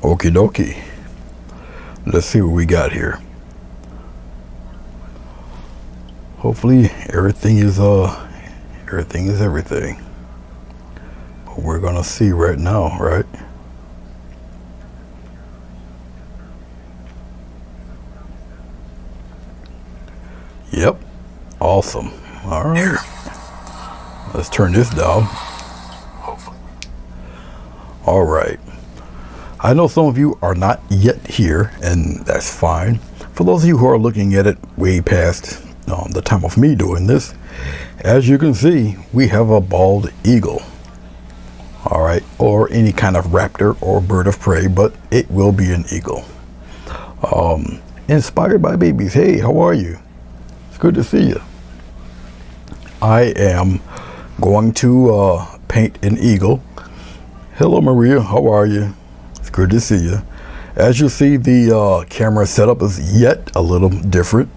Okie dokie. Let's see what we got here. Hopefully everything is everything. But we're gonna see right now, right? Yep. Awesome. All right. Let's turn this down. All right. I know some of you are not yet here, and that's fine. For those of you who are looking at it way past the time of me doing this, as you can see, we have a bald eagle. All right, or any kind of raptor or bird of prey, but it will be an eagle. Inspired by babies. Hey, how are you? It's good to see you. I am going to paint an eagle. Hello, Maria. How are you? It's good to see you. As you see, the camera setup is yet a little different.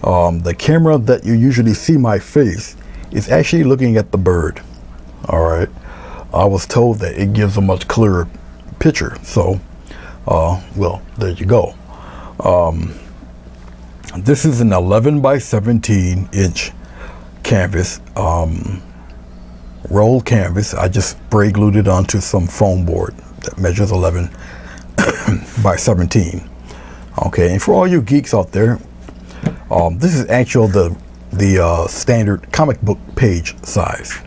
The camera that you usually see my face is actually looking at the bird. All right. I was told that it gives a much clearer picture. So, well, there you go. This is an 11 by 17 inch canvas, rolled canvas. I just spray glued it onto some foam board that measures 11 by 17. Okay, and for all you geeks out there, this is actually the standard comic book page size,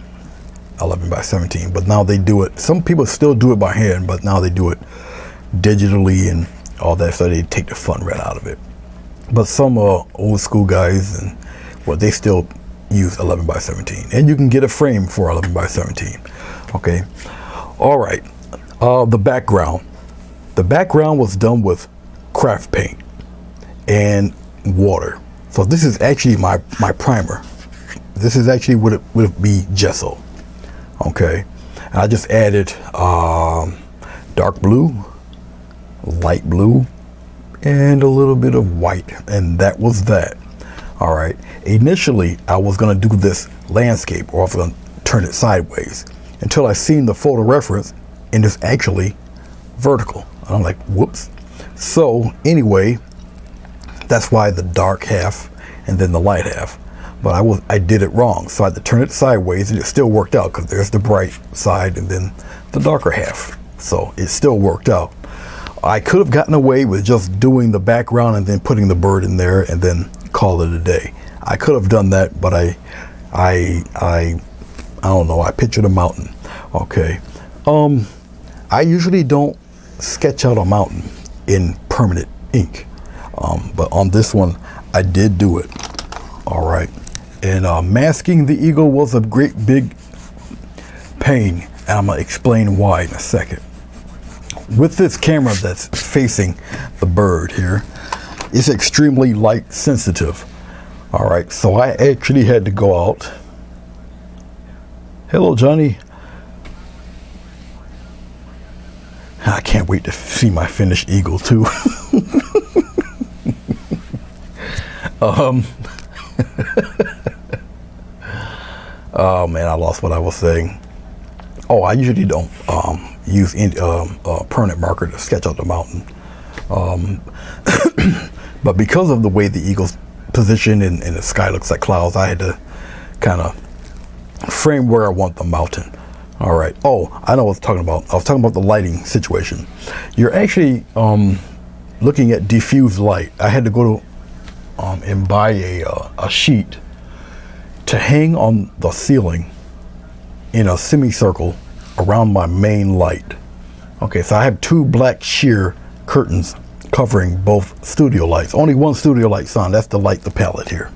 11 by 17. But now they do it. Some people still do it by hand, but now they do it digitally and all that, so they take the fun right out of it. But some old school guys, and well, they still use 11 by 17, and you can get a frame for 11 by 17. Okay, all right. The background was done with craft paint and water. So this is actually my primer. This is actually what it would be, gesso. Okay, and I just added dark blue, light blue, and a little bit of white, and that was that. All right, initially I was going to do this landscape, or I was going to turn it sideways, until I seen the photo reference and it's actually vertical. And I'm like, whoops. So anyway, that's why the dark half and then the light half. But I did it wrong, so I had to turn it sideways, and it still worked out, because there's the bright side and then the darker half. So it still worked out. I could have gotten away with just doing the background and then putting the bird in there and then call it a day. I could have done that, but I don't know. I pictured a mountain. Okay. I usually don't sketch out a mountain in permanent ink, but on this one I did do it. All right. And masking the eagle was a great big pain, and I'm gonna explain why in a second. With this camera that's facing the bird here, it's extremely light sensitive. All right, so I actually had to go out. Hello, Johnny. I can't wait to see my finished eagle too. Oh man, I lost what I was saying. Oh, I usually don't use permanent marker to sketch out the mountain. But because of the way the eagle's position and the sky looks like clouds, I had to kind of frame where I want the mountain. All right. Oh, I know what I was talking about. I was talking about the lighting situation. You're actually looking at diffused light. I had to go to and buy a sheet to hang on the ceiling in a semicircle around my main light. Okay, so I have two black sheer curtains covering both studio lights. Only one studio light's on. That's to light the palette here.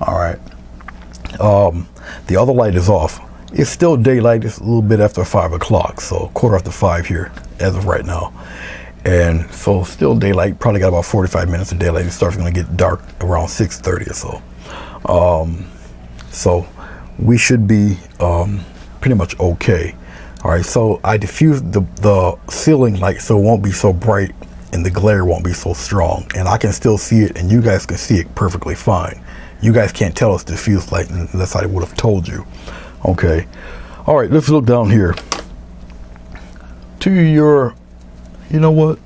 All right. The other light is off. It's still daylight. It's a little bit after 5 o'clock, so 5:15 here as of right now. And so still daylight. Probably got about 45 minutes of daylight. It starts going to get dark around 6:30 or so. So we should be pretty much okay. All right, so I diffused the ceiling light so it won't be so bright and the glare won't be so strong, and I can still see it, and you guys can see it perfectly fine. You guys can't tell it's diffused light unless I would have told you. Okay. All right, let's look down here. To your You know what?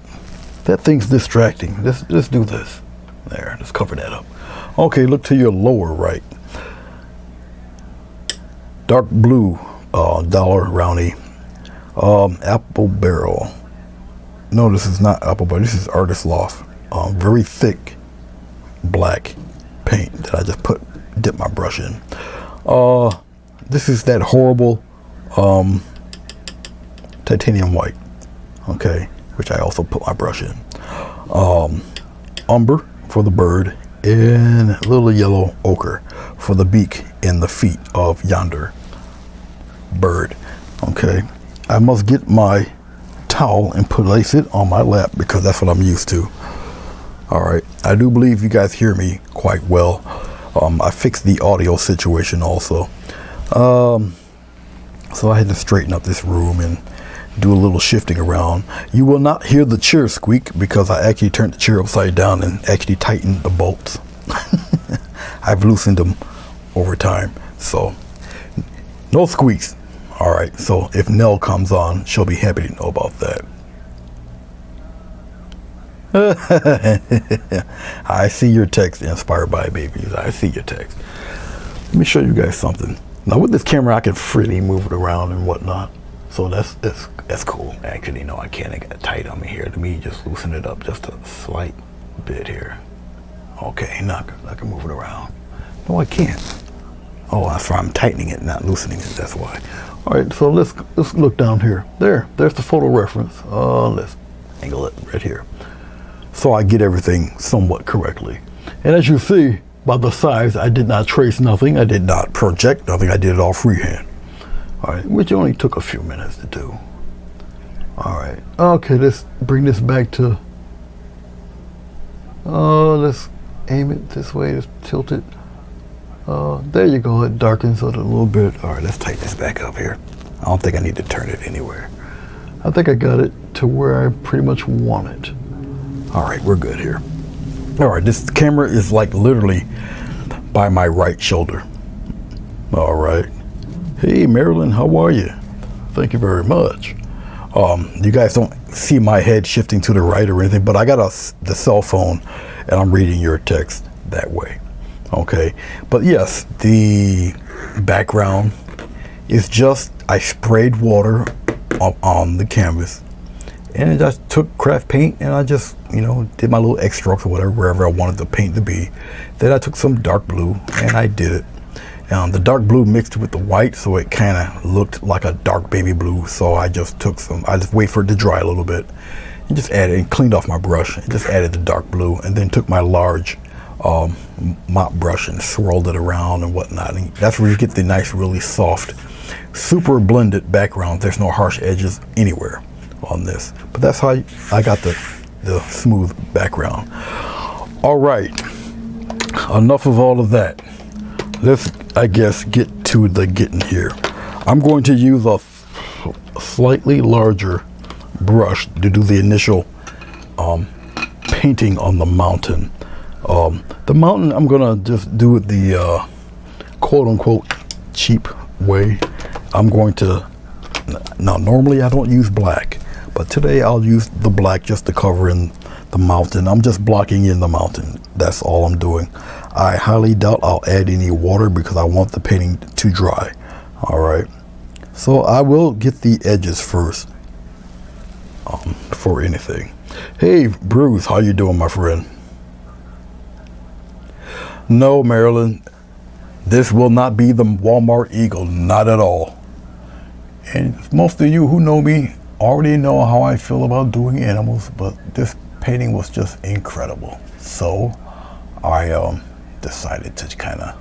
That thing's distracting. Let's do this. There, let's cover that up. Okay, look to your lower right. Dark blue dollar roundy. Apple barrel. No, this is not apple barrel. This is Artist Loft. Very thick black paint that I just dip my brush in. This is that horrible titanium white. Okay, which I also put my brush in. Umber for the bird, and a little yellow ochre for the beak and the feet of yonder bird. Okay, I must get my towel and place it on my lap because that's what I'm used to. All right, I do believe you guys hear me quite well. I fixed the audio situation also. So I had to straighten up this room and do a little shifting around. You will not hear the chair squeak because I actually turned the chair upside down and actually tightened the bolts. I've loosened them over time, so no squeaks. All right, so if Nell comes on, she'll be happy to know about that. I see your text, Inspired by Babies. I see your text. Let me show you guys something. Now with this camera, I can freely move it around and whatnot. So that's cool. Actually, no, I can't. It got tight on me here. Let me just loosen it up just a slight bit here. Okay, now I can move it around. No, I can't. Oh, that's why I'm tightening it, not loosening it. That's why. All right, so let's look down here. There's the photo reference. Let's angle it right here, so I get everything somewhat correctly. And as you see by the size, I did not trace nothing. I did not project nothing. I did it all freehand. All right, which only took a few minutes to do. All right, okay, let's bring this back to, let's aim it this way, let's tilt it. There you go, it darkens it a little bit. All right, let's tighten this back up here. I don't think I need to turn it anywhere. I think I got it to where I pretty much want it. All right, we're good here. All right, this camera is like literally by my right shoulder. All right. Hey, Marilyn, how are you? Thank you very much. You guys don't see my head shifting to the right or anything, but I got the cell phone and I'm reading your text that way. Okay, but yes, the background is just, I sprayed water on the canvas and I just took craft paint and I just, did my little X strokes or whatever, wherever I wanted the paint to be. Then I took some dark blue and I did it. The dark blue mixed with the white, so it kind of looked like a dark baby blue. So I just wait for it to dry a little bit and just added and cleaned off my brush and just added the dark blue and then took my large mop brush and swirled it around and whatnot. And that's where you get the nice, really soft, super blended background. There's no harsh edges anywhere on this, but that's how I got the smooth background. All right, enough of all of that. Let's, I guess, get to the getting here. I'm going to use a slightly larger brush to do the initial painting on the mountain. The mountain, I'm gonna just do it the quote-unquote cheap way. I'm going to, now normally I don't use black, but today I'll use the black just to cover in the mountain. I'm just blocking in the mountain. That's all I'm doing. I highly doubt I'll add any water because I want the painting to dry. All right, so I will get the edges first before anything. Hey Bruce, how you doing, my friend? No, Marilyn, this will not be the Walmart Eagle, not at all. And most of you who know me already know how I feel about doing animals, but this painting was just incredible. So I decided to kind of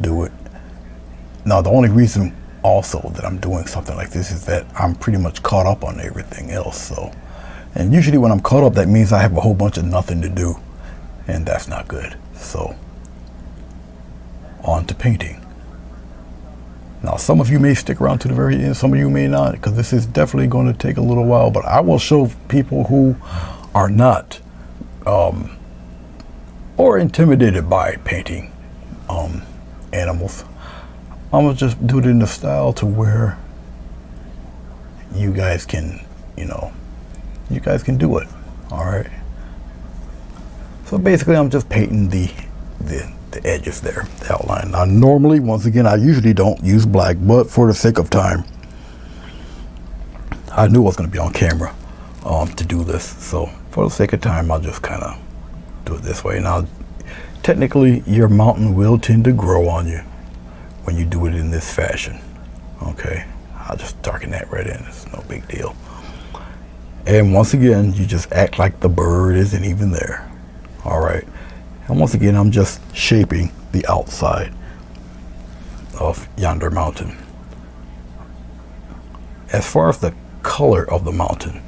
do it. Now, the only reason also that I'm doing something like this is that I'm pretty much caught up on everything else. So, and usually when I'm caught up, that means I have a whole bunch of nothing to do. And that's not good. So, on to painting. Now, some of you may stick around to the very end, some of you may not, because this is definitely going to take a little while, but I will show people who are not or intimidated by painting animals. I'm going to just do it in the style to where you guys can you know, you guys can do it. All right. So basically, I'm just painting the edges there, the outline. Now, normally, once again, I usually don't use black, but for the sake of time, I knew I was going to be on camera to do this. So for the sake of time, I'll just kind of do it this way. Now, technically, your mountain will tend to grow on you when you do it in this fashion. Okay, I'll just darken that right in. It's no big deal. And once again, you just act like the bird isn't even there. All right. And once again, I'm just shaping the outside of yonder mountain. As far as the color of the mountain,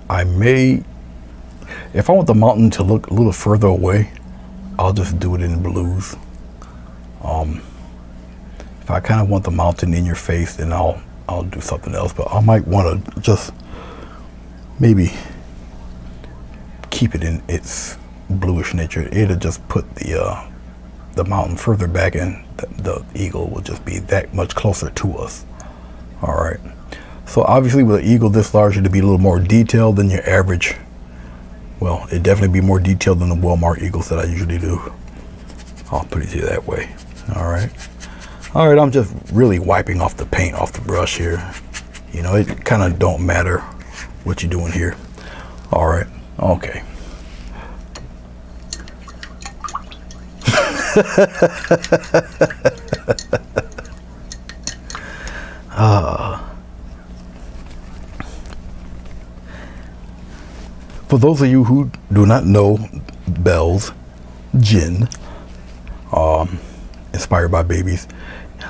I may, if I want the mountain to look a little further away, I'll just do it in blues. If I kind of want the mountain in your face, then I'll do something else. But I might want to just maybe keep it in its bluish nature. It'll just put the mountain further back, and the eagle will just be that much closer to us. All right. So obviously, with an eagle this large, it'll be a little more detailed than your average. Well, it'd definitely be more detailed than the Walmart eagles that I usually do. I'll put it to you that way. All right. All right. I'm just really wiping off the paint off the brush here. You know, it kind of don't matter what you're doing here. All right. Okay. For those of you who do not know Belle's Jinn, inspired by babies,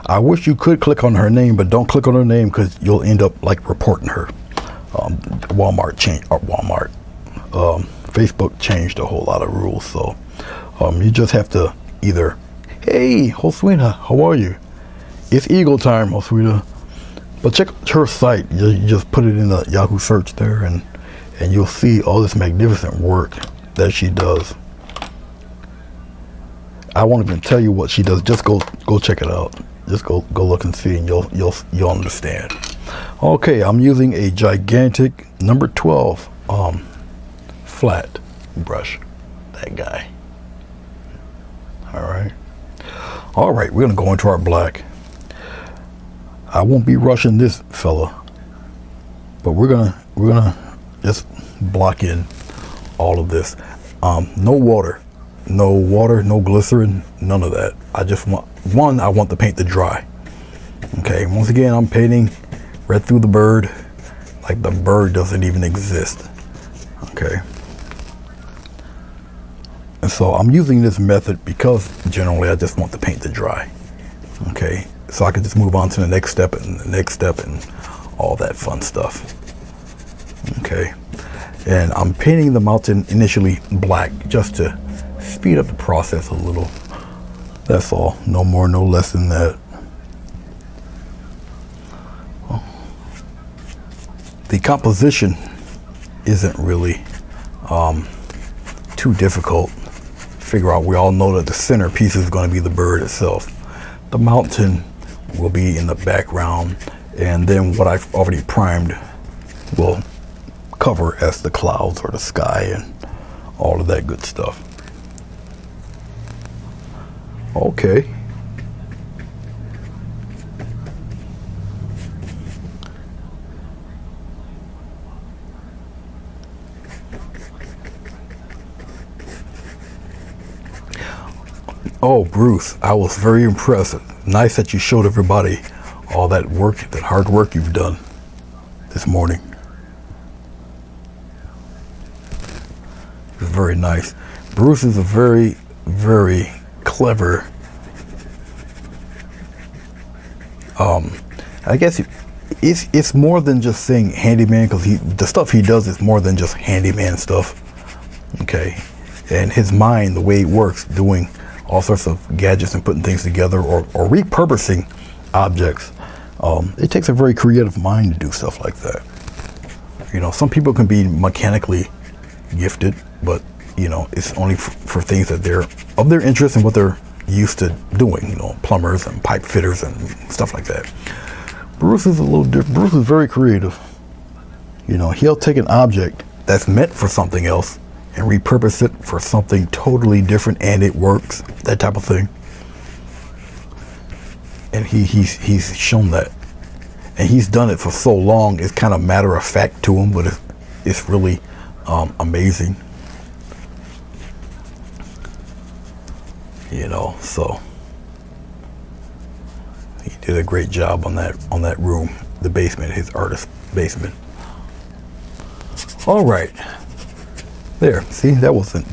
I wish you could click on her name, but don't click on her name because you'll end up like reporting her. Facebook changed a whole lot of rules, so you just have to either, hey, Joswina, how are you? It's Eagle time, Joswina. But check her site. You just put it in the Yahoo search there, and you'll see all this magnificent work that she does. I won't even tell you what she does. Just go check it out. Just go look and see, and you'll understand. Okay, I'm using a gigantic number 12 flat brush. That guy. All right, we're gonna go into our black. I won't be rushing this fella, but we're gonna just block in all of this. No water, no glycerin, none of that. I just want I want the paint to dry. Okay, once again, I'm painting right through the bird, like the bird doesn't even exist. Okay. And so I'm using this method because generally I just want the paint to dry. Okay, so I can just move on to the next step and the next step and all that fun stuff. Okay, and I'm painting the mountain initially black just to speed up the process a little. That's all, no more, no less than that. Well, the composition isn't really too difficult. Figure out, we all know that the centerpiece is going to be the bird itself. The mountain will be in the background, and then what I've already primed will cover as the clouds or the sky and all of that good stuff. Okay. Oh, Bruce, I was very impressed. Nice that you showed everybody all that work, that hard work you've done this morning. It was very nice. Bruce is a very, very clever, I guess it's more than just saying handyman, because the stuff he does is more than just handyman stuff. Okay, and his mind, the way it works, doing all sorts of gadgets and putting things together, or repurposing objects. It takes a very creative mind to do stuff like that. You know, some people can be mechanically gifted, but you know, it's only for things that they're of their interest and what they're used to doing. You know, plumbers and pipe fitters and stuff like that. Bruce is a little different. Bruce is very creative. You know, he'll take an object that's meant for something else and repurpose it for something totally different, and it works. That type of thing. And he's shown that, and he's done it for so long. It's kind of matter of fact to him, but it's really amazing. You know, so he did a great job on that room, the basement, his artist basement. All right, there. See, that wasn't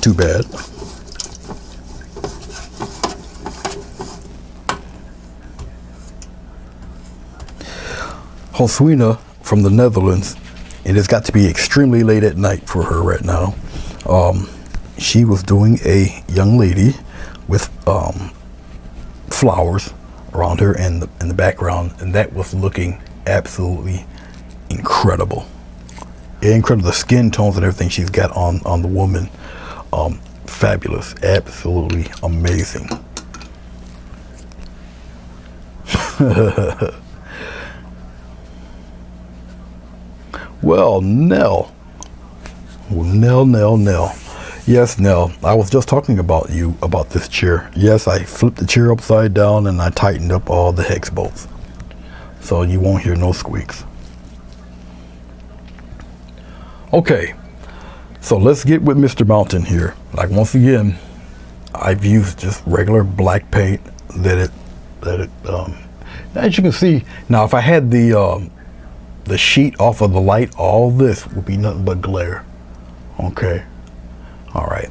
too bad. Joswina from the Netherlands, and it's got to be extremely late at night for her right now. She was doing a young lady with flowers around her in the background, and that was looking absolutely incredible. Incredible. The skin tones and everything she's got on the woman, fabulous, absolutely amazing. Well, Nell. Yes, Nell, I was just talking about you about this chair. Yes, I flipped the chair upside down and I tightened up all the hex bolts, so you won't hear no squeaks. Okay, so let's get with Mr. Mountain here. Like, once again, I've used just regular black paint. As you can see now, if I had the sheet off of the light, all this would be nothing but glare. Okay. All right.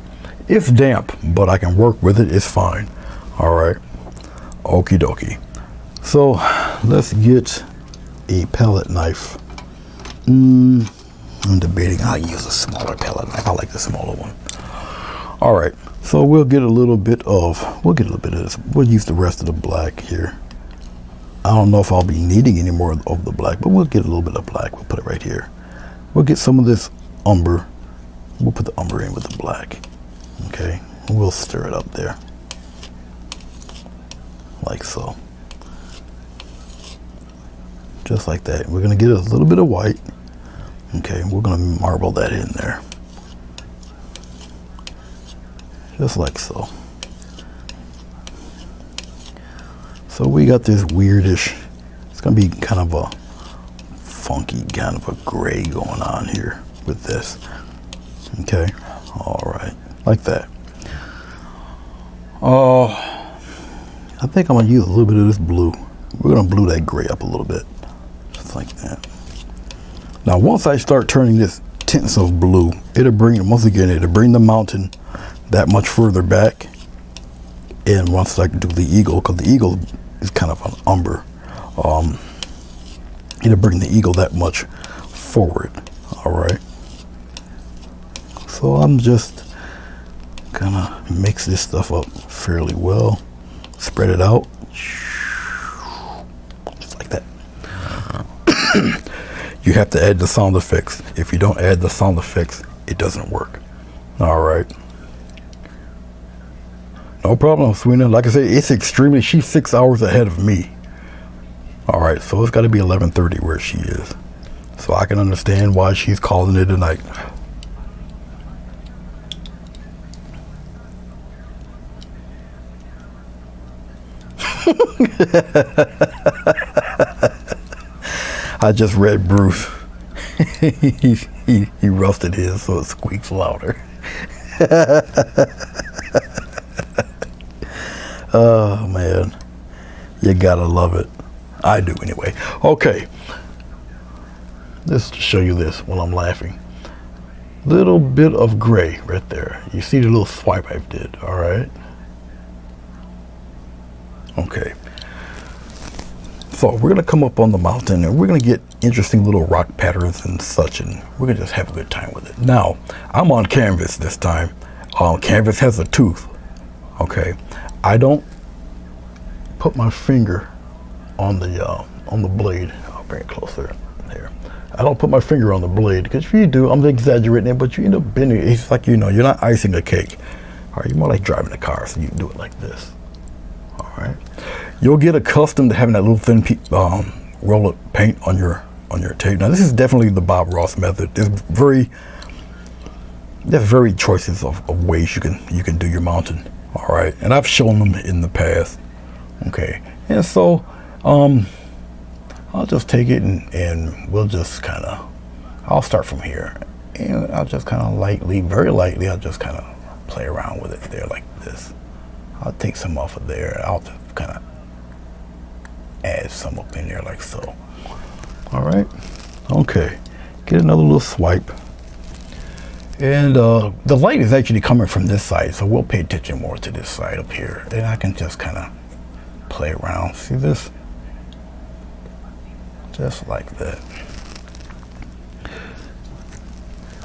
It's damp, but I can work with it. It's fine. All right. Okie dokie. So let's get a palette knife. I'm debating. I'll use a smaller palette knife. I like the smaller one. All right. So we'll get a little bit of this. We'll use the rest of the black here. I don't know if I'll be needing any more of the black, but we'll get a little bit of black. We'll put it right here. We'll get some of this umber. We'll put the umber in with the black. Okay, we'll stir it up there, like so. Just like that. We're gonna get a little bit of white. Okay, we're gonna marble that in there. Just like so. So we got this weirdish, it's gonna be kind of a funky, kind of a gray going on here with this. Okay, all right, like that. I think I'm gonna use a little bit of this blue. We're gonna blue that gray up a little bit, just like that. Now, once I start turning this tints of blue, it'll bring the mountain that much further back. And once I can do the eagle, because the eagle is kind of an umber, it'll bring the eagle that much forward. All right. So I'm just gonna mix this stuff up fairly well, spread it out, just like that. You have to add the sound effects. If you don't add the sound effects, it doesn't work. All right. No problem, Sweeney. Like I said, it's extremely, she's 6 hours ahead of me. All right, so it's got to be 11:30 where she is. So I can understand why she's calling it a night. I just read Bruce. he rusted his so it squeaks louder. Oh man, you gotta love it. I do anyway. Okay, let's show you this while I'm laughing. Little bit of gray right there. You see the little swipe I did, all right? Okay. So we're gonna come up on the mountain and we're gonna get interesting little rock patterns and such, and we're gonna just have a good time with it. Now, I'm on canvas this time. Canvas has a tooth, okay? I don't put my finger on the blade. I'll bring it closer there. I don't put my finger on the blade, because if you do, I'm exaggerating it, but you end up bending it. It's like, you know, you're not icing a cake. All right, you're more like driving a car, so you do it like this. All right. You'll get accustomed to having that little thin roll of paint on your tape. Now this is definitely the Bob Ross method. There's very choices of ways you can do your mountain. All right, and I've shown them in the past. Okay, and so I'll just take it and we'll just kind of, I'll start from here, and I'll just kind of lightly, very lightly, I'll just kind of play around with it there like this. I'll take some off of there. I'll just kind of add some up in there like so. All right, okay, get another little swipe. And the light is actually coming from this side, so we'll pay attention more to this side up here. And I can just kind of play around. See this? Just like that.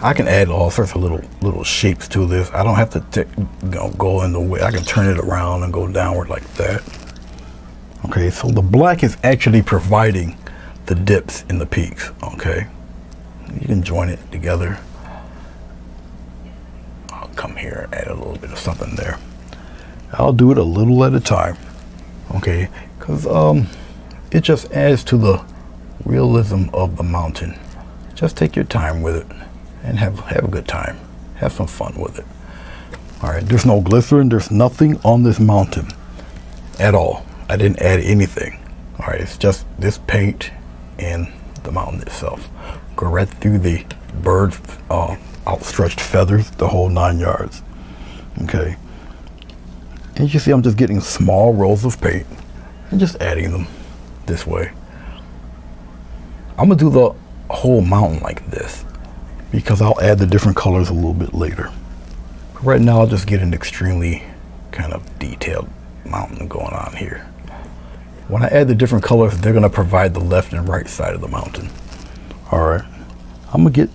I can add all sorts of little shapes to this. I don't have to go in the way. I can turn it around and go downward like that. Okay, so the black is actually providing the dips in the peaks. Okay, you can join it together. I'll come here, add a little bit of something there. I'll do it a little at a time. Okay, because it just adds to the realism of the mountain. Just take your time with it and have a good time. Have some fun with it. All right, there's no glycerin. There's nothing on this mountain at all. I didn't add anything. All right, it's just this paint and the mountain itself. Go right through the bird's outstretched feathers, the whole 9 yards. Okay, and you see I'm just getting small rolls of paint and just adding them this way. I'm gonna do the whole mountain like this because I'll add the different colors a little bit later. Right now I'll just get an extremely kind of detailed mountain going on here. When I add the different colors, they're gonna provide the left and right side of the mountain. All right, I'm gonna get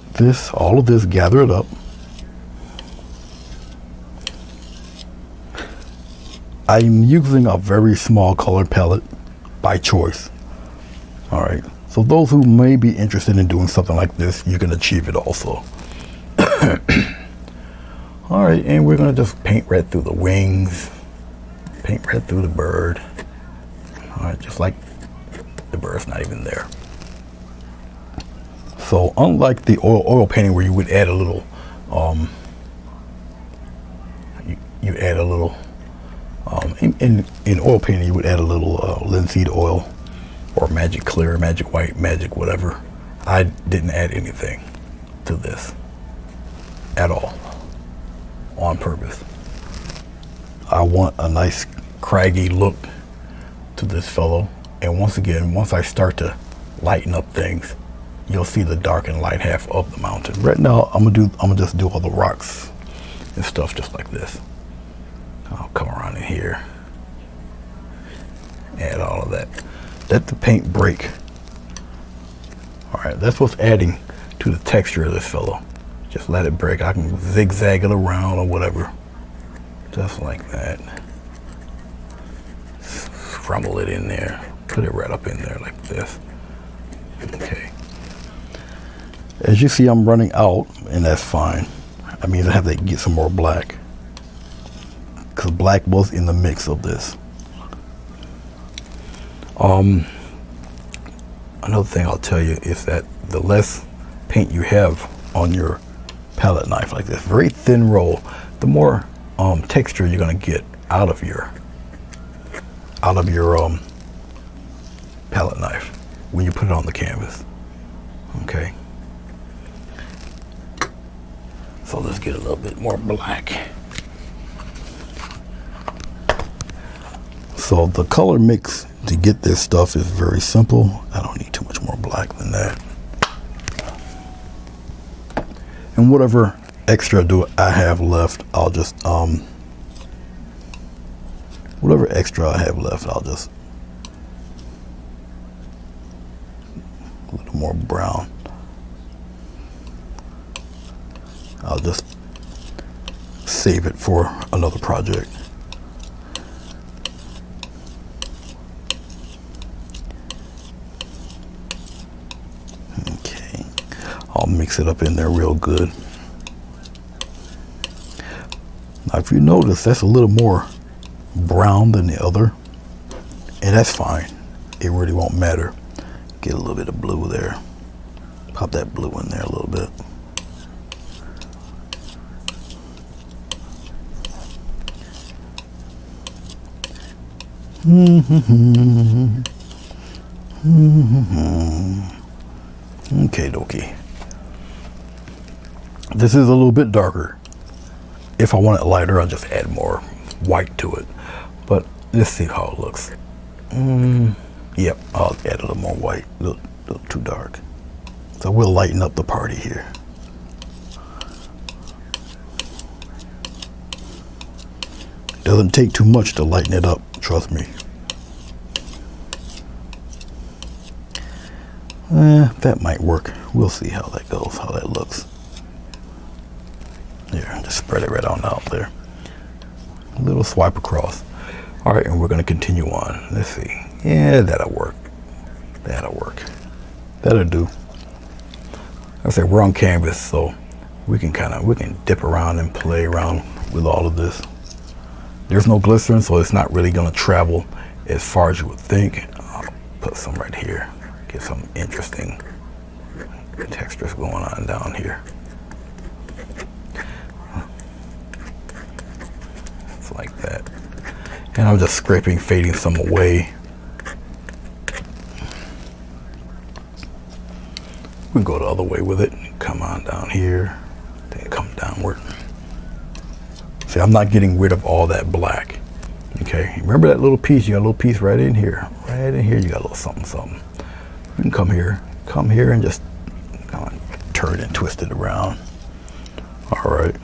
all of this, gather it up. I'm using a very small color palette by choice. All right, so those who may be interested in doing something like this, you can achieve it also. All right, and we're gonna just paint right through the wings, paint right through the bird. All right, just like the bird's not even there. So unlike the oil painting where you would add a little, you add a little, in oil painting you would add a little linseed oil or magic clear, magic white, magic whatever. I didn't add anything to this at all on purpose. I want a nice craggy look to this fellow, and once again, once I start to lighten up things, you'll see the dark and light half of the mountain. Right now I'm gonna just do all the rocks and stuff just like this. I'll come around in here, add all of that. Let the paint break. All right, that's what's adding to the texture of this fellow. Just let it break. I can zigzag it around or whatever, just like that. Crumble it in there, put it right up in there like this. Okay. As you see, I'm running out, and that's fine. I mean, I have to get some more black because black was in the mix of this. Another thing I'll tell you is that the less paint you have on your palette knife like this, very thin roll, the more texture you're gonna get out of your palette knife when you put it on the canvas. Okay. So let's get a little bit more black. So the color mix to get this stuff is very simple. I don't need too much more black than that. And whatever extra I have left, I'll just whatever extra I have left, I'll just a little more brown. I'll just save it for another project. Okay, I'll mix it up in there real good. Now if you notice, that's a little more brown than the other, And that's fine. It really won't matter. Get a little bit of blue there. Pop that blue in there a little bit. Okay, dokie. This is a little bit darker. If I want it lighter, I'll just add more white to it. But let's see how it looks. Yep, I'll add a little more white. A little too dark. So we'll lighten up the party here. Doesn't take too much to lighten it up, trust me. That might work. We'll see how that goes, how that looks. There, just spread it right on out there. A little swipe across. All right, and we're gonna continue on. Let's see. Yeah, that'll work. That'll work. That'll do. I say we're on canvas, so we can dip around and play around with all of this. There's no glycerin, so it's not really gonna travel as far as you would think. I'll put some right here. Get some interesting textures going on down here. It's like that. And I'm just scraping, fading some away. We can go the other way with it. Come on down here, then come downward. See, I'm not getting rid of all that black. Okay, remember that little piece? You got a little piece right in here. Right in here, you got a little something, something. You can come here and just kind of turn it and twist it around. All right.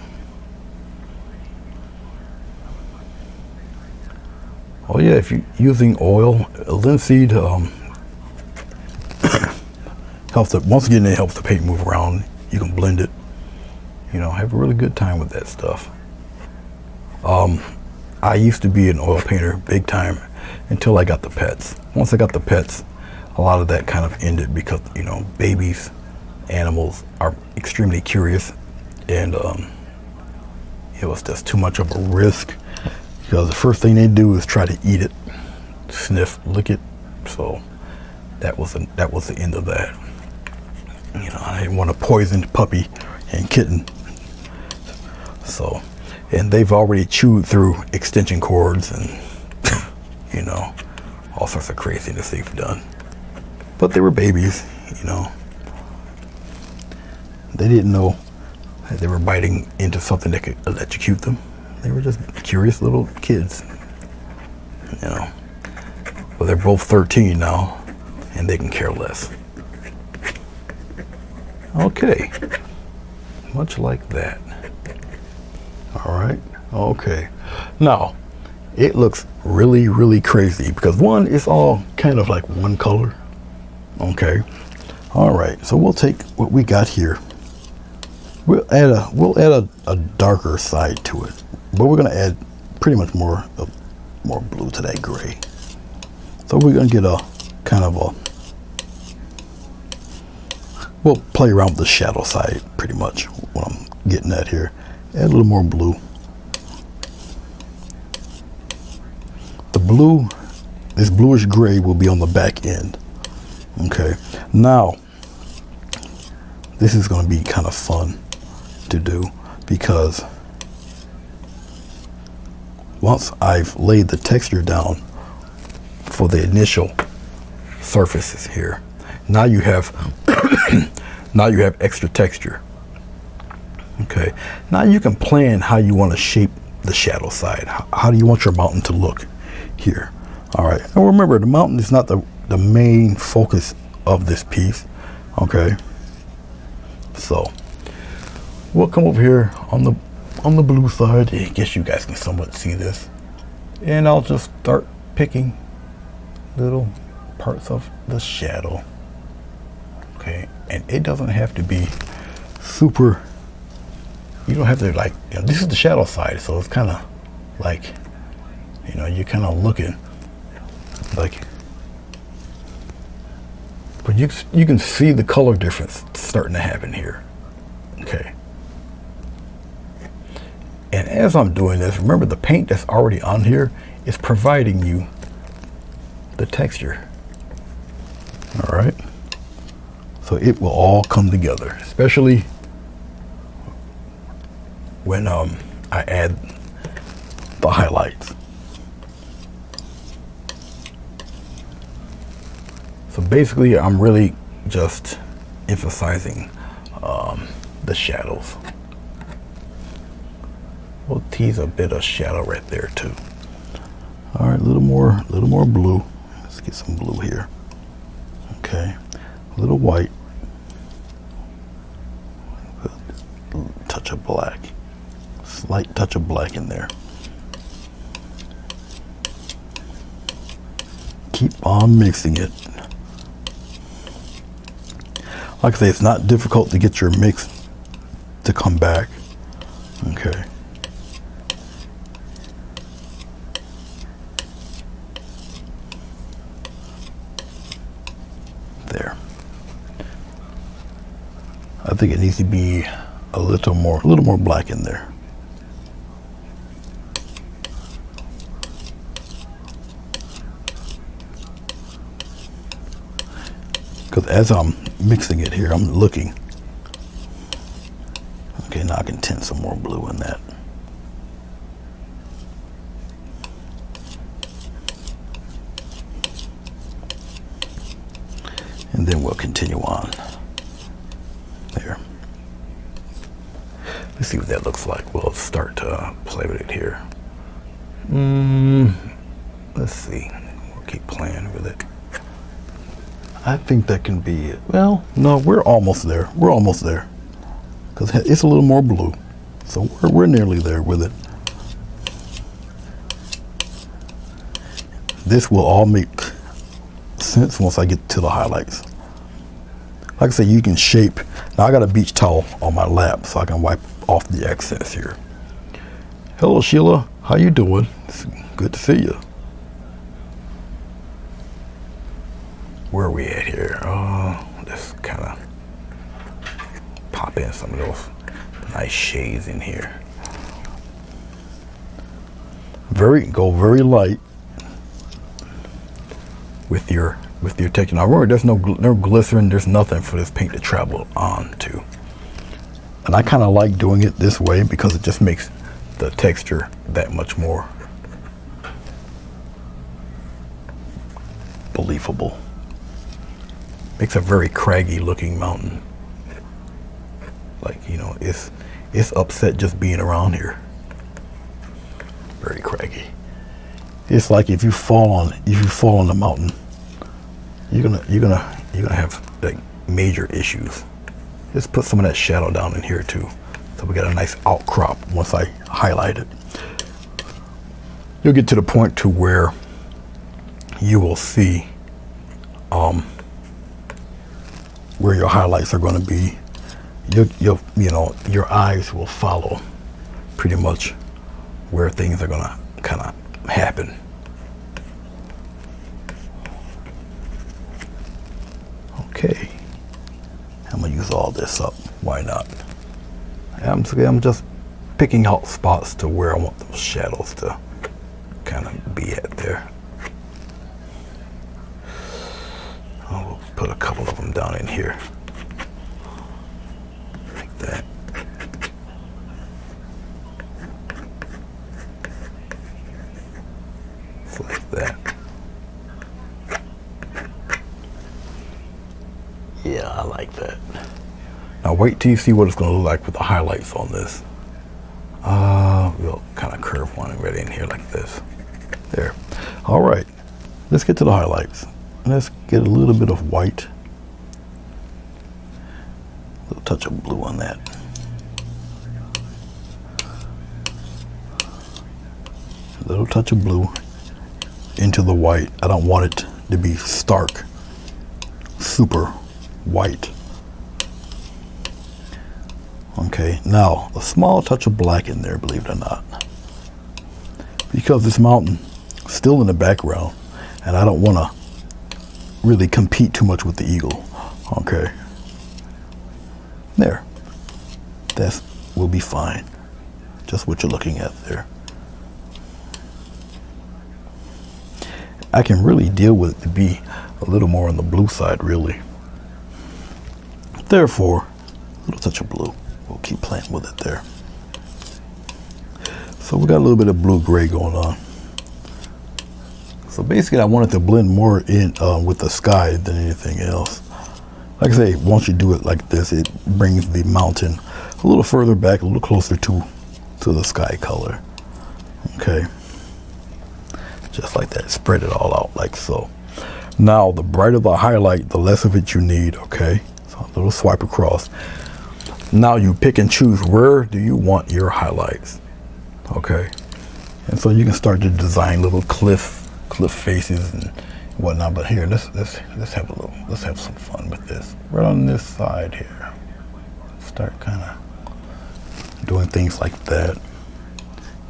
Oh yeah, if you're using oil, linseed helps it. Once again, it helps the paint move around. You can blend it. You know, have a really good time with that stuff. I used to be an oil painter big time until I got the pets. Once I got the pets, a lot of that kind of ended because, you know, babies, animals are extremely curious, and it was just too much of a risk because the first thing they do is try to eat it, sniff, lick it. So that was the end of that. You know, I didn't want a poisoned puppy and kitten. So, and they've already chewed through extension cords and you know, all sorts of craziness they've done. But they were babies, you know. They didn't know that they were biting into something that could electrocute them. They were just curious little kids, you know. But they're both 13 now, and they can care less. Okay, much like that. All right, okay. Now, it looks really, really crazy because one, it's all kind of like one color. Okay, all right. So we'll take what we got here. We'll add a darker side to it, but we're gonna add pretty much more blue to that gray. So we're gonna get a kind of a. We'll play around with the shadow side pretty much. What I'm getting at here. Add a little more blue. The blue, this bluish gray will be on the back end. Okay, now this is going to be kind of fun to do because once I've laid the texture down for the initial surfaces here, now you have now you have extra texture. Okay, now you can plan how you want to shape the shadow side. How do you want your mountain to look here? All right, and remember, the mountain is not the main focus of this piece. Okay, so we'll come over here on the blue side. I guess you guys can somewhat see this, and I'll just start picking little parts of the shadow. Okay, and it doesn't have to be super. You don't have to, like, you know, this is the shadow side, so it's kind of like, you know, you're kind of looking like, but you can see the color difference starting to happen here. Okay, and as I'm doing this, remember the paint that's already on here is providing you the texture. All right. So it will all come together, especially when I add the highlights. So basically, I'm really just emphasizing the shadows. We'll tease a bit of shadow right there too. All right, a little more blue. Let's get some blue here. Okay, a little white. A touch of black. Slight touch of black in there. Keep on mixing it. Like I say, it's not difficult to get your mix to come back. Okay. There. I think it needs to be a little more black in there. Because as I'm mixing it here, I'm looking. Okay, now I can tint some more blue in that. And then we'll continue on. There. Let's see what that looks like. We'll start to play with it here. Let's see. We'll keep playing with it. I think that can be it. Well, no, we're almost there. We're almost there. Because it's a little more blue. So we're nearly there with it. This will all make sense once I get to the highlights. Like I said, you can shape. Now I got a beach towel on my lap so I can wipe off the excess here. Hello, Sheila. How you doing? It's good to see you. Where are we at here? Oh, let's kind of pop in some of those nice shades in here. Go very light with your texture. Now remember, there's no glycerin, there's nothing for this paint to travel on to. And I kind of like doing it this way because it just makes the texture that much more believable. Makes a very craggy looking mountain. Like, you know, it's upset just being around here. Very craggy. It's like if you fall on the mountain, you're gonna have like major issues. Let's put some of that shadow down in here too, so we got a nice outcrop once I highlight it. You'll get to the point to where you will see where your highlights are going to be. You know, your eyes will follow pretty much where things are going to kind of happen. Okay, I'm gonna use all this up. Why not? I'm just picking out spots to where I want those shadows to kind of be at there. I'll put a couple of them down in here, like that. Just like that. Yeah, I like that. Now wait till you see what it's going to look like with the highlights on this. We'll kind of curve one right in here like this. There. All right, let's get to the highlights. Let's get a little bit of white. A little touch of blue on that. A little touch of blue into the white. I don't want it to be stark, super white. Okay, now a small touch of black in there, believe it or not, because this mountain is still in the background and I don't want to really compete too much with the eagle. Okay, there, that will be fine, just what you're looking at there. I can really deal with it to be a little more on the blue side, really. Therefore, a little touch of blue. We'll keep playing with it there. So we got a little bit of blue-gray going on. So basically, I wanted to blend more in with the sky than anything else. Like I say, once you do it like this, it brings the mountain a little further back, a little closer to the sky color. Okay. Just like that. Spread it all out like so. Now, the brighter the highlight, the less of it you need. Okay. So a little swipe across. Now you pick and choose where do you want your highlights. Okay. And so you can start to design little cliff faces and whatnot. But here, let's have some fun with this. Right on this side here. Start kind of doing things like that. You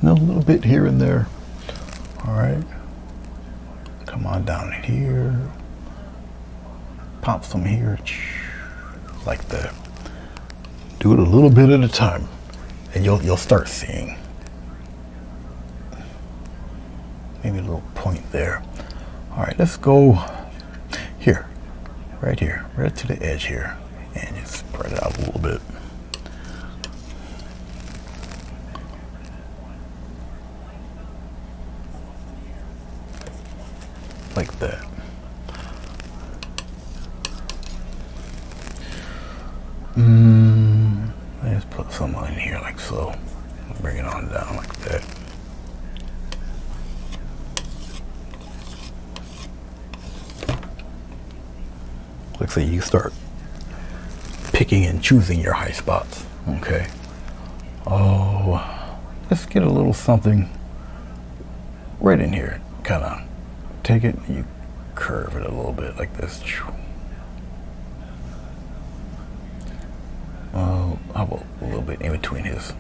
know, a little bit here and there. All right. Come on down here. Pop some here. Like that. Do it a little bit at a time, and you'll start seeing. Maybe a little point there. All right, let's go here, right to the edge here, and just spread it out a little bit. Like that. Let's put some in here like so. Bring it on down like that. Looks like you start picking and choosing your high spots. Okay. Oh, let's get a little something right in here. Kind of take it and you curve it a little bit like this. How about a little bit in between his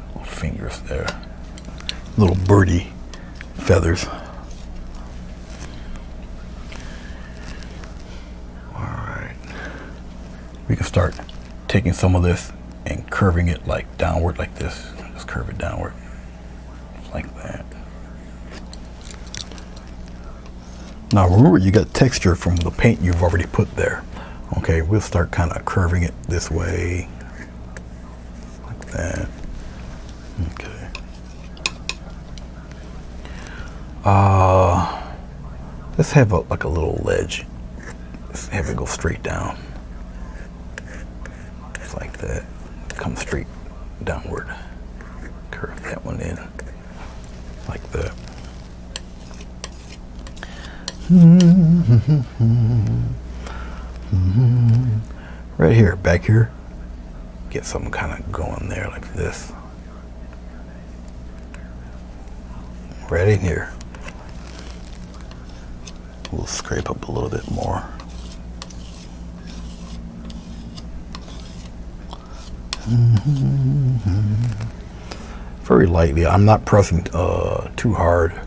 little fingers there? Little birdie feathers. Alright. We can start taking some of this and curving it like downward like this. Just curve it downward. Like that. Now remember, you got texture from the paint you've already put there. Okay, we'll start kind of curving it this way, like that. Okay. Let's have like a little ledge. Let's have it go straight down. Just like that. Come straight downward. Curve that one in, like that. Right here, back here, get something kind of going there like this. Right in here. We'll scrape up a little bit more. Very lightly. I'm not pressing too hard.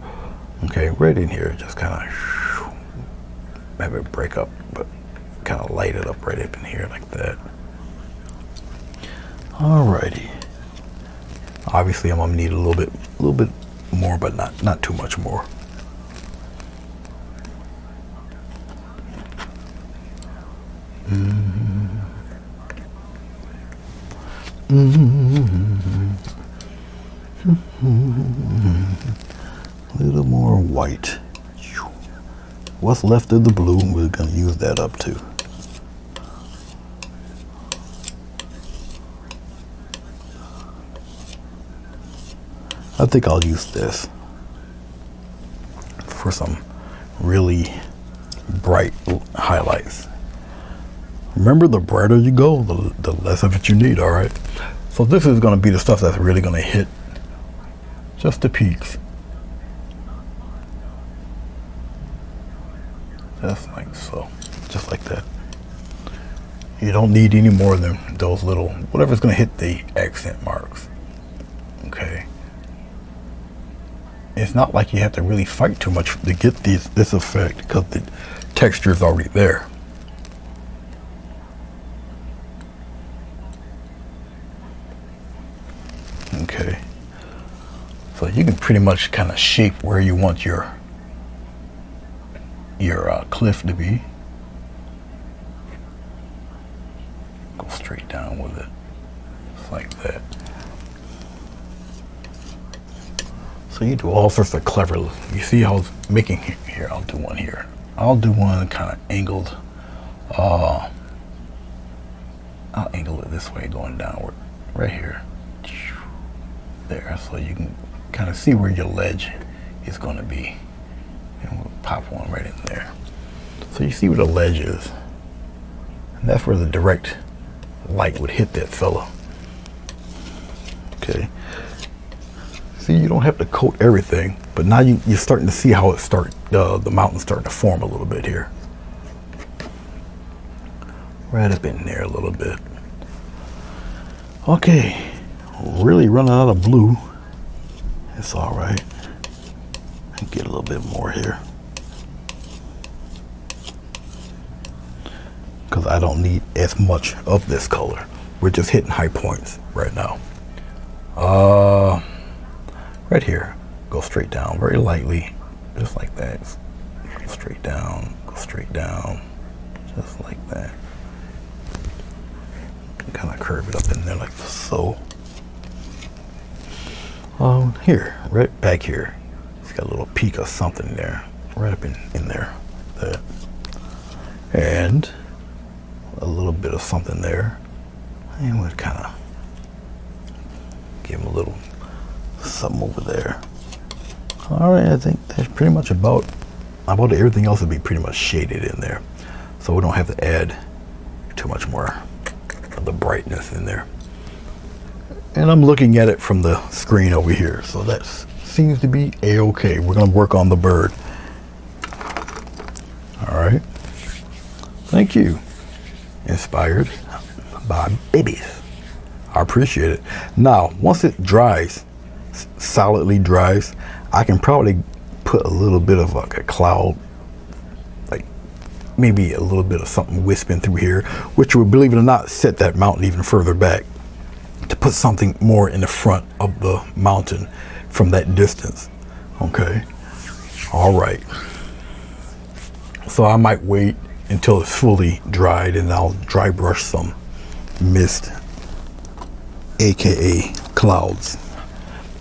Okay, right in here, just kind of have it break up, but kind of light it up right up in here like that. Alrighty. Obviously, I'm gonna need a little bit more, but not too much more. A little more white. What's left of the blue, we're going to use that up too. I think I'll use this for some really bright highlights. Remember, the brighter you go, the less of it you need, all right? So this is going to be the stuff that's really going to hit just the peaks. Just like so, just like that. You don't need any more than those little, whatever's going to hit the accent marks. Okay. It's not like you have to really fight too much to get this effect, because the texture is already there. Okay. So you can pretty much kind of shape where you want your your cliff to be. Go straight down with it, just like that. So you do all sorts of clever, you see how it's making here. I'll do one here. I'll do one kind of angled. I'll angle it this way going downward, right here. There, so you can kind of see where your ledge is going to be. And we'll pop one right in there. So you see where the ledge is. And that's where the direct light would hit that fella. Okay. See, you don't have to coat everything, but now you're starting to see how it the mountain's starting to form a little bit here. Right up in there a little bit. Okay. Really running out of blue. It's all right. Get a little bit more here, because I don't need as much of this color. We're just hitting high points right now. Right here, go straight down very lightly, just like that. Go straight down, just like that. Kind of curve it up in there like so. Here, right back here, it's got a little peak of something there, right up in there, that, and a little bit of something there, and we'll kind of give him a little something over there. All right, I think that's pretty much about everything else will be pretty much shaded in there, so we don't have to add too much more of the brightness in there. And I'm looking at it from the screen over here, so that seems to be a-okay. We're going to work on the bird. All right. Thank you. Inspired by babies. I appreciate it. Now, once it dries, solidly dries, I can probably put a little bit of like a cloud, like maybe a little bit of something wisping through here, which would, believe it or not, set that mountain even further back, to put something more in the front of the mountain from that distance. Okay. All right. So I might wait until it's fully dried, and I'll dry brush some mist, aka clouds,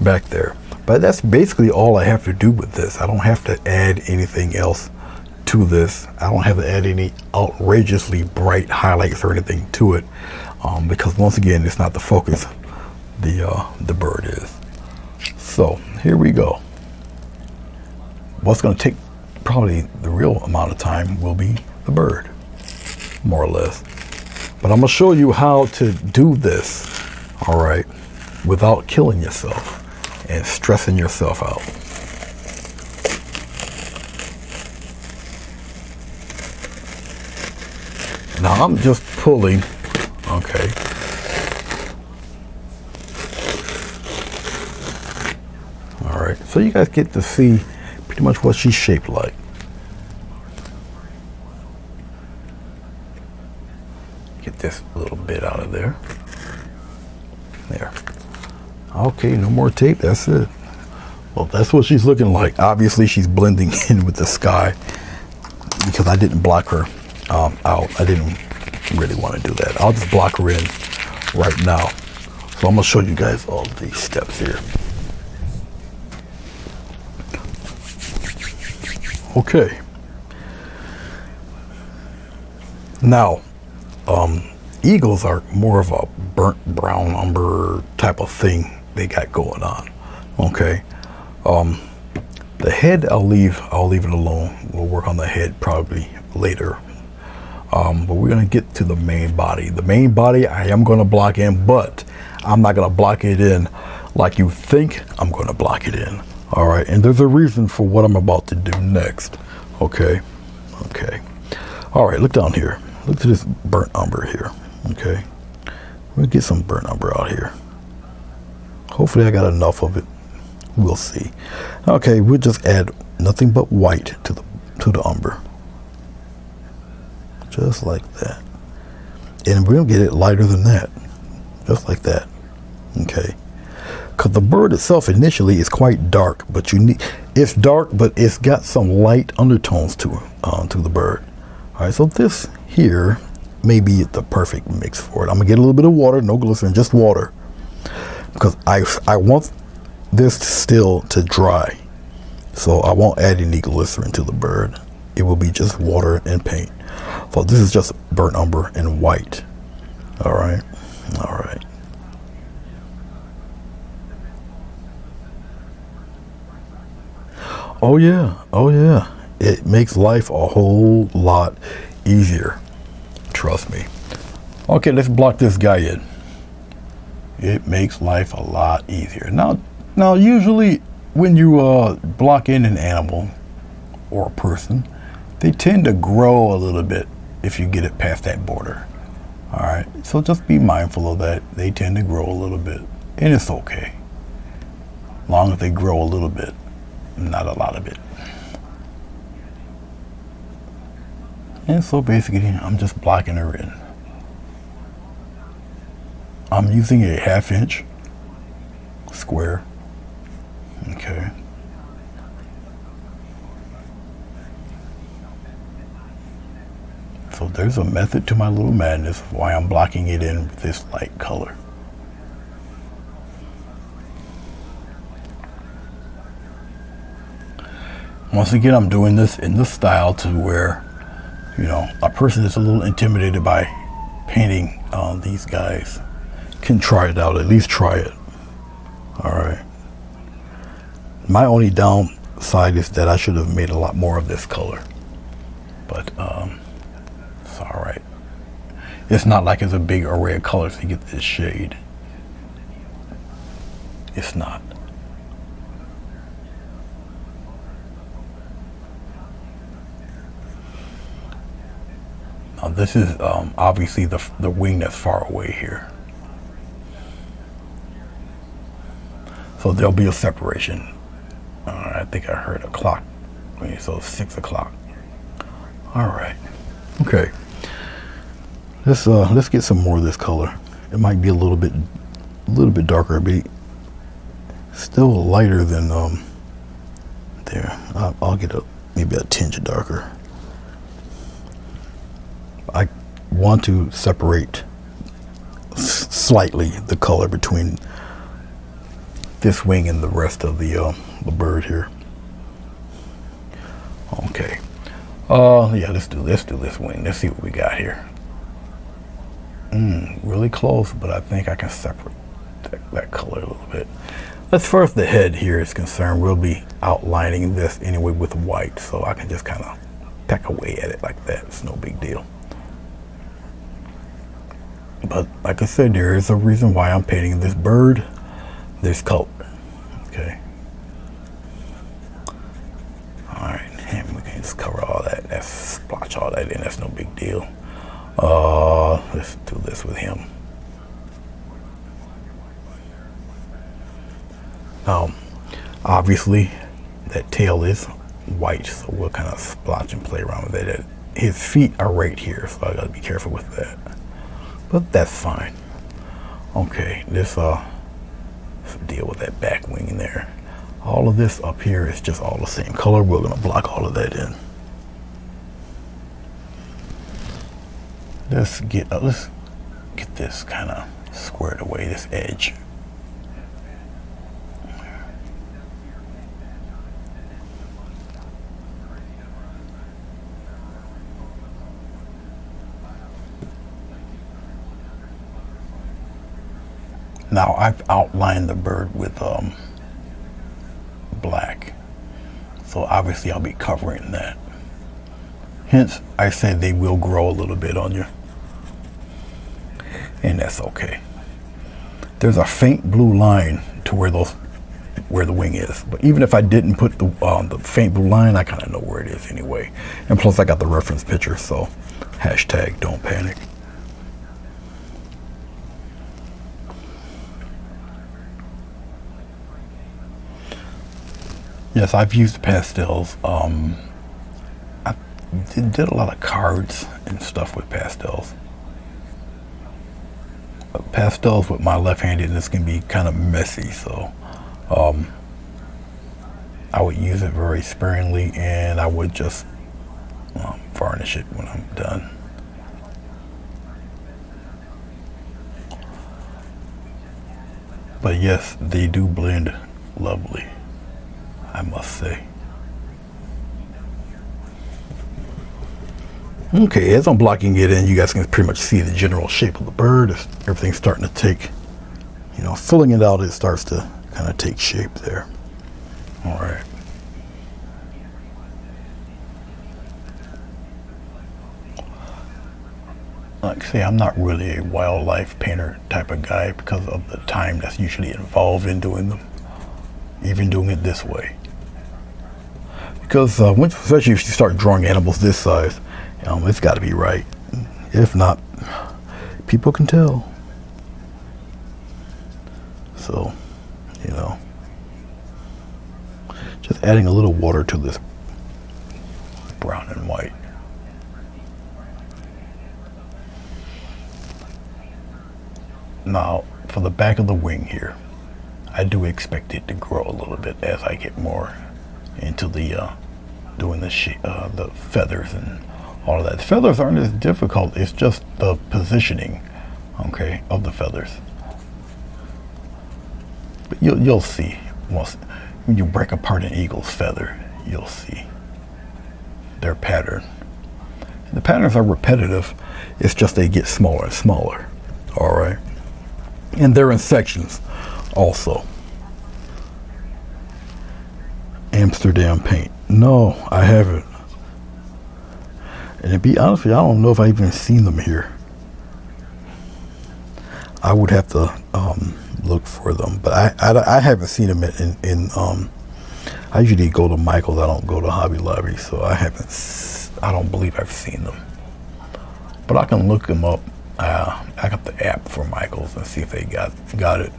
back there. But that's basically all I have to do with this. I don't have to add anything else to this. I don't have to add any outrageously bright highlights or anything to it, because once again, it's not the focus. The bird is. So here we go. What's going to take probably the real amount of time will be the bird, more or less. But I'm going to show you how to do this, all right, without killing yourself and stressing yourself out. Now I'm just pulling, okay. All right, so you guys get to see pretty much what she's shaped like. Get this little bit out of there. There. Okay, no more tape, that's it. Well, that's what she's looking like. Obviously, she's blending in with the sky because I didn't block her out. I didn't really want to do that. I'll just block her in right now. So I'm gonna show you guys all these steps here. Okay. Now, eagles are more of a burnt brown umber type of thing they got going on. Okay. The head I'll leave it alone. We'll work on the head probably later. But we're gonna get to the main body. The main body I am gonna block in, but I'm not gonna block it in like you think I'm gonna block it in. All right, and there's a reason for what I'm about to do next. Okay. All right, look down here. Look at this burnt umber here. Okay, we'll get some burnt umber out here. Hopefully I got enough of it. We'll see. Okay, we'll just add nothing but white to the umber, just like that. And we'll get it lighter than that, just like that. Okay. Because the bird itself initially is quite dark, but it's dark, but it's got some light undertones to it. to the bird. All right, so this here may be the perfect mix for it. I'm gonna get a little bit of water, no glycerin, just water, because I want this still to dry. So I won't add any glycerin to the bird. It will be just water and paint. So this is just burnt umber and white. All right, all right. Oh yeah, oh yeah. It makes life a whole lot easier. Trust me. Okay, let's block this guy in. It makes life a lot easier. Now usually when you block in an animal or a person, they tend to grow a little bit if you get it past that border. All right, so just be mindful of that. They tend to grow a little bit, and it's okay. As long as they grow a little bit, not a lot of it. And so basically, I'm just blocking her in. I'm using a 1/2 inch square. Okay. So there's a method to my little madness of why I'm blocking it in with this light color. Once again, I'm doing this in the style to where, you know, a person that's a little intimidated by painting these guys can try it out, at least try it. All right. My only downside is that I should have made a lot more of this color, but it's all right. It's not like it's a big array of colors to get this shade. It's not. Now this is obviously the wing that's far away here. So there'll be a separation. I think I heard a clock. So 6 o'clock. All right. Okay. Let's get some more of this color. It might be a little bit darker, but still lighter than there. I'll get maybe a tinge darker. I want to separate slightly the color between this wing and the rest of the bird here. Okay. Yeah, let's do this wing. Let's see what we got here. Really close, but I think I can separate that color a little bit. As far as the head here is concerned, we'll be outlining this anyway with white, so I can just kind of peck away at it like that. It's no big deal. But like I said, there is a reason why I'm painting this bird this color. Okay. All right, and we can just cover all that. That's splotch all that in. That's no big deal. Let's do this with him. Obviously, that tail is white, so we'll kind of splotch and play around with it. His feet are right here, so I gotta be careful with that. But that's fine. Okay, let's deal with that back wing there. All of this up here is just all the same color. We're gonna block all of that in. Let's get this kind of squared away, this edge. Now I've outlined the bird with black, so obviously I'll be covering that. Hence, I said they will grow a little bit on you, and that's okay. There's a faint blue line to where the wing is, but even if I didn't put the faint blue line, I kind of know where it is anyway. And plus, I got the reference picture, so hashtag don't panic. Yes, I've used pastels. I did a lot of cards and stuff with pastels. Pastels with my left-handedness can be kind of messy, so I would use it very sparingly, and I would just varnish it when I'm done. But yes, they do blend lovely, I must say. Okay, as I'm blocking it in, you guys can pretty much see the general shape of the bird. Everything's starting to take, you know, filling it out, it starts to kind of take shape there. All right. Like I say, I'm not really a wildlife painter type of guy because of the time that's usually involved in doing them, even doing it this way. Because especially if you start drawing animals this size, it's got to be right. If not, people can tell. So, you know, just adding a little water to this brown and white. Now, for the back of the wing here, I do expect it to grow a little bit as I get more into the doing the feathers and all of that. The feathers aren't as difficult. It's just the positioning, okay, of the feathers. But you'll see when you break apart an eagle's feather, you'll see their pattern. And the patterns are repetitive. It's just they get smaller and smaller. All right. And they're in sections also. Amsterdam paint. No, I haven't. And to be honest with you, I don't know if I've even seen them here. I would have to look for them, but I haven't seen them in I usually go to Michael's. I don't go to Hobby Lobby, so I don't believe I've seen them. But I can look them up. I got the app for Michael's and see if they got it.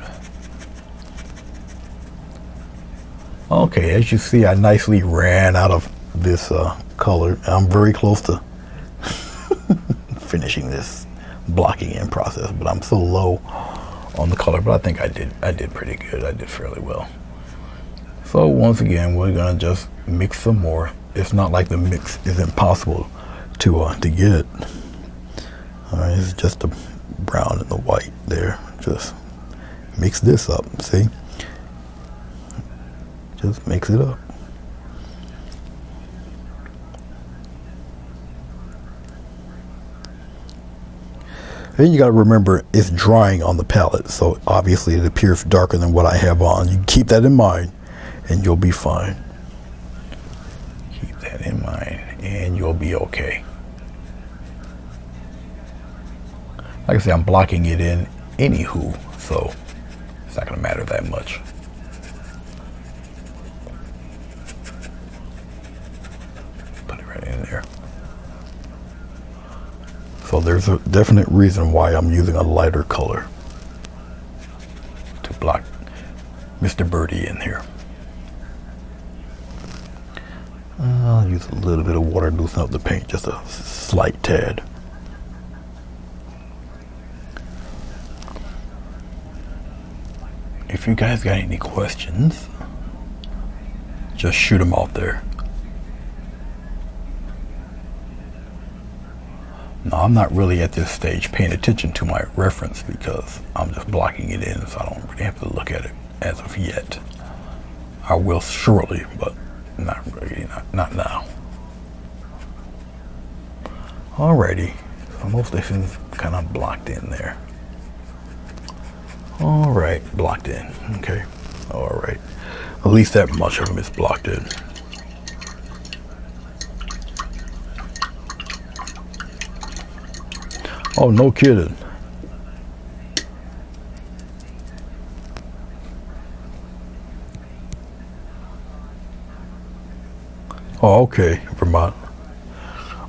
Okay, as you see, I nicely ran out of this color. I'm very close to finishing this blocking in process, but I'm so low on the color. But I think I did pretty good. I did fairly well. So once again, we're gonna just mix some more. It's not like the mix is impossible to get. All right, it's just the brown and the white there. Just mix this up, see? Just mix it up. And you got to remember, it's drying on the palette, so obviously it appears darker than what I have on. You keep that in mind, and you'll be fine. Keep that in mind, and you'll be okay. Like I say, I'm blocking it in anywho, so it's not going to matter that much. Put it right in there. So there's a definite reason why I'm using a lighter color to block Mr. Birdie in here. I'll use a little bit of water to loosen up the paint, just a slight tad. If you guys got any questions, just shoot them out there. No, I'm not really at this stage paying attention to my reference because I'm just blocking it in, so I don't really have to look at it as of yet. I will shortly, but not really, not now. Alrighty, so most of this is kind of blocked in there. All right, blocked in. Okay, all right. At least that much of them is blocked in. Oh, no kidding. Oh, okay, Vermont.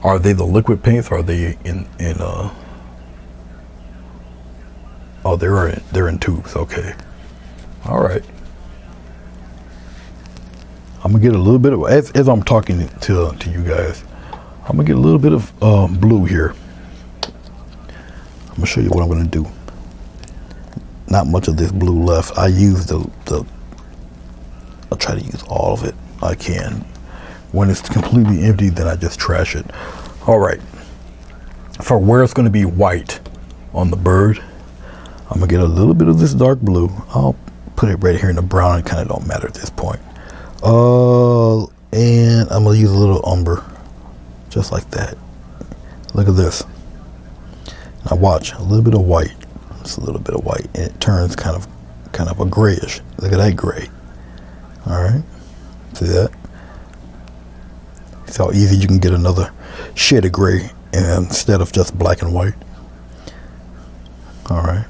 Are they the liquid paints? Or are they in Oh, they're in tubes. Okay. All right. I'm gonna get a little bit of as I'm talking to you guys. I'm gonna get a little bit of blue here. I'm gonna show you what I'm gonna do. Not much of this blue left. I use I'll try to use all of it I can, When it's completely empty, then I just trash it. All right. For where it's going to be white on the bird, I'm going to get a little bit of this dark blue. I'll put it right here in the brown. It kind of don't matter at this point. And I'm going to use a little umber. Just like that. Look at this. Now watch. A little bit of white. Just a little bit of white. And it turns kind of a grayish. Look at that gray. All right. See that? See how easy you can get another shade of gray instead of just black and white. All right.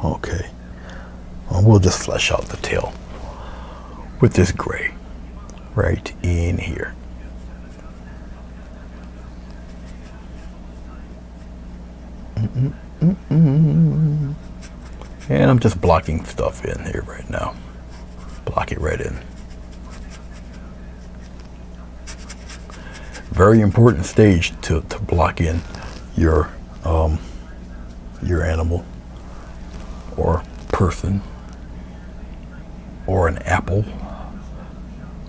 Okay. Well, we'll just flesh out the tail with this gray right in here. And I'm just blocking stuff in here right now. Block it right in. Very important stage to block in your animal or person or an apple,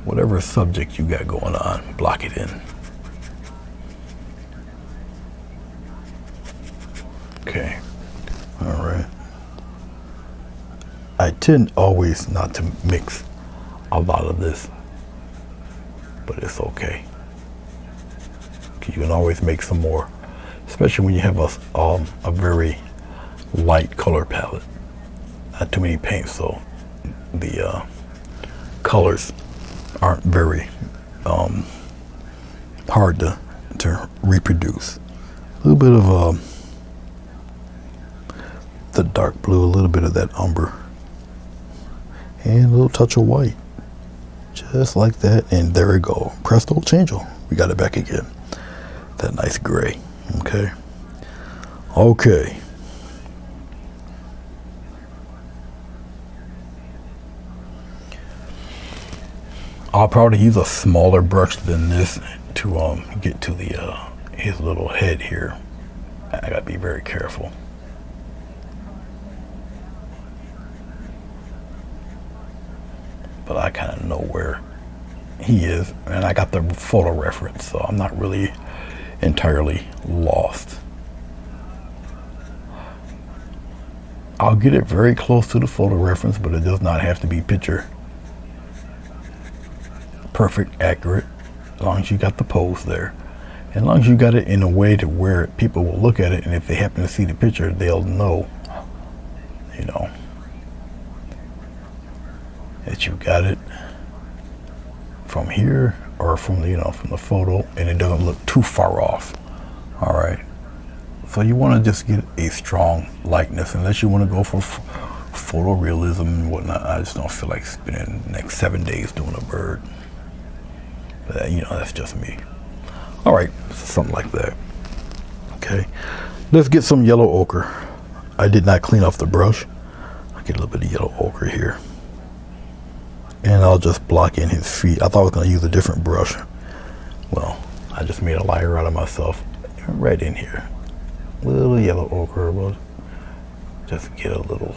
whatever subject you got going on, block it in. Okay, all right. I tend always not to mix a lot of this, but it's okay. You can always make some more, especially when you have a very light color palette. Not too many paints, so the colors aren't very hard to reproduce. A little bit of the dark blue, a little bit of that umber, and a little touch of white, just like that. And there we go. Presto, change-o. We got it back again. That nice gray. Okay. Okay. I'll probably use a smaller brush than this to get to the his little head here. I gotta be very careful. But I kind of know where he is, and I got the photo reference, so I'm not really entirely lost. I'll get it very close to the photo reference, but it does not have to be picture perfect, accurate, as long as you got the pose there. And as long as you got it in a way to where people will look at it, and if they happen to see the picture, they'll know, you know, that you got it from here or from the, from the photo, and it doesn't look too far off. All right. So you want to just get a strong likeness, unless you want to go for photorealism and whatnot. I just don't feel like spending the next 7 days doing a bird. But, that's just me. All right, something like that. Okay, let's get some yellow ochre. I did not clean off the brush. I'll get a little bit of yellow ochre here. And I'll just block in his feet. I thought I was going to use a different brush. Well, I just made a liar out of myself. Right in here. A little yellow ochre. We'll just get a little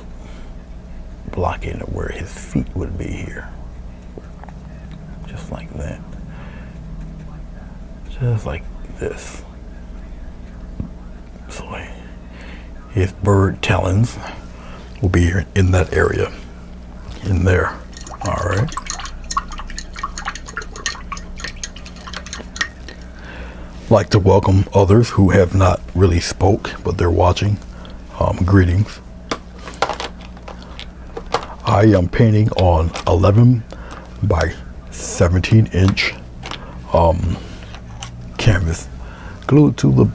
block in where his feet would be here. Just like that. Just like this. So his bird talons will be here in that area. In there. All right. Like to welcome others who have not really spoke, but they're watching. Greetings. I am painting on 11 by 17 inch canvas glued to the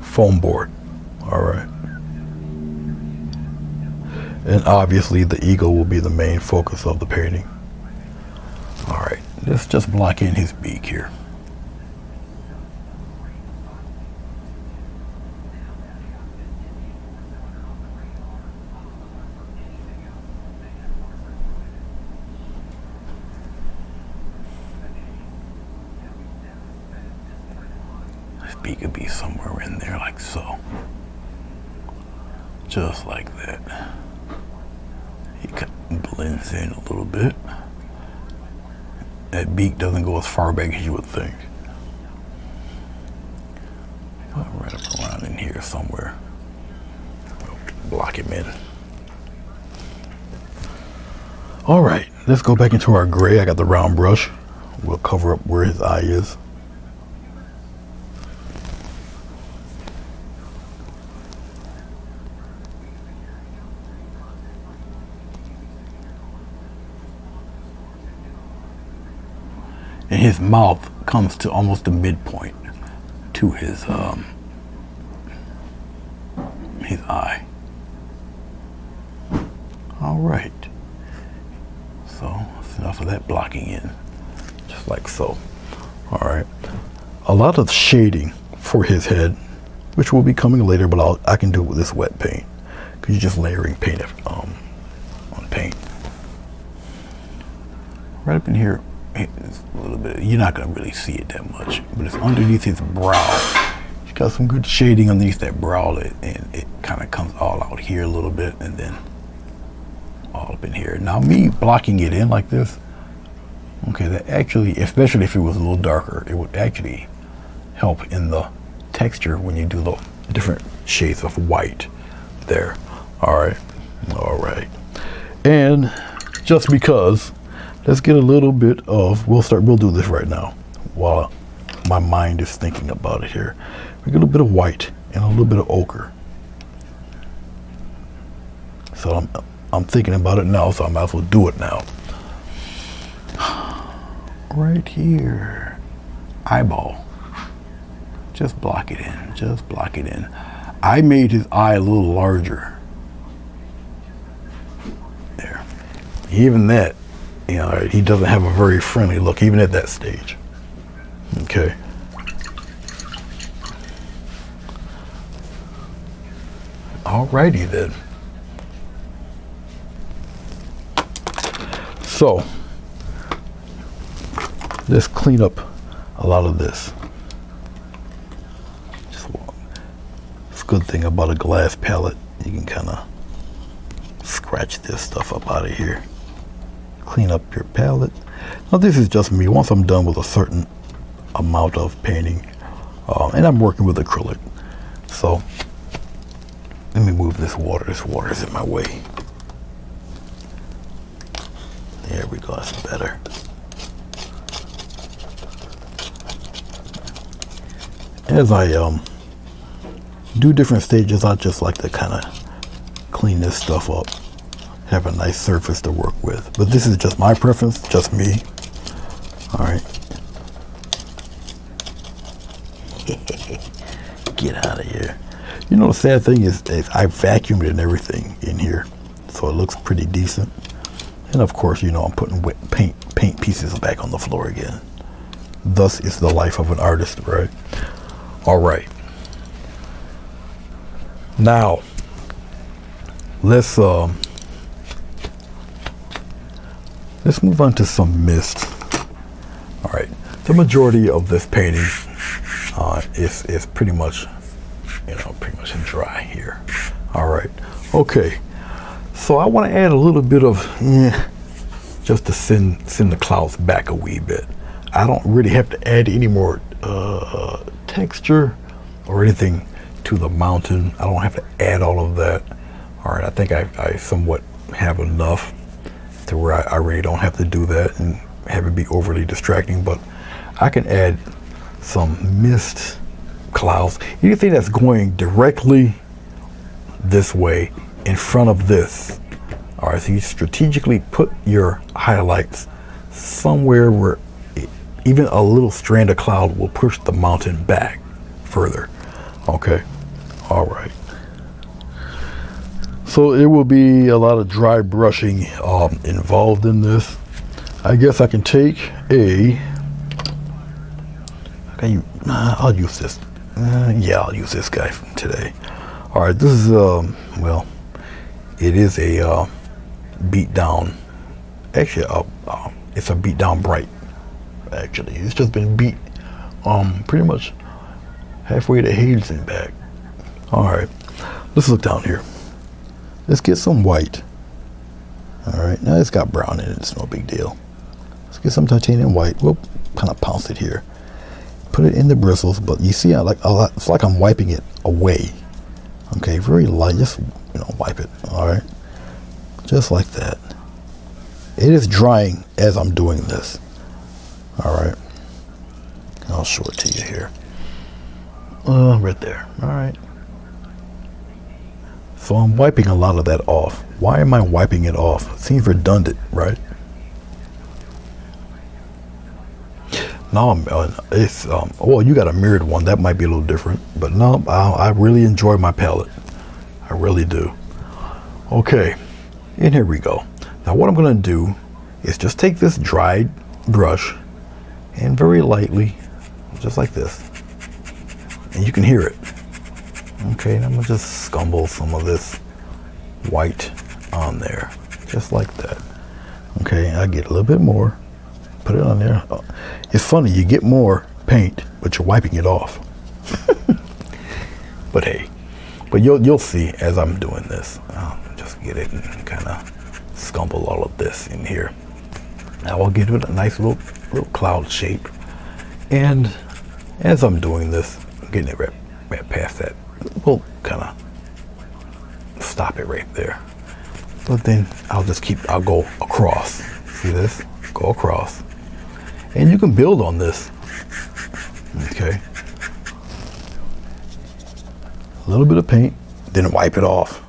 foam board. All right. And obviously the eagle will be the main focus of the painting. All right, let's just block in his beak here. His beak could be somewhere in there like so. Just like that. Blends in a little bit. That beak doesn't go as far back as you would think. Right up around in here somewhere. Block him in. All right, let's go back into our gray. I got the round brush. We'll cover up where his eye is. And his mouth comes to almost the midpoint to his eye. All right. So that's enough of that blocking in, just like so. All right. A lot of shading for his head, which will be coming later, but I can do it with this wet paint because you're just layering paint on paint. Right up in here. It's a little bit, you're not going to really see it that much, but it's underneath his brow. He's got some good shading underneath that brow, and it kind of comes all out here a little bit and then all up in here. Now me blocking it in like this, okay, that actually, especially if it was a little darker, it would actually help in the texture when you do the different shades of white there. All right. And just because, let's get a little bit of, we'll do this right now while my mind is thinking about it here. We get a little bit of white and a little bit of ochre. So I'm thinking about it now, so I might as well do it now. Right here, eyeball. Just block it in, I made his eye a little larger. There. Even that, you know, he doesn't have a very friendly look, even at that stage. Okay. Alrighty then. So, let's clean up a lot of this. It's a good thing about a glass palette. You can kind of scratch this stuff up out of here. Clean up your palette. Now this is just me. Once I'm done with a certain amount of painting, and I'm working with acrylic, so let me move this water. This water is in my way. There we go. That's better. As I do different stages, I just like to kind of clean this stuff up, have a nice surface to work with. But this is just my preference, just me. All right. Get out of here. You know, the sad thing is I vacuumed and everything in here, so it looks pretty decent. And of course, you know, I'm putting wet paint pieces back on the floor again. Thus is the life of an artist, right? All right. Now, let's move on to some mist. All right. The majority of this painting is pretty much, pretty much dry here. All right. Okay. So I want to add a little bit of, just to send the clouds back a wee bit. I don't really have to add any more texture or anything to the mountain. I don't have to add all of that. All right. I think I somewhat have enough to where I really don't have to do that and have it be overly distracting, but I can add some mist, clouds, anything that's going directly this way in front of this. All right, so you strategically put your highlights somewhere where even a little strand of cloud will push the mountain back further. Okay, all right. So it will be a lot of dry brushing involved in this. I guess I can take I'll use this. Yeah, I'll use this guy today. All right, this is, well, it is a beat down. Actually, it's a beat down bright. Actually, it's just been beat pretty much halfway to Hades and back. All right, let's look down here. Let's get some white. All right, now it's got brown in it. It's no big deal. Let's get some titanium white. We'll kind of pounce it here. Put it in the bristles, but you see, it's like I'm wiping it away. Okay, very light. Just wipe it. All right, just like that. It is drying as I'm doing this. All right, I'll show it to you here. Right there. All right. So I'm wiping a lot of that off. Why am I wiping it off? It seems redundant, right? No, well, you got a mirrored one. That might be a little different. But no, I really enjoy my palette. I really do. Okay, and here we go. Now what I'm going to do is just take this dried brush and very lightly, just like this. And you can hear it. Okay, and I'm going to just scumble some of this white on there. Just like that. Okay, I get a little bit more. Put it on there. Oh, it's funny, you get more paint, but you're wiping it off. But hey, you'll see as I'm doing this. I'll just get it and kind of scumble all of this in here. Now I'll give it a nice little cloud shape. And as I'm doing this, I'm getting it right past that. We'll kind of stop it right there. But then I'll go across. See this? Go across. And you can build on this. Okay. A little bit of paint, then wipe it off.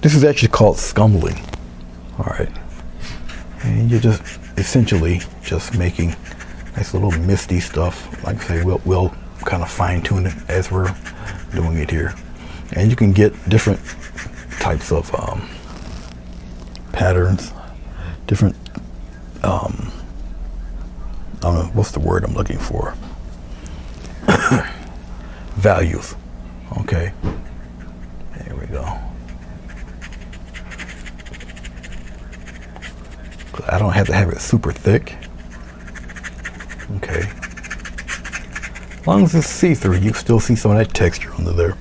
This is actually called scumbling. All right. And you're just essentially just making nice little misty stuff. Like I say, we'll kind of fine tune it as we're doing it here. And you can get different types of patterns, different I don't know, what's the word I'm looking for? Values. Okay. There we go. I don't have to have it super thick. Okay. As long as it's see-through, you still see some of that texture under there.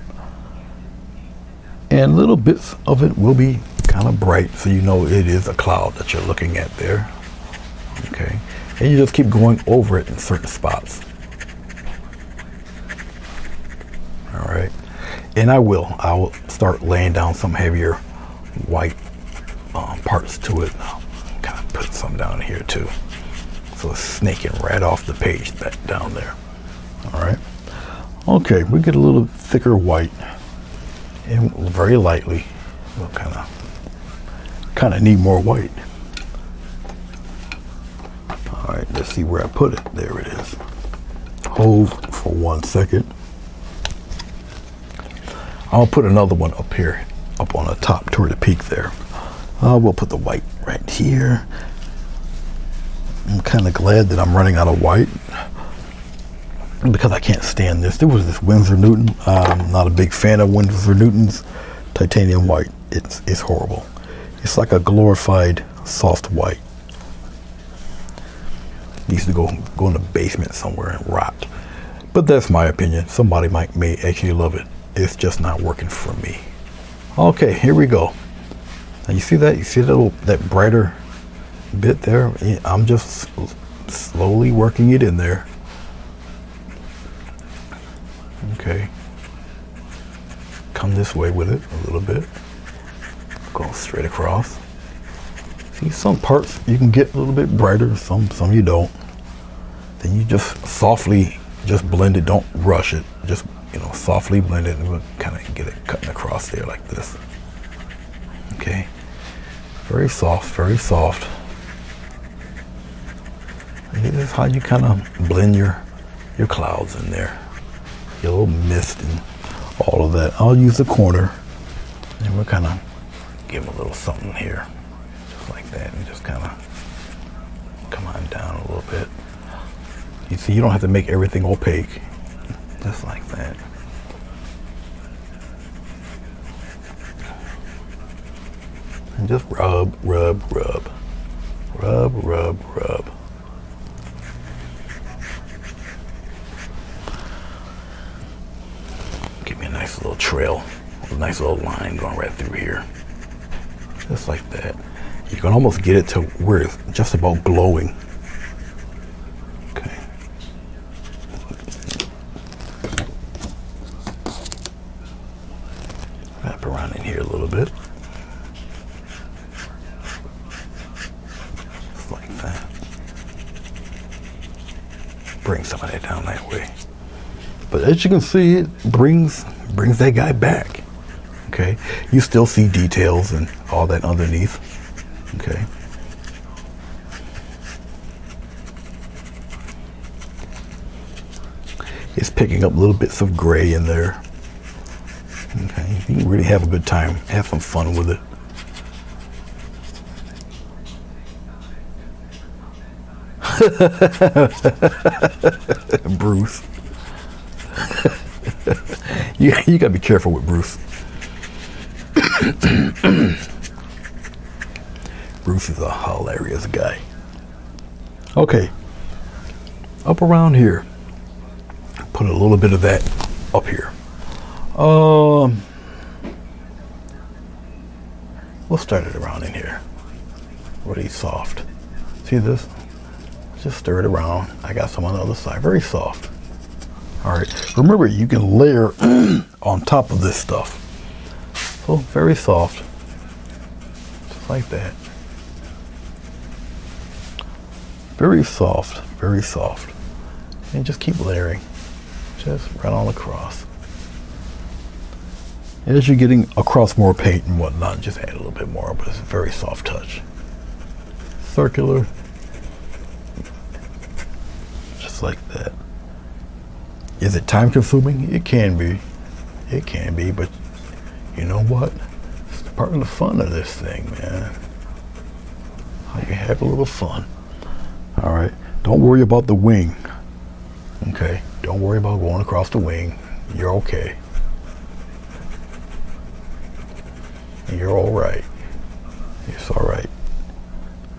And little bits of it will be kind of bright, so you know it is a cloud that you're looking at there. Okay. And you just keep going over it in certain spots. All right. And I will start laying down some heavier white parts to it. I'll kind of put some down here too. So it's snaking right off the page back down there. All right. Okay, we get a little thicker white, and very lightly, we'll kind of need more white. All right, let's see where I put it. There it is. Hold for 1 second. I'll put another one up here, up on the top toward the peak there. We'll put the white right here. I'm kind of glad that I'm running out of white because I can't stand this. There was this Winsor Newton. I'm not a big fan of Winsor Newton's titanium white. It's horrible. It's like a glorified soft white. Needs to go in the basement somewhere and rot. But that's my opinion. Somebody may actually love it. It's just not working for me. Okay, here we go. Now you see that? You see that brighter bit there? I'm just slowly working it in there. Okay. Come this way with it a little bit. Go straight across. See, some parts you can get a little bit brighter, some you don't. Then you just softly blend it. Don't rush it. Just softly blend it, and we'll kind of get it cutting across there like this. Okay. Very soft, very soft. And this is how you kind of blend your clouds in there. Your little mist and all of that. I'll use the corner, and we'll kind of give them a little something here. Like that, and just kind of come on down a little bit. You see, you don't have to make everything opaque. Just like that. And just rub, rub, rub. Rub, rub, rub. Give me a nice little trail, a nice little line going right through here. Just like that. You can almost get it to where it's just about glowing. Okay. Wrap around in here a little bit. Just like that. Bring some of that down that way. But as you can see, it brings that guy back. Okay. You still see details and all that underneath. Okay. It's picking up little bits of gray in there. Okay. You can really have a good time. Have some fun with it. Bruce. You gotta be careful with Bruce. Bruce is a hilarious guy. Okay, up around here, put a little bit of that up here. We'll start it around in here. Really soft. See this? Just stir it around. I got some on the other side. Very soft. All right. Remember, you can layer on top of this stuff. So very soft. Just like that. Very soft. Very soft. And just keep layering. Just right on across. And as you're getting across more paint and whatnot, just add a little bit more, but it's a very soft touch. Circular. Just like that. Is it time consuming? It can be. It can be, but you know what? It's part of the fun of this thing, man. How you have a little fun. All right. Don't worry about the wing. Okay. Don't worry about going across the wing. You're okay. You're all right. It's all right.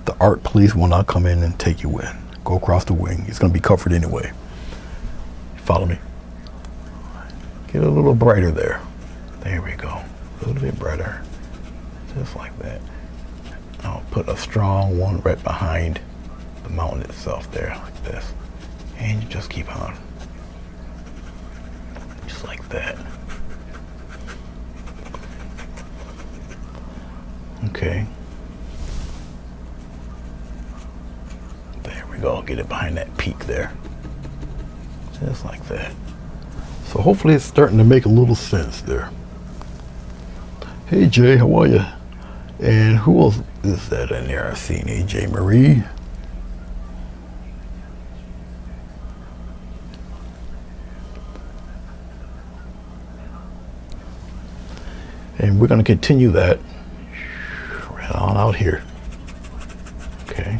The art police will not come in and take you in. Go across the wing. It's going to be covered anyway. Follow me. Get a little brighter there. There we go. A little bit brighter. Just like that. I'll put a strong one right behind the mountain itself there, like this. And you just keep on. Just like that. Okay. There we go. Get it behind that peak there. Just like that. So hopefully it's starting to make a little sense there. Hey Jay, how are you? And who else is that in there? I've seen AJ Marie. And we're going to continue that right on out here. Okay.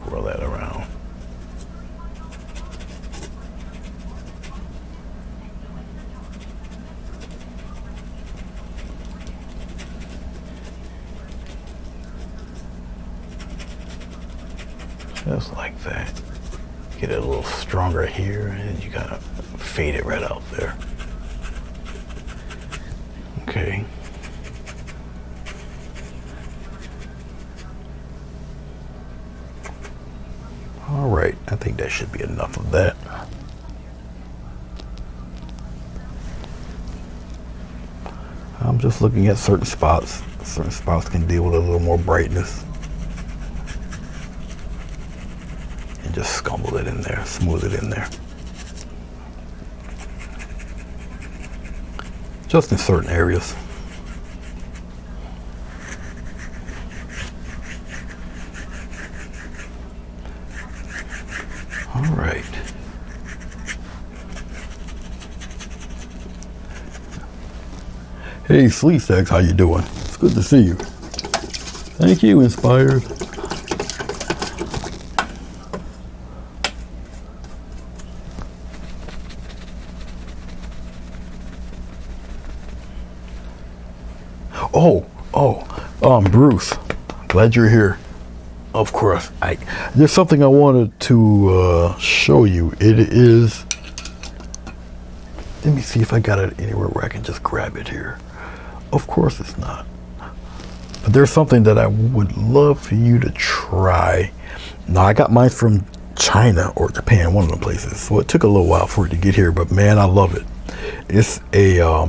Roll that around. Just like that. Get it a little stronger here, and you gotta fade it right out there. Okay. All right, I think that should be enough of that. I'm just looking at certain spots. Certain spots can deal with a little more brightness. And just scumble it in there, smooth it in there. Just in certain areas. All right. Hey, Sleet Stacks, how you doing? It's good to see you. Thank you, Inspired. Bruce, glad you're here. Of course, there's something I wanted to show you. It is, let me see if I got it anywhere where I can just grab it here. Of course it's not. But there's something that I would love for you to try. Now, I got mine from China or Japan, one of the places. So it took a little while for it to get here, but man, I love it. It's a, I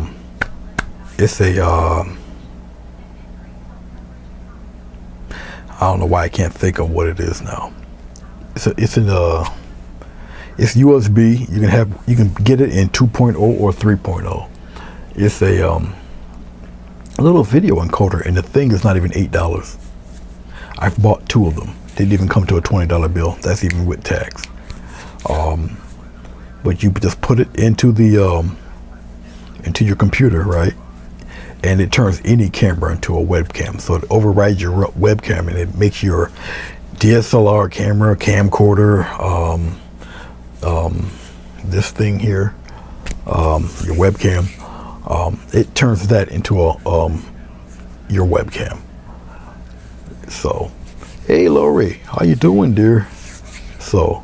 don't know why I can't think of what it is now. It's USB. You can get it in 2.0 or 3.0. It's a little video encoder, and the thing is not even $8. I've bought 2 of them. They didn't even come to a $20 bill. That's even with tax. But you just put it into the into your computer, right? And it turns any camera into a webcam. So it overrides your webcam, and it makes your DSLR camera, camcorder, this thing here, your webcam, it turns that into your webcam. So, hey Lori, how you doing, dear? So,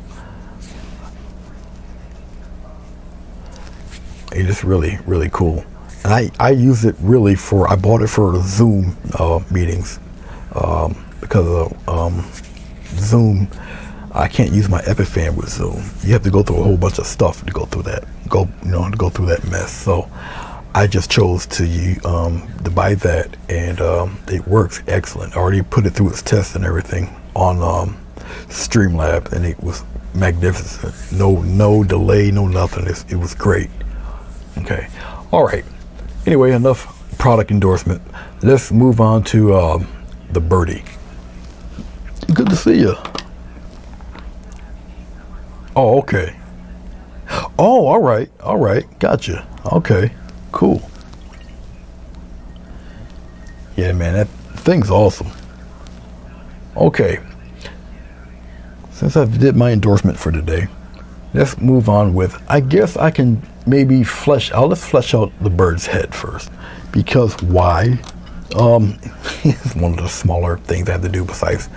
it is really, really cool. And I use it really for, I bought it for the Zoom meetings, because of Zoom. I can't use my Epiphan with Zoom. You have to go through a whole bunch of stuff to go through that. To go through that mess. So I just chose to buy that, and it works excellent. I already put it through its tests and everything on Streamlabs, and it was magnificent. No delay, no nothing. It was great. Okay, all right. Anyway, enough product endorsement. Let's move on to the birdie. Good to see you. Oh, okay. Oh, all right, gotcha. Okay, cool. Yeah, man, that thing's awesome. Okay, since I did my endorsement for today, let's move on with, I guess I can maybe let's flesh out the bird's head first. Because why? It's one of the smaller things I have to do besides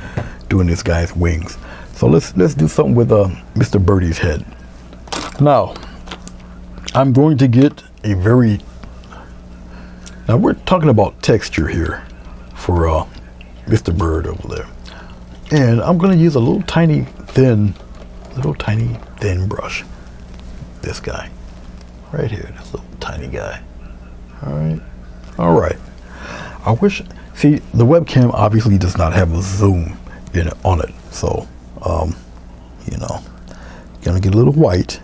doing this guy's wings. So let's do something with Mr. Birdie's head. Now, I'm going to get a very, now we're talking about texture here for Mr. Bird over there. And I'm going to use a little tiny thin brush. This guy, right here, this little tiny guy. All right. I wish, see, the webcam obviously does not have a zoom on it. So, gonna get a little white.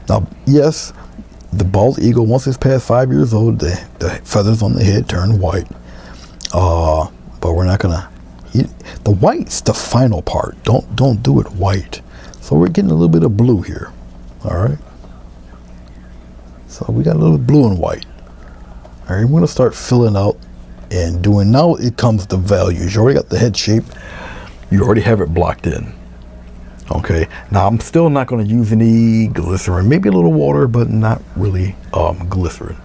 Now, yes, the bald eagle, once it's past 5 years old, the feathers on the head turn white. But we're not gonna, the white's the final part. Don't do it white. So we're getting a little bit of blue here. All right. So we got a little blue and white. All right, we're gonna start filling out and doing, now it comes to values. You already got the head shape. You already have it blocked in. Okay, now I'm still not going to use any glycerin, maybe a little water, but not really glycerin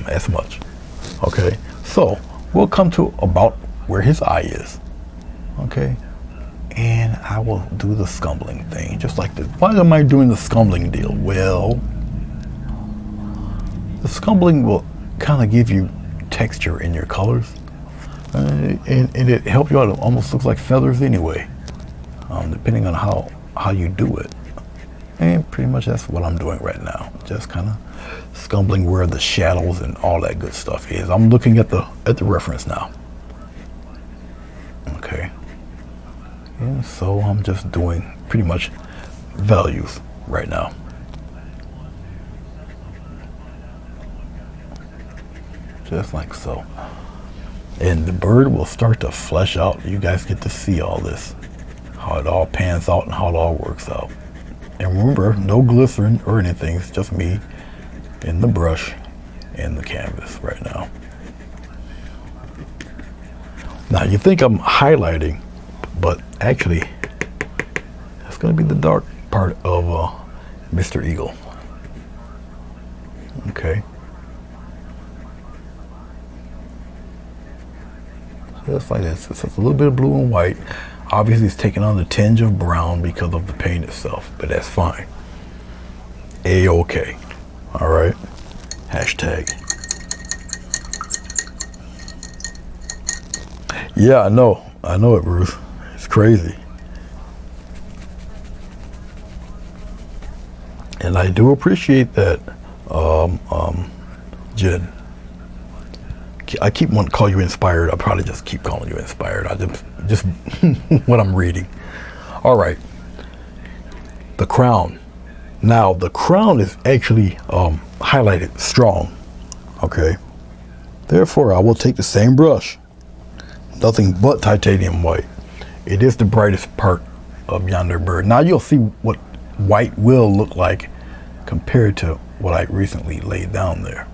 as much. Okay, so we'll come to about where his eye is. Okay, and I will do the scumbling thing, just like this. Why am I doing the scumbling deal? Well, the scumbling will kind of give you texture in your colors, and it helps you out. It almost looks like feathers anyway, depending on how you do it. And pretty much that's what I'm doing right now, just kind of scumbling where the shadows and all that good stuff is. I'm looking at the reference now. Okay, and so I'm just doing pretty much values right now. Just like so. And the bird will start to flesh out. You guys get to see all this, how it all pans out and how it all works out. And remember, no glycerin or anything. It's just me and the brush and the canvas right now. Now you think I'm highlighting, but actually that's going to be the dark part of Mr. Eagle. Okay. Just like this. It's a little bit of blue and white. Obviously it's taking on the tinge of brown because of the paint itself, but that's fine. A-okay. All right. Hashtag. Yeah, I know it, Bruce. It's crazy. And I do appreciate that, Jen. I keep wanting to call you inspired. I'll probably just keep calling you inspired. I just what I'm reading. All right. The crown. Now, the crown is actually highlighted strong. Okay. Therefore, I will take the same brush. Nothing but titanium white. It is the brightest part of yonder bird. Now, you'll see what white will look like compared to what I recently laid down there.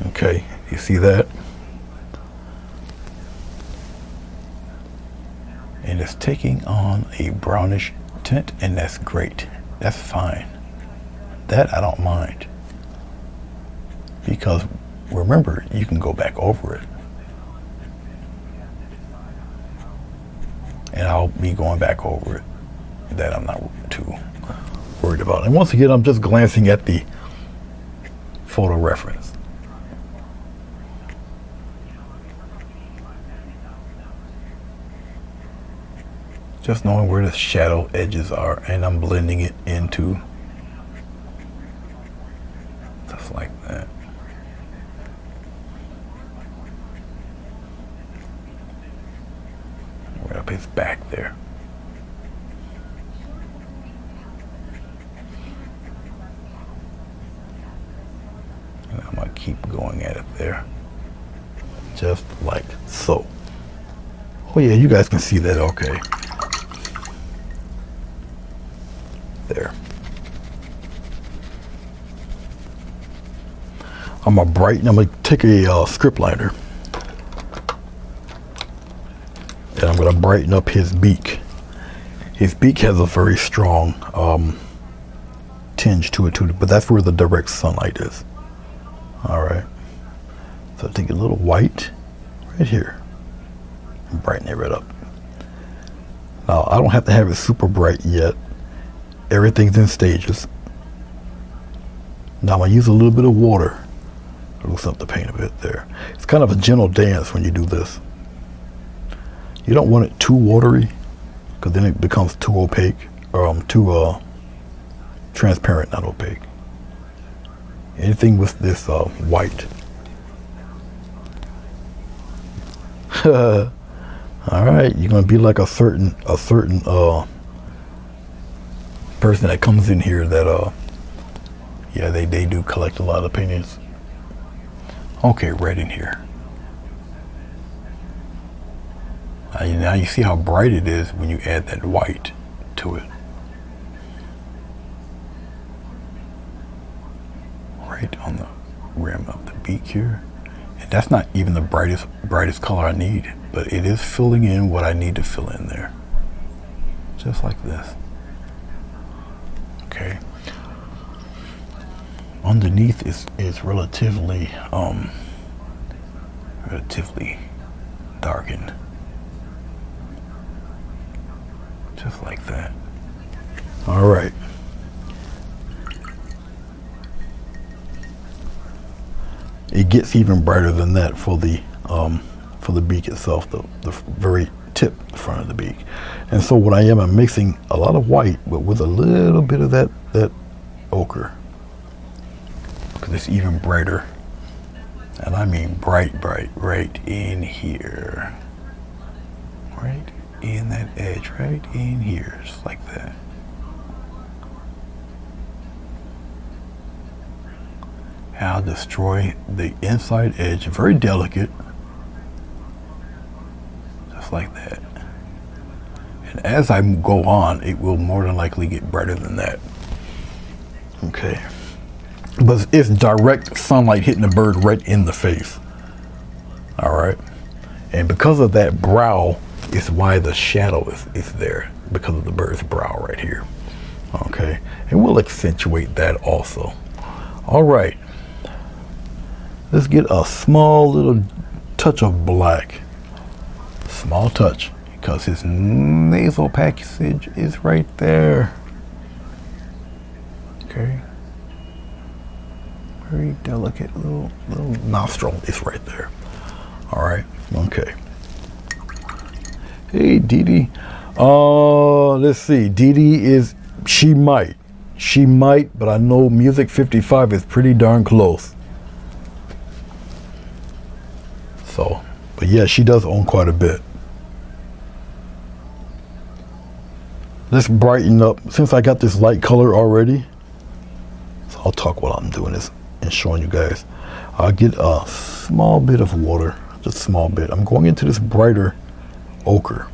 Okay, you see that? And it's taking on a brownish tint, and that's great. That's fine. That I don't mind. Because remember, you can go back over it. And I'll be going back over it. That I'm not too worried about. And once again, I'm just glancing at the photo reference. Just knowing where the shadow edges are, and I'm blending it into just like that. Right up his back there. And I'm gonna keep going at it there. Just like so. Oh yeah, you guys can see that, okay. There. I'm gonna take a script liner, and I'm gonna brighten up his beak. His beak has a very strong tinge to it too, but that's where the direct sunlight is. All right. So take a little white right here and brighten it right up. Now I don't have to have it super bright yet. Everything's in stages. Now I'm gonna use a little bit of water to loosen up the paint a bit there. It's kind of a gentle dance when you do this. You don't want it too watery, because then it becomes too opaque, or too transparent, not opaque. Anything with this white. All right, you're gonna be like a certain person that comes in here that yeah, they do collect a lot of paintings. Okay, right in here. Now you see how bright it is when you add that white to it. Right on the rim of the beak here. And that's not even the brightest color I need, but it is filling in what I need to fill in there. Just like this. Okay. Underneath is relatively darkened. Just like that. All right. It gets even brighter than that for the beak itself, the very tip front of the beak. And so what I'm mixing a lot of white, but with a little bit of that ochre, because it's even brighter. And I mean bright, right in here, right in that edge, right in here, just like that. And I'll destroy the inside edge, very delicate, just like that. And as I go on, it will more than likely get brighter than that. Okay. But it's direct sunlight hitting the bird right in the face. All right. And because of that brow, it's why the shadow is there, because of the bird's brow right here. Okay. And we'll accentuate that also. All right. Let's get a small little touch of black. Small touch, because his nasal passage is right there. Okay. Very delicate little nostril is right there. All right, okay. Hey, Dee Dee. Let's see. Dee Dee is, she might, but I know Music 55 is pretty darn close. So, but yeah, she does own quite a bit. Let's brighten up, since I got this light color already. So I'll talk while I'm doing this and showing you guys. I'll get a small bit of water, just a small bit. I'm going into this brighter ochre.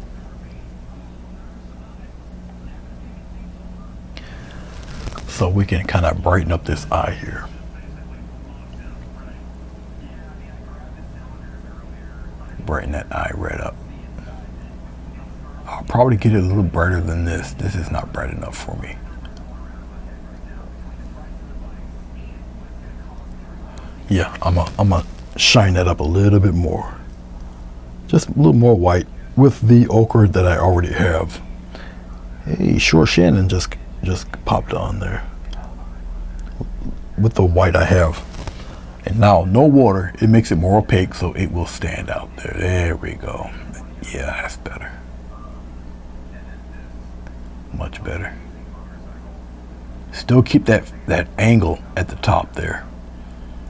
So we can kind of brighten up this eye here. Brighten that eye right up. I'll probably get it a little brighter than this. This is not bright enough for me. Yeah, I'm gonna shine that up a little bit more. Just a little more white with the ochre that I already have. Hey, Sure Shannon just popped on there with the white I have. And now no water, it makes it more opaque so it will stand out there. There we go. Yeah, that's better. Much better. Still keep that angle at the top there.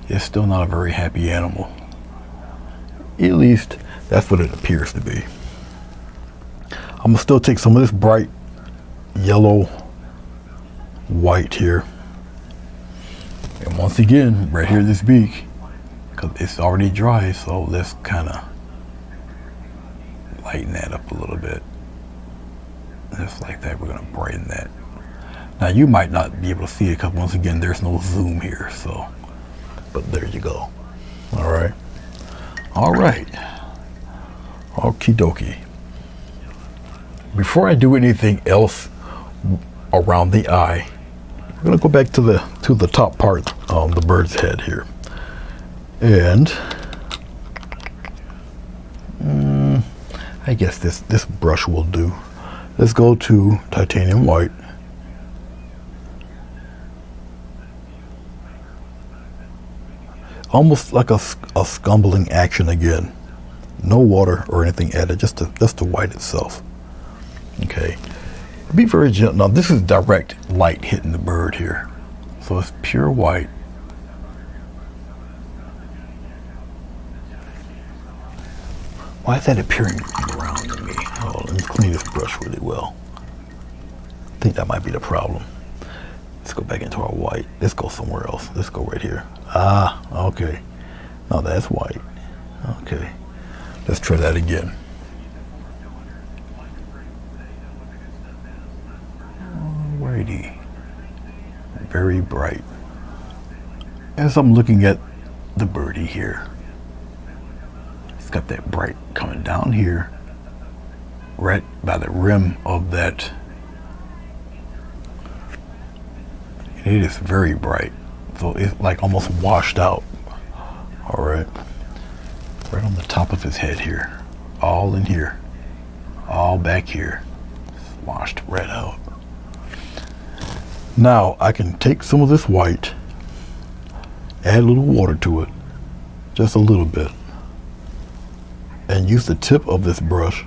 It's still not a very happy animal. At least that's what it appears to be. I'm gonna still take some of this bright yellow white here. And once again, right here, this beak, because it's already dry, so let's kind of lighten that up a little bit. Just like that, we're gonna brighten that. Now you might not be able to see it because once again, there's no zoom here, so, but there you go. All right. All right. Okie dokie. Before I do anything else around the eye, we're gonna go back to the top part of the bird's head here. And I guess this brush will do. Let's go to titanium white. Almost like a scumbling action again. No water or anything added, just the white itself. Okay. Be very gentle. Now this is direct light hitting the bird here. So it's pure white. Why is that appearing brown to me? Oh, let me clean this brush really well. I think that might be the problem. Let's go back into our white. Let's go somewhere else. Let's go right here. Ah, okay. Now that's white. Okay. Let's try that again. Alrighty. Very bright. As I'm looking at the birdie here, it's got that bright coming down here, right by the rim of that. And it is very bright. So it's like almost washed out. All right. Right on the top of his head here. All in here. All back here. It's washed right out. Now I can take some of this white, add a little water to it, just a little bit, and use the tip of this brush.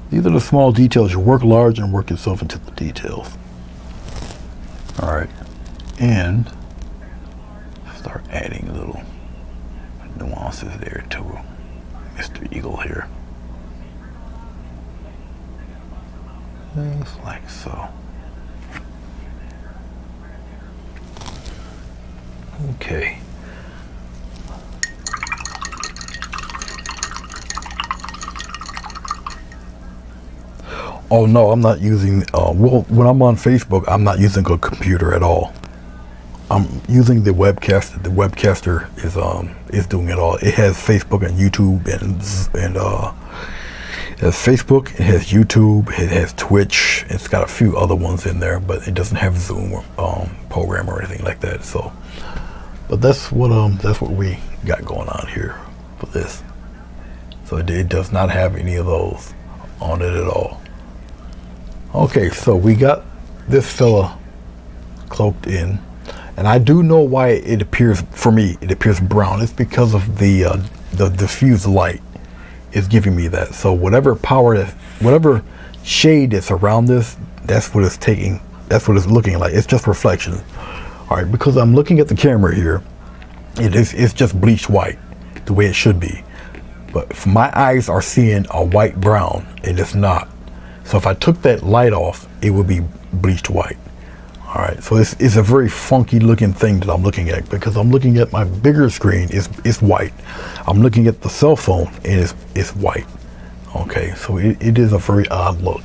These are the small details. You work large and work yourself into the details. All right. And start adding little nuances there to Mr. Eagle here. Just like so. Okay. Oh no, I'm not using, well, when I'm on Facebook, I'm not using a computer at all. I'm using the webcaster. The webcaster is doing it all. It has Facebook and YouTube and it has Facebook, it has YouTube, it has Twitch. It's got a few other ones in there, but it doesn't have Zoom program or anything like that. So, but that's what we got going on here for this. So it does not have any of those on it at all. Okay, so we got this fella cloaked in. And I do know why it appears, for me, it appears brown. It's because of the diffused light is giving me that. So whatever power, whatever shade that's around this, that's what it's taking, that's what it's looking like. It's just reflection. All right, because I'm looking at the camera here, it's just bleached white, the way it should be. But if my eyes are seeing a white brown, and it's not. So if I took that light off, it would be bleached white. All right, so it's a very funky looking thing that I'm looking at, because I'm looking at my bigger screen, it's white. I'm looking at the cell phone, and it's white. Okay, so it is a very odd look.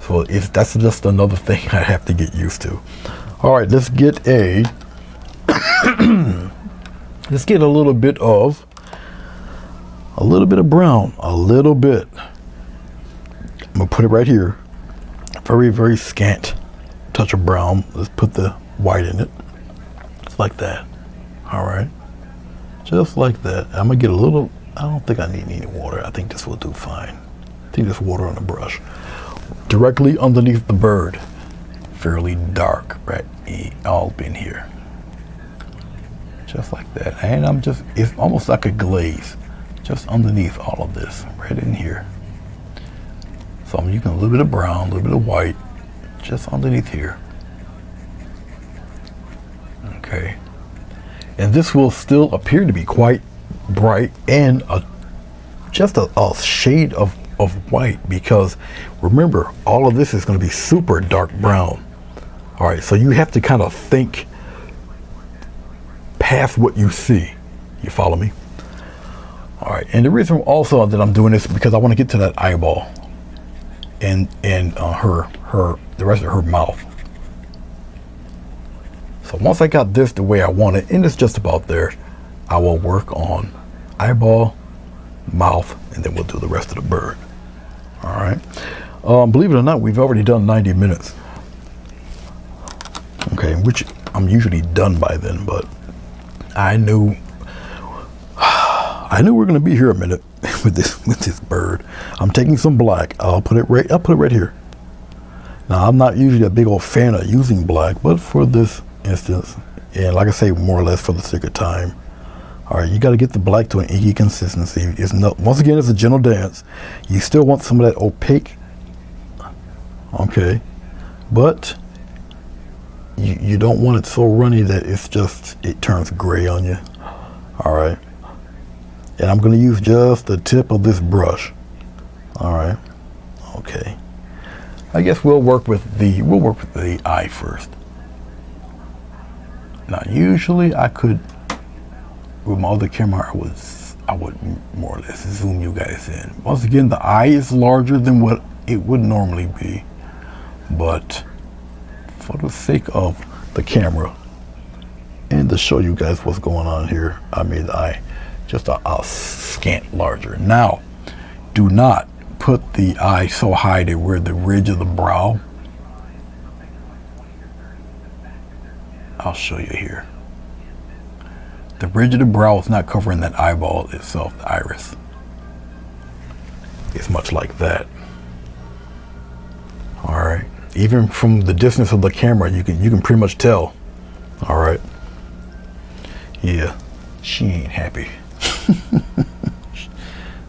So that's just another thing I have to get used to. All right, let's get let's get a little bit of brown, a little bit. I'm gonna put it right here. Very, very scant touch of brown. Let's put the white in it. Just like that. All right. Just like that. I'm gonna get a little, I don't think I need any water. I think this will do fine. I think there's water on the brush. Directly underneath the bird. Fairly dark, right? All in here. Just like that. And it's almost like a glaze. Just underneath all of this, right in here. So I'm using a little bit of brown, a little bit of white, just underneath here. Okay. And this will still appear to be quite bright and just a shade of white, because remember, all of this is going to be super dark brown. All right, so you have to kind of think past what you see. You follow me? All right, and the reason also that I'm doing this is because I want to get to that eyeball and the rest of her mouth. So once I got this the way I want it, and it's just about there, I will work on eyeball, mouth, and then we'll do the rest of the bird. All right. Believe it or not, we've already done 90 minutes. Okay, which I'm usually done by then, but I knew we're gonna be here a minute with this bird. I'm taking some black. I'll put it right here. Now, I'm not usually a big old fan of using black, but for this instance, and like I say, more or less for the sake of time. All right, you got to get the black to an inky consistency. Once again, it's a gentle dance. You still want some of that opaque, okay, but you don't want it so runny that it turns gray on you. All right, and I'm going to use just the tip of this brush. All right, okay. I guess we'll work with the eye first. Now, usually I could, with my other camera, I would more or less zoom you guys in. Once again, the eye is larger than what it would normally be, but for the sake of the camera and to show you guys what's going on here, I made the eye just a scant larger. Now, do not put the eye so high to where the ridge of the brow. I'll show you here. The ridge of the brow is not covering that eyeball itself, the iris. It's much like that. All right. Even from the distance of the camera, you can pretty much tell. All right. Yeah, she ain't happy.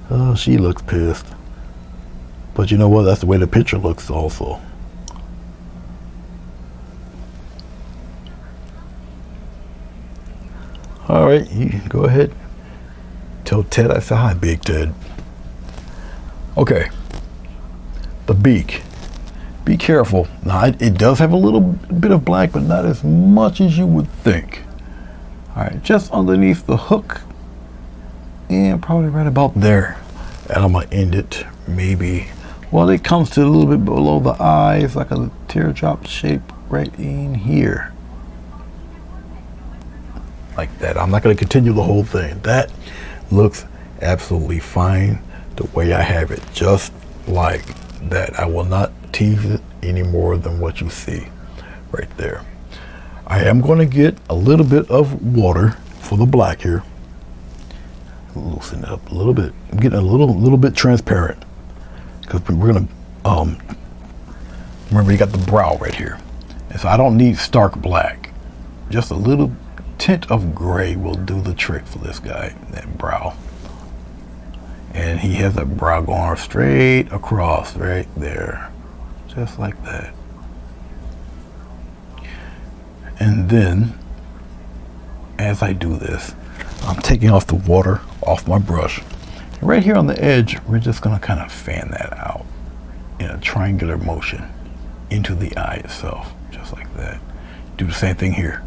Oh, she looks pissed. But you know what? That's the way the picture looks also. All right, you go ahead. Tell Ted I said hi, Big Ted. Okay. The beak. Be careful. Now, it does have a little bit of black, but not as much as you would think. All right, just underneath the hook. And probably right about there. And I'm going to end it maybe. Well, it comes to a little bit below the eye. It's like a teardrop shape right in here. Like that. I'm not going to continue the whole thing. That looks absolutely fine the way I have it. Just like that. I will not tease it any more than what you see right there. I am going to get a little bit of water for the black here. Loosen it up a little bit. I'm getting a little bit transparent. Because we're going to, remember you got the brow right here. And so I don't need stark black. just a little tint of gray will do the trick for this guy, that brow. And he has a brow going straight across right there, just like that. And then, as I do this, I'm taking off the water off my brush. And right here on the edge, we're just gonna kind of fan that out in a triangular motion into the eye itself, just like that. Do the same thing here.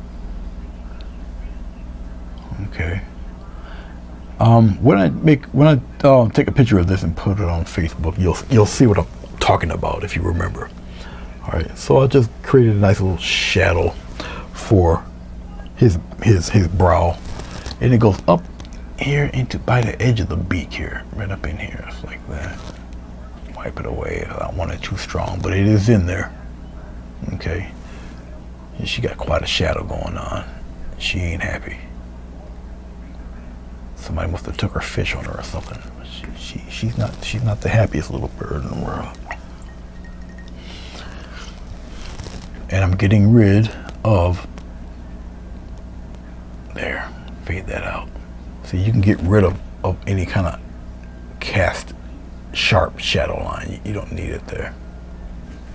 Okay. When I take a picture of this and put it on Facebook, you'll see what I'm talking about if you remember. All right. So I just created a nice little shadow for his brow, and it goes up here into by the edge of the beak here, right up in here, just like that. Wipe it away. I don't want it too strong, but it is in there. Okay. And she got quite a shadow going on. She ain't happy. Somebody must have took her fish on her or something. She's not the happiest little bird in the world. And I'm getting rid of, there, fade that out. So you can get rid of any kind of cast sharp shadow line. You don't need it there.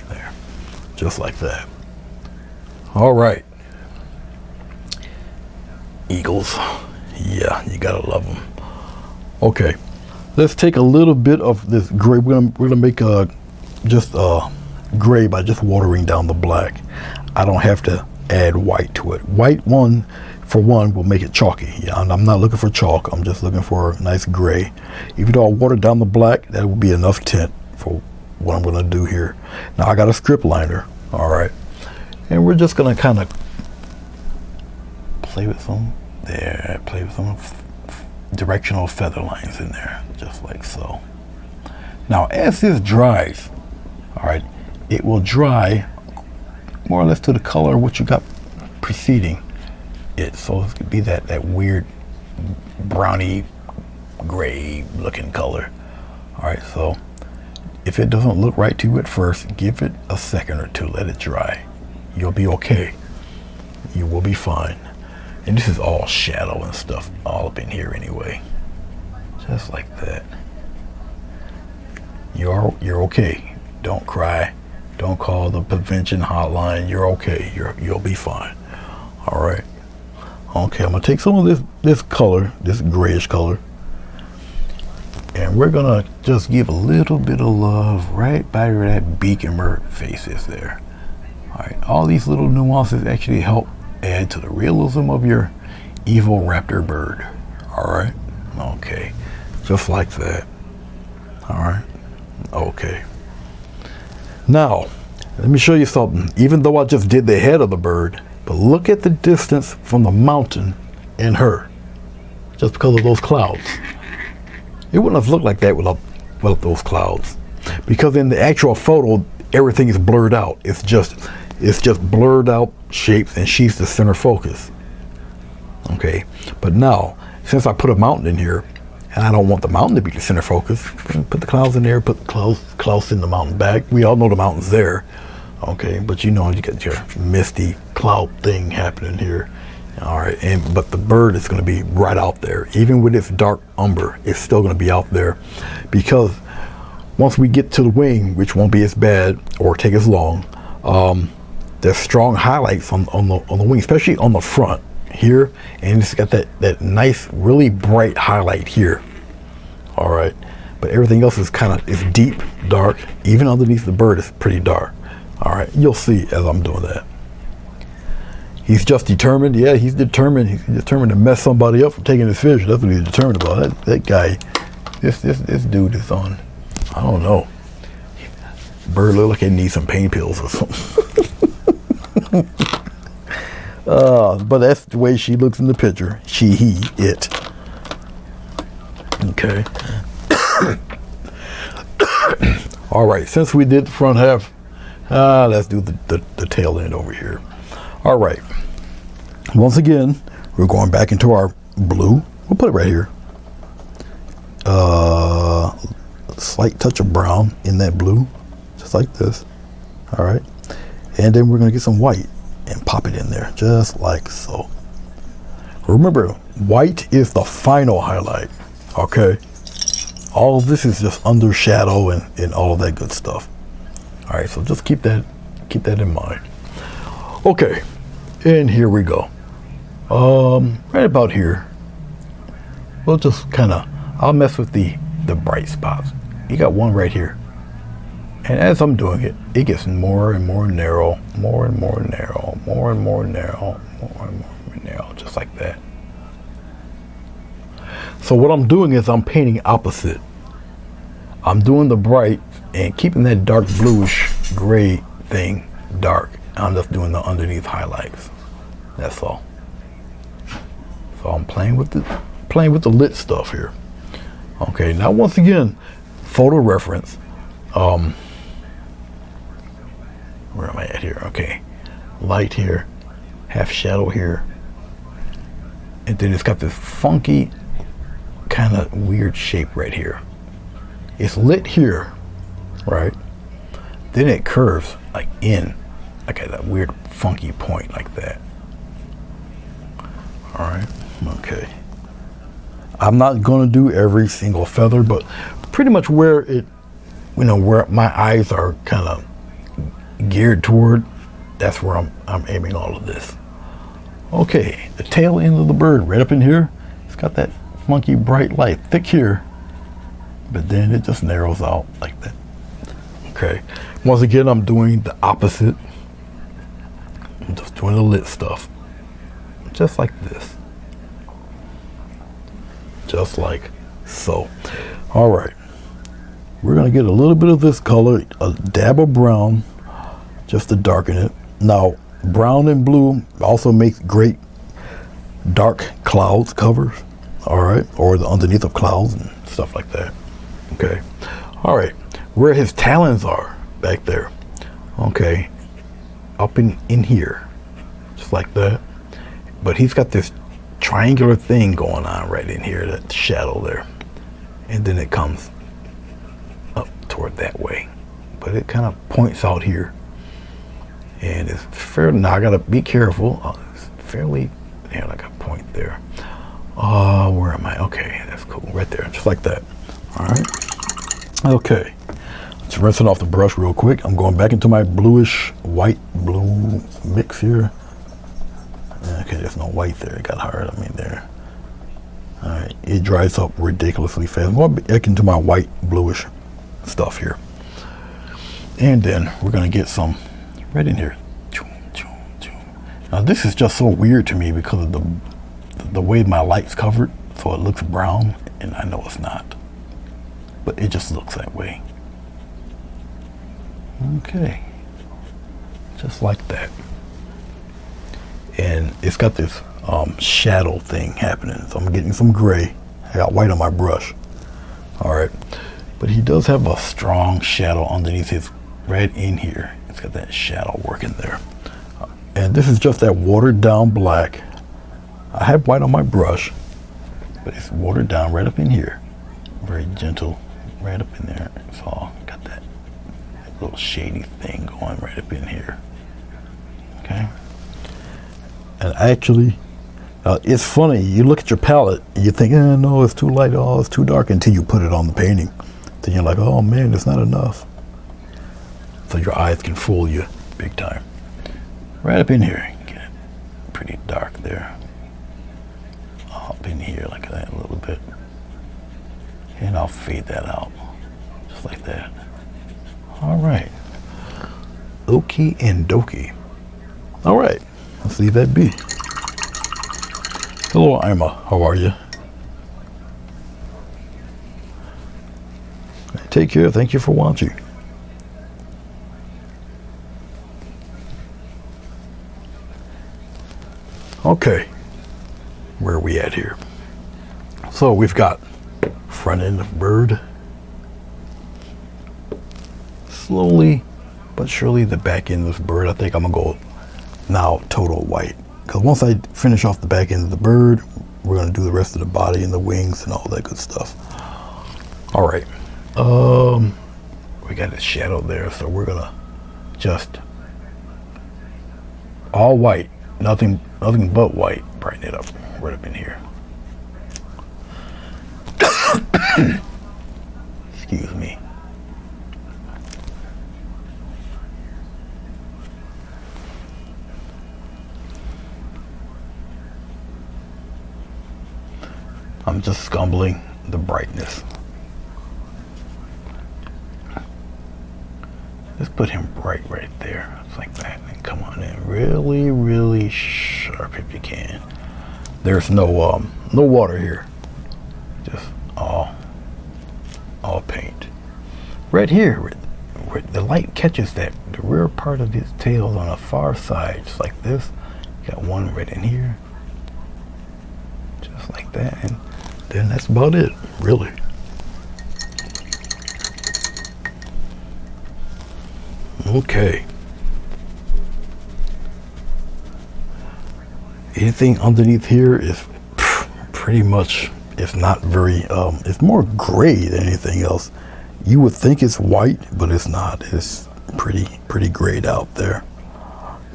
There, just like that. All right. Eagles. Yeah, you gotta love them. Okay, let's take a little bit of this gray. We're gonna make just gray by just watering down the black. I don't have to add white to it. White for one will make it chalky. Yeah, I'm not looking for chalk. I'm just looking for a nice gray. Even though I water down the black, that will be enough tint for what I'm gonna do here. Now I got a script liner. All right, and we're just gonna kind of play with some. There, play with some directional feather lines in there, just like so. Now, as this dries, all right, it will dry more or less to the color of what you got preceding it. So it could be that weird browny gray looking color. All right, so if it doesn't look right to you at first, give it a second or two, let it dry. You'll be okay. You will be fine. And this is all shadow and stuff all up in here anyway. Just like that. You're okay. Don't cry. Don't call the prevention hotline. You're okay. You'll be fine. All right. Okay, I'm gonna take some of this color, this grayish color, and we're gonna just give a little bit of love right by where that beak and Umber face is there. All right. All these little nuances actually help add to the realism of your evil raptor bird. All right. Okay. Just like that. All right. Okay. Now, let me show you something. Even though I just did the head of the bird, but look at the distance from the mountain and her, just because of those clouds. It wouldn't have looked like that without those clouds, because in the actual photo, everything is blurred out. It's just blurred out shapes, and she's the center focus. Okay, but now since I put a mountain in here, and I don't want the mountain to be the center focus, put the clouds in there, put the clouds in the mountain back. We all know the mountain's there. Okay, but you know you got your misty cloud thing happening here. All right, but the bird is going to be right out there. Even with its dark umber, it's still going to be out there, because once we get to the wing, which won't be as bad or take as long, there's strong highlights on the wing, especially on the front here, and it's got that nice, really bright highlight here. All right, but everything else is is deep, dark. Even underneath the bird is pretty dark. All right, you'll see as I'm doing that. He's just determined. Yeah, he's determined. He's determined to mess somebody up for taking his fish. That's what he's determined about. That guy, this dude is on, I don't know. Bird look like he needs some pain pills or something. But that's the way she looks in the picture. She, he, it. Okay. All right, since we did the front half, let's do the tail end over here. All right. Once again, we're going back into our blue. We'll put it right here. Slight touch of brown in that blue, just like this. All right. And then we're going to get some white. and pop it in there, just like so. Remember, white is the final highlight, okay? All of this is just under shadow and all of that good stuff. All right, so just keep that in mind. Okay, and here we go. Right about here, we'll just kind of, I'll mess with the bright spots. You got one right here. And as I'm doing it, it gets more and more narrow, more and more narrow, more and more narrow, more and more narrow, just like that. So what I'm doing is I'm painting opposite. I'm doing the bright and keeping that dark bluish gray thing dark. I'm just doing the underneath highlights. That's all. So I'm playing with the lit stuff here. Okay, now once again, photo reference. Where am I at here? Okay, light here, half shadow here, and then it's got this funky kind of weird shape right here. It's lit here, right? Then it curves like in, like at that weird funky point like that. All right, okay. I'm not gonna do every single feather, but pretty much where it, where my eyes are kind of geared toward, that's where I'm aiming all of this. Okay, the tail end of the bird right up in here, it's got that funky bright light thick here, but then it just narrows out like that. Okay, once again, I'm doing the opposite. I'm just doing the lit stuff, just like this, just like so. All right, we're gonna get a little bit of this color, a dab of brown, just to darken it. Now, brown and blue also makes great dark clouds covers, all right, or the underneath of clouds and stuff like that. Okay, all right, where his talons are back there, okay, up in here, just like that. But he's got this triangular thing going on right in here, that shadow there, and then it comes up toward that way, but it kind of points out here. And it's fair. Now I gotta be careful. It's fairly, yeah, like a point there. Where am I? Okay, that's cool. Right there, just like that. All right. Okay. Just rinsing off the brush real quick. I'm going back into my bluish white blue mix here. Okay, there's no white there. It got hard. I mean there. All right. It dries up ridiculously fast. I'm going back into my white bluish stuff here, and then we're gonna get some right in here. Now this is just so weird to me because of the way my light's covered, so it looks brown, and I know it's not, but it just looks that way. Okay, just like that. And it's got this shadow thing happening, so I'm getting some gray. I got white on my brush. All right, but he does have a strong shadow underneath his, right in here. It's got that shadow working there. And this is just that watered down black. I have white on my brush, but it's watered down right up in here. Very gentle, right up in there. It's all got that little shady thing going right up in here. Okay. And actually, it's funny, you look at your palette and you think, no, it's too light, oh, it's too dark, until you put it on the painting. Then you're like, oh man, it's not enough. So your eyes can fool you big time. Right up in here, get it pretty dark there. Up in here like that a little bit. And I'll fade that out, just like that. All right. Okie and dokie. All right, let's leave that be. Hello, Ima, how are you? Take care, thank you for watching. Okay, where are we at here? So we've got front end of bird. Slowly but surely the back end of this bird, I think I'm gonna go now total white. Because once I finish off the back end of the bird, we're gonna do the rest of the body and the wings and all that good stuff. All right, we got a shadow there, so we're gonna just all white, nothing but white. Brighten it up right up in here. Excuse me. I'm just scumbling the brightness. Let's put him bright right there. It's like that. And come on in really, really sharp if you can. There's no water here. Just all paint. Right here, where the light catches that, the rear part of his tail is on the far side, just like this. Got one right in here. Just like that. And then that's about it, really. Okay. Anything underneath here is pretty much, it's not very, it's more gray than anything else. You would think it's white, but it's not. It's pretty grayed out there.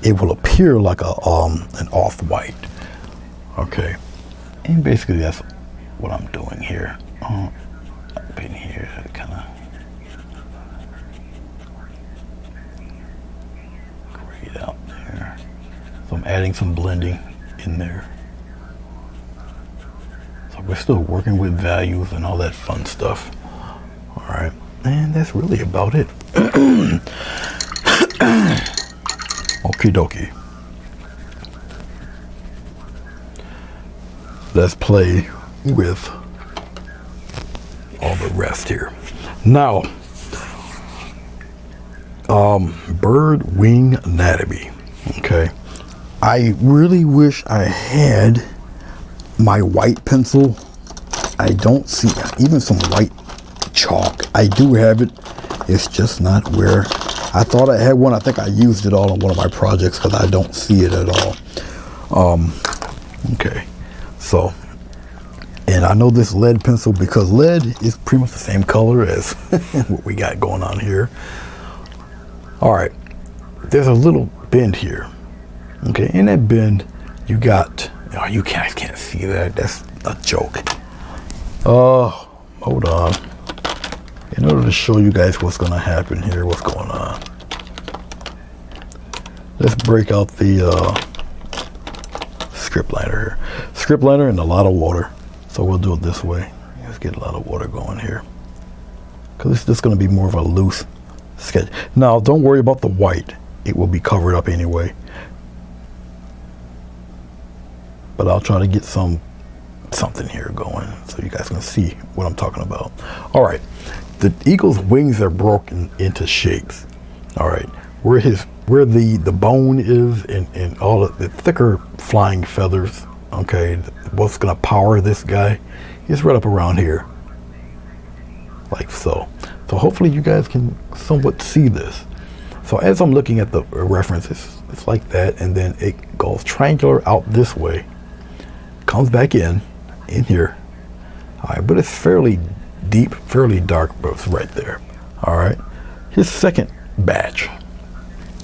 It will appear like a an off-white. Okay. And basically that's what I'm doing here. Up in here, kind of grayed out there. So I'm adding some blending in there. So we're still working with values and all that fun stuff. All right, and that's really about it. Okie dokie. Let's play with all the rest here. Now, bird wing anatomy. Okay, I really wish I had my white pencil. I don't see even some white chalk. I do have it. It's just not where I thought I had one. I think I used it all on one of my projects because I don't see it at all. Okay, so, and I know this lead pencil because lead is pretty much the same color as what we got going on here. All right, there's a little bend here. Okay, in that bend, you got, oh, you guys can't see that. That's a joke. Hold on. In order to show you guys what's going to happen here, what's going on. Let's break out the script liner here. Script liner and a lot of water. So we'll do it this way. Let's get a lot of water going here. Because it's just going to be more of a loose sketch. Now, don't worry about the white. It will be covered up anyway. But I'll try to get something here going so you guys can see what I'm talking about. All right, the eagle's wings are broken into shapes. All right, where the bone is and all of the thicker flying feathers. Okay, what's gonna power this guy is right up around here, like so. So hopefully you guys can somewhat see this. So as I'm looking at the references, it's like that, and then it goes triangular out this way, comes back in here. All right, but it's fairly deep, fairly dark, but it's right there. All right, his second batch,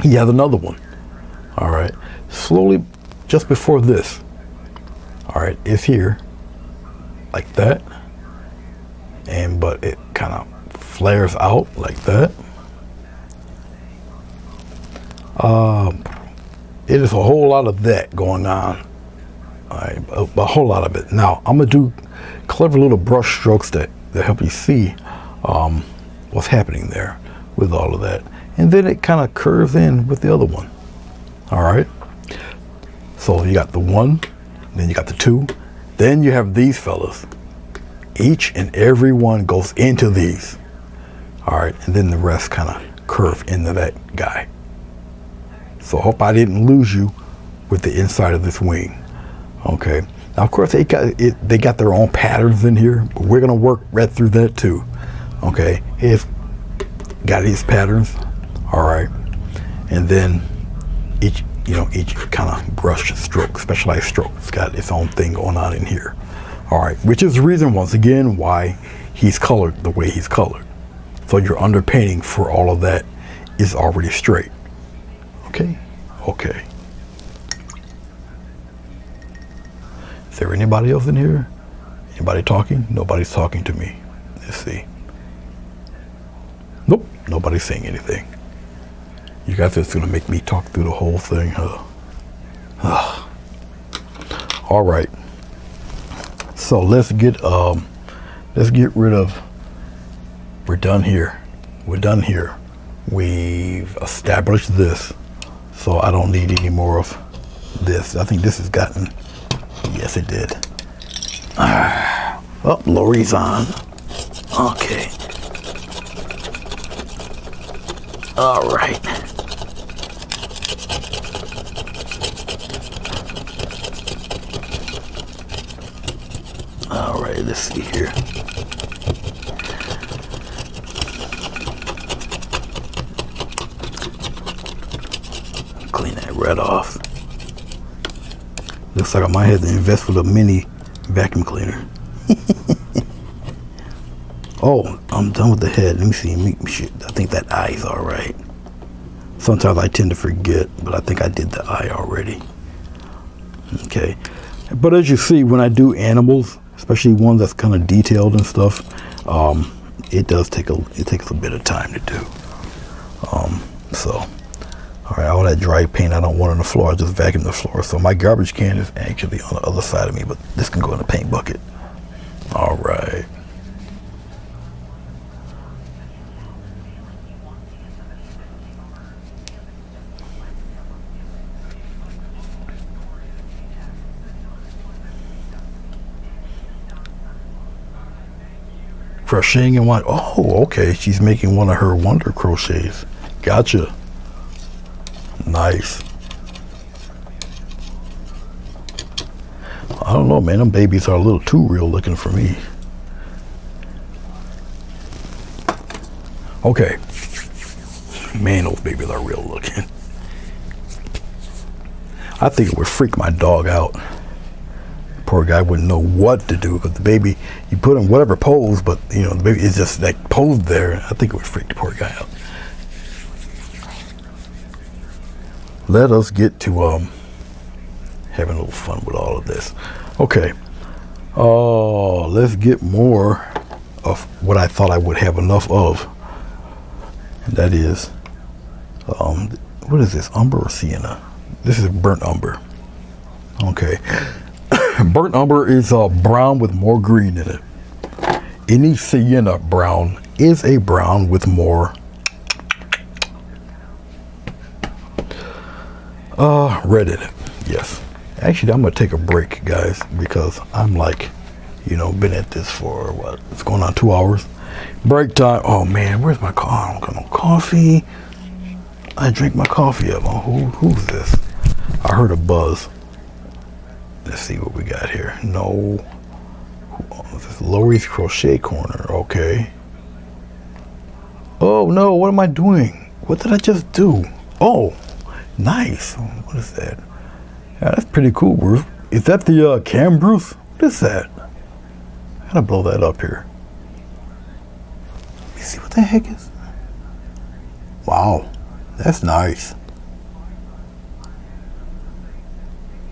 he has another one. All right, slowly, just before this, all right, it's here, like that, and but it kind of flares out like that. It is a whole lot of that going on. All right, a whole lot of it. Now I'm gonna do clever little brush strokes that help you see what's happening there with all of that, and then it kind of curves in with the other one. All right, so you got the one, then you got the two, then you have these fellas. Each and every one goes into these. All right, and then the rest kind of curve into that guy. So I hope I didn't lose you with the inside of this wing. Okay, now of course they got their own patterns in here, but we're gonna work right through that too. Okay, it's got these patterns. All right, and then each kind of brush stroke, specialized stroke, it's got its own thing going on in here. All right, which is the reason once again why he's colored the way he's colored. So your underpainting for all of that is already straight. Okay. Is there anybody else in here? Anybody talking? Nobody's talking to me. Let's see. Nope, nobody's saying anything. You guys are just gonna make me talk through the whole thing, huh? All right. So let's get rid of. We're done here. We're done here. We've established this, so I don't need any more of this. I think this has gotten. Yes, it did. Oh, Lori's on. Okay. All right. All right, let's see here. Clean that red off. Looks like I might have to invest with a mini vacuum cleaner. Oh, I'm done with the head. Let me see. I think that eye is all right. Sometimes I tend to forget, but I think I did the eye already. Okay. But as you see, when I do animals, especially one that's kind of detailed and stuff, it takes a bit of time to do. So, all right, all that dry paint I don't want on the floor, I just vacuum the floor. So my garbage can is actually on the other side of me, but this can go in the paint bucket. All right. Crocheting and what? Oh, okay. She's making one of her wonder crochets. Gotcha. Nice. I don't know, man. Them babies are a little too real looking for me. Okay. Man, those babies are real looking. I think it would freak my dog out. Poor guy wouldn't know what to do because the baby, you put him whatever pose, but you know the baby is just like posed there. I think it would freak the poor guy out. Let us get to having a little fun with all of this. Okay. Oh, let's get more of what I thought I would have enough of. And that is, what is this? Umber or sienna? This is burnt umber. Okay. Burnt umber is brown with more green in it. Any sienna brown is a brown with more red in it. Yes. Actually, I'm gonna take a break, guys, because I'm like, you know, been at this for what? It's going on 2 hours. Break time. Oh man, where's my coffee? I don't got no coffee. I drank my coffee up. Oh, who's this? I heard a buzz. Let's see what we got here. No. This is Lori's Crochet Corner. Okay. Oh no, what am I doing? What did I just do? Oh, nice. What is that? Yeah, that's pretty cool, Bruce. Is that the cam, Bruce? What is that? I gotta blow that up here. Let me see what the heck is. Wow, that's nice.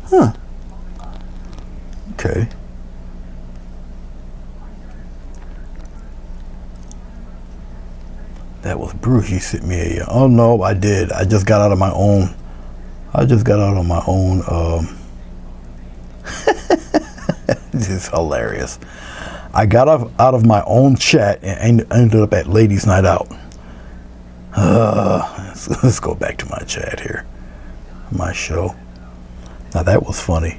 Huh. Okay. That was Bruce. You sent me a. Oh no, I did. I just got out of my own. This is hilarious. I got out of my own chat and ended up at Ladies Night Out. Let's go back to my chat here. My show. Now that was funny.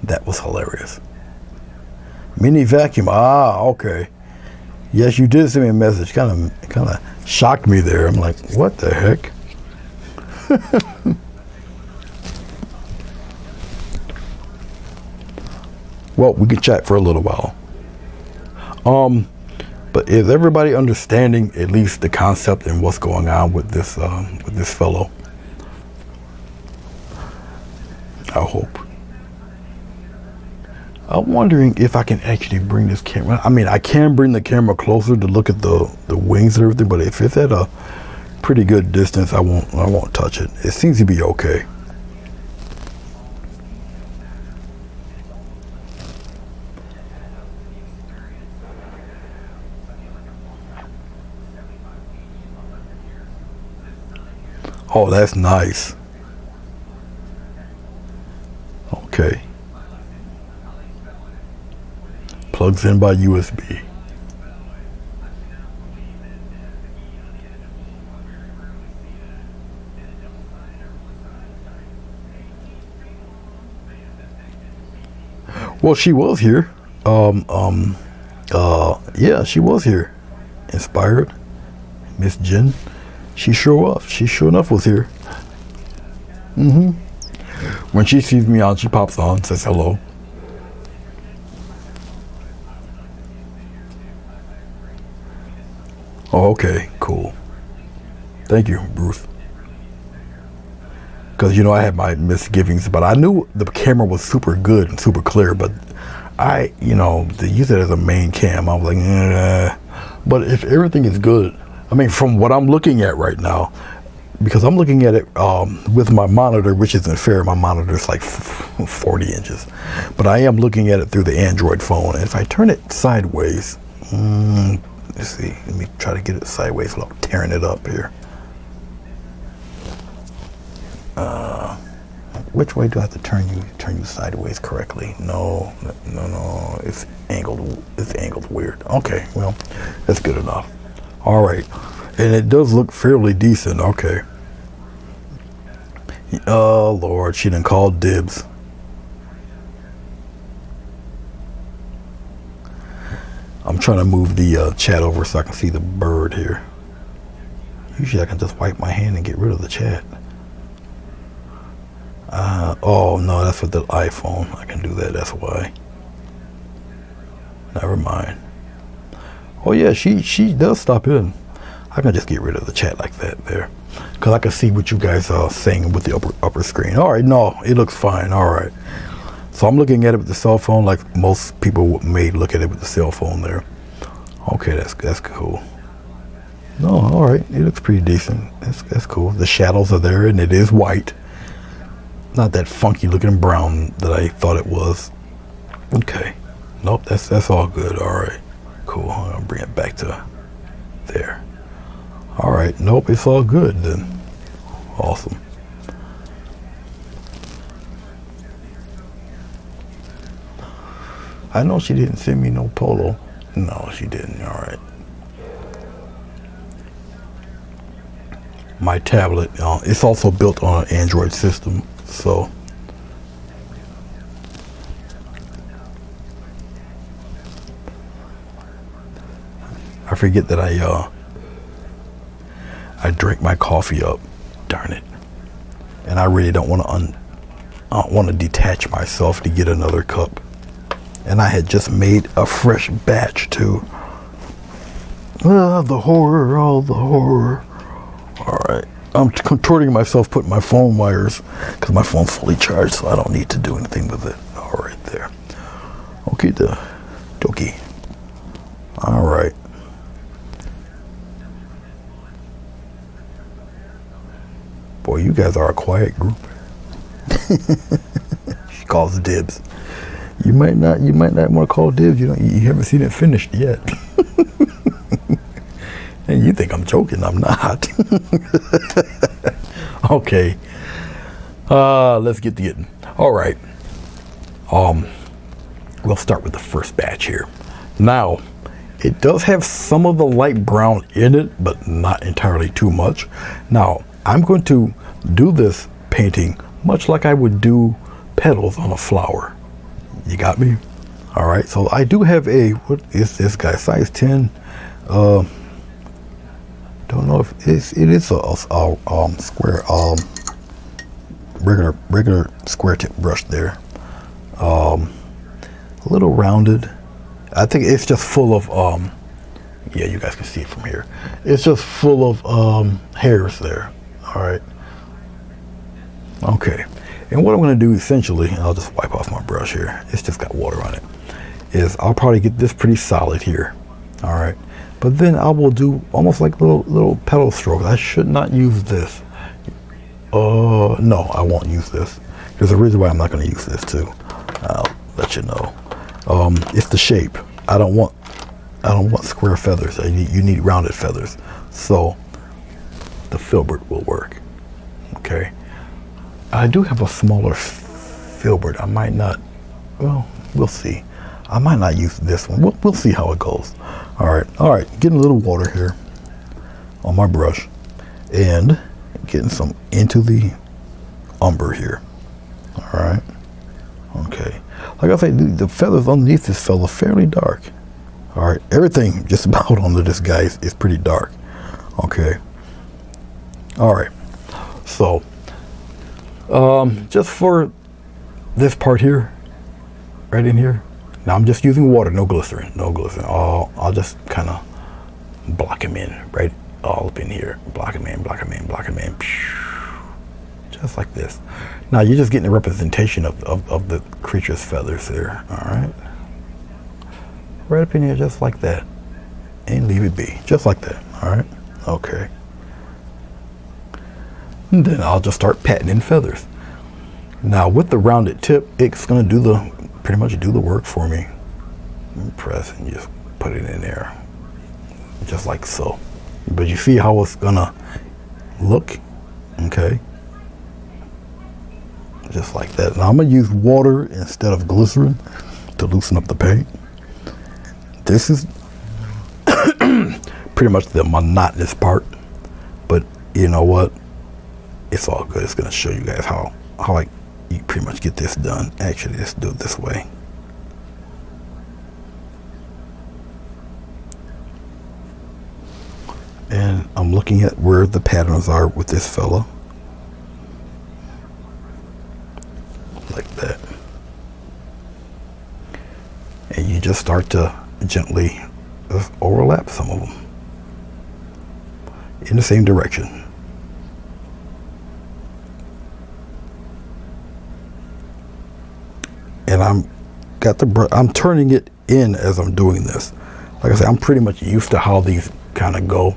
That was hilarious. Mini vacuum. Ah, okay. Yes, you did send me a message. Kind of shocked me there. I'm like, what the heck? Well, we can chat for a little while. But is everybody understanding at least the concept and what's going on with this fellow? I hope. I'm wondering if I can actually bring this camera. I mean, I can bring the camera closer to look at the wings and everything, but if it's at a pretty good distance, I won't touch it. It seems to be okay. Oh, that's nice. Okay. Plugs in by USB. Well, she was here. Yeah, she was here. Inspired. Miss Jen. She sure enough was here. When she sees me on, she pops on, says hello. Oh, okay, cool. Thank you, Bruce. Because, you know, I had my misgivings, but I knew the camera was super good and super clear, but to use it as a main cam, I was like, but if everything is good, I mean, from what I'm looking at right now, because I'm looking at it with my monitor, which isn't fair, my monitor is like 40 inches, but I am looking at it through the Android phone, and if I turn it sideways, let's see, let me try to get it sideways without tearing it up here. Which way do I have to turn you sideways correctly? No, it's angled weird. Okay, well, that's good enough. All right, and it does look fairly decent. Okay. Oh Lord, she done called dibs. I'm trying to move the chat over so I can see the bird here. Usually I can just wipe my hand and get rid of the chat. Oh no, that's with the iPhone. I can do that, that's why. Never mind. Oh yeah, she does stop in. I can just get rid of the chat like that there. Because I can see what you guys are saying with the upper screen. Alright, no, it looks fine, alright. So I'm looking at it with the cell phone like most people may look at it with the cell phone there. Okay, that's cool. No, alright, it looks pretty decent. That's cool. The shadows are there and it is white. Not that funky looking brown that I thought it was. Okay. Nope, that's all good. Alright. Cool. I'm gonna bring it back to there. Alright, nope, it's all good then. Awesome. I know she didn't send me no polo. No, she didn't. Alright. My tablet, it's also built on an Android system. So I forget that I drink my coffee up. Darn it! And I really don't want to detach myself to get another cup. And I had just made a fresh batch too. The horror! Oh, the horror! All right. I'm contorting myself, putting my phone wires, because my phone's fully charged, so I don't need to do anything with it. All right, there. Okay, the dokie. All right. Boy, you guys are a quiet group. She calls dibs. You might not want to call dibs. You haven't seen it finished yet. And you think I'm joking? I'm not. Okay. Let's get to getting. All right. We'll start with the first batch here. Now, it does have some of the light brown in it, but not entirely too much. Now, I'm going to do this painting much like I would do petals on a flower. You got me? All right. So I do have what is this guy? Size 10. Don't know if it is a square regular square tip brush there. A little rounded. I think it's just full of yeah, you guys can see it from here. It's just full of hairs there. All right. Okay. And what I'm going to do essentially, I'll just wipe off my brush here. It's just got water on it. Is I'll probably get this pretty solid here. All right. But then I will do almost like little petal strokes. I should not use this. No, I won't use this. There's a reason why I'm not going to use this too. I'll let you know. It's the shape. I don't want square feathers. You need rounded feathers. So the filbert will work. Okay. I do have a smaller filbert. I might not, well, we'll see. I might not use this one. We'll see how it goes. All right, getting a little water here on my brush and getting some into the umber here. All right, okay. Like I said, the feathers underneath this fella are fairly dark. All right, everything just about under this guy is pretty dark. Okay. All right, so just for this part here, right in here, now I'm just using water, no glycerin. I'll just kind of block him in, right all up in here. Block him in. Just like this. Now you're just getting a representation of the creature's feathers there, all right? Right up in here, just like that. And leave it be, just like that, all right? Okay. And then I'll just start patting in feathers. Now with the rounded tip, it's gonna pretty much do the work for me. Press and just put it in there, just like so. But you see how it's gonna look, okay? Just like that. Now I'm gonna use water instead of glycerin to loosen up the paint. This is pretty much the monotonous part, but you know what? It's all good. It's gonna show you guys how you pretty much get this done. Actually, let's do it this way. And I'm looking at where the patterns are with this fella. Like that. And you just start to gently overlap some of them in the same direction. And I'm turning it in as I'm doing this. Like I said, I'm pretty much used to how these kind of go.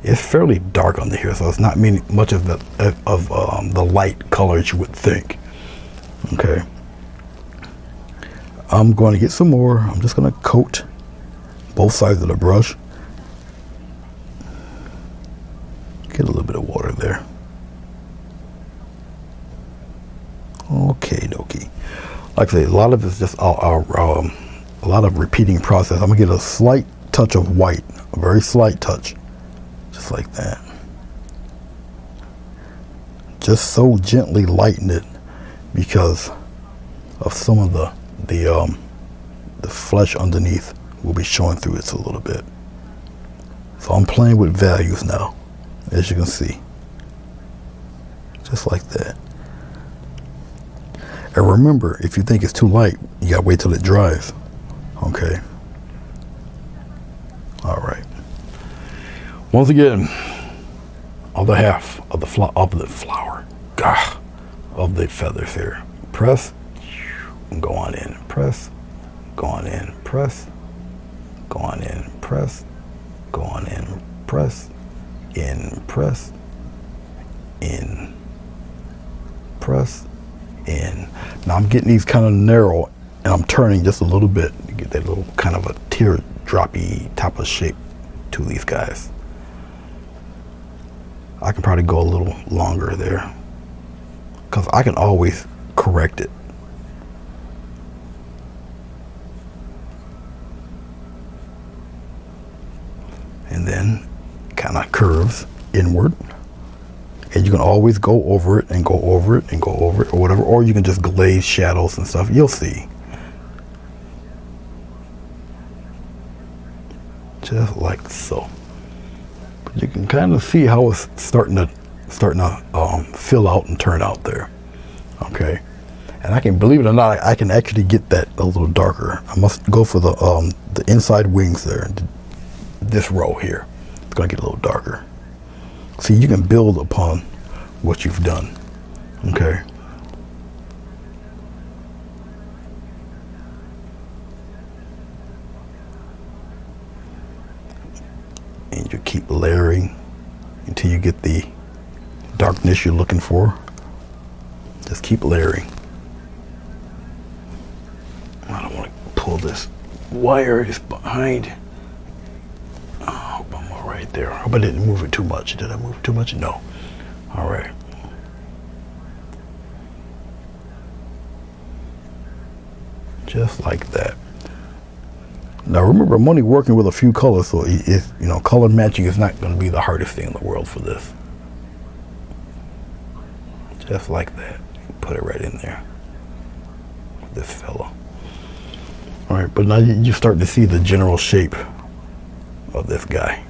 It's fairly dark under here, so it's not much of the light colors you would think. Okay. I'm going to get some more. I'm just going to coat both sides of the brush. Get a little bit of water there. Okay, dokie. Like I say, a lot of it's just a lot of repeating process. I'm gonna get a slight touch of white, a very slight touch, just like that. Just so gently lighten it because of some of the flesh underneath will be showing through it a little bit. So I'm playing with values now, as you can see, just like that. And remember, if you think it's too light, you gotta wait till it dries. Okay. All right. Once again, other half of the flower, of the feathers here. Press, and go on in. Press, go on in. Press, go on in. Press, go on in. Press, in. Press, in. Press. In. Now I'm getting these kind of narrow and I'm turning just a little bit to get that little kind of a teardroppy type of shape to these guys. I can probably go a little longer there because I can always correct it. And then kind of curves inward. And you can always go over it and go over it and go over it or whatever, or you can just glaze shadows and stuff. You'll see. Just like so. But you can kind of see how it's starting to fill out and turn out there. Okay. And I can, believe it or not, I can actually get that a little darker. I must go for the inside wings there. This row here. It's gonna get a little darker. See, you can build upon what you've done, okay? And you keep layering until you get the darkness you're looking for. Just keep layering. I don't want to pull this wire, it's behind. I hope I'm all right there. I hope I didn't move it too much. Did I move it too much? No. All right. Just like that. Now remember, I'm only working with a few colors, so color matching is not going to be the hardest thing in the world for this. Just like that. Put it right in there. This fella. All right, but now you start to see the general shape of this guy.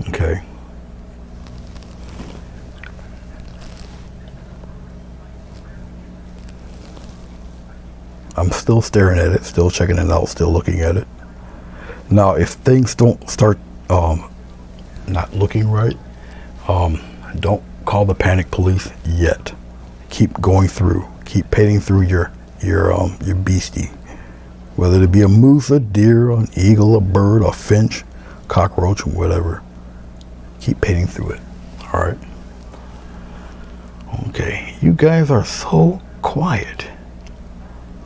Okay. I'm still staring at it, still checking it out, still looking at it. Now, if things don't start not looking right, don't call the panic police yet. Keep going through. Keep painting through your beastie. Whether it be a moose, a deer, an eagle, a bird, a finch, cockroach, or whatever. Keep painting through it. All right. Okay. You guys are so quiet.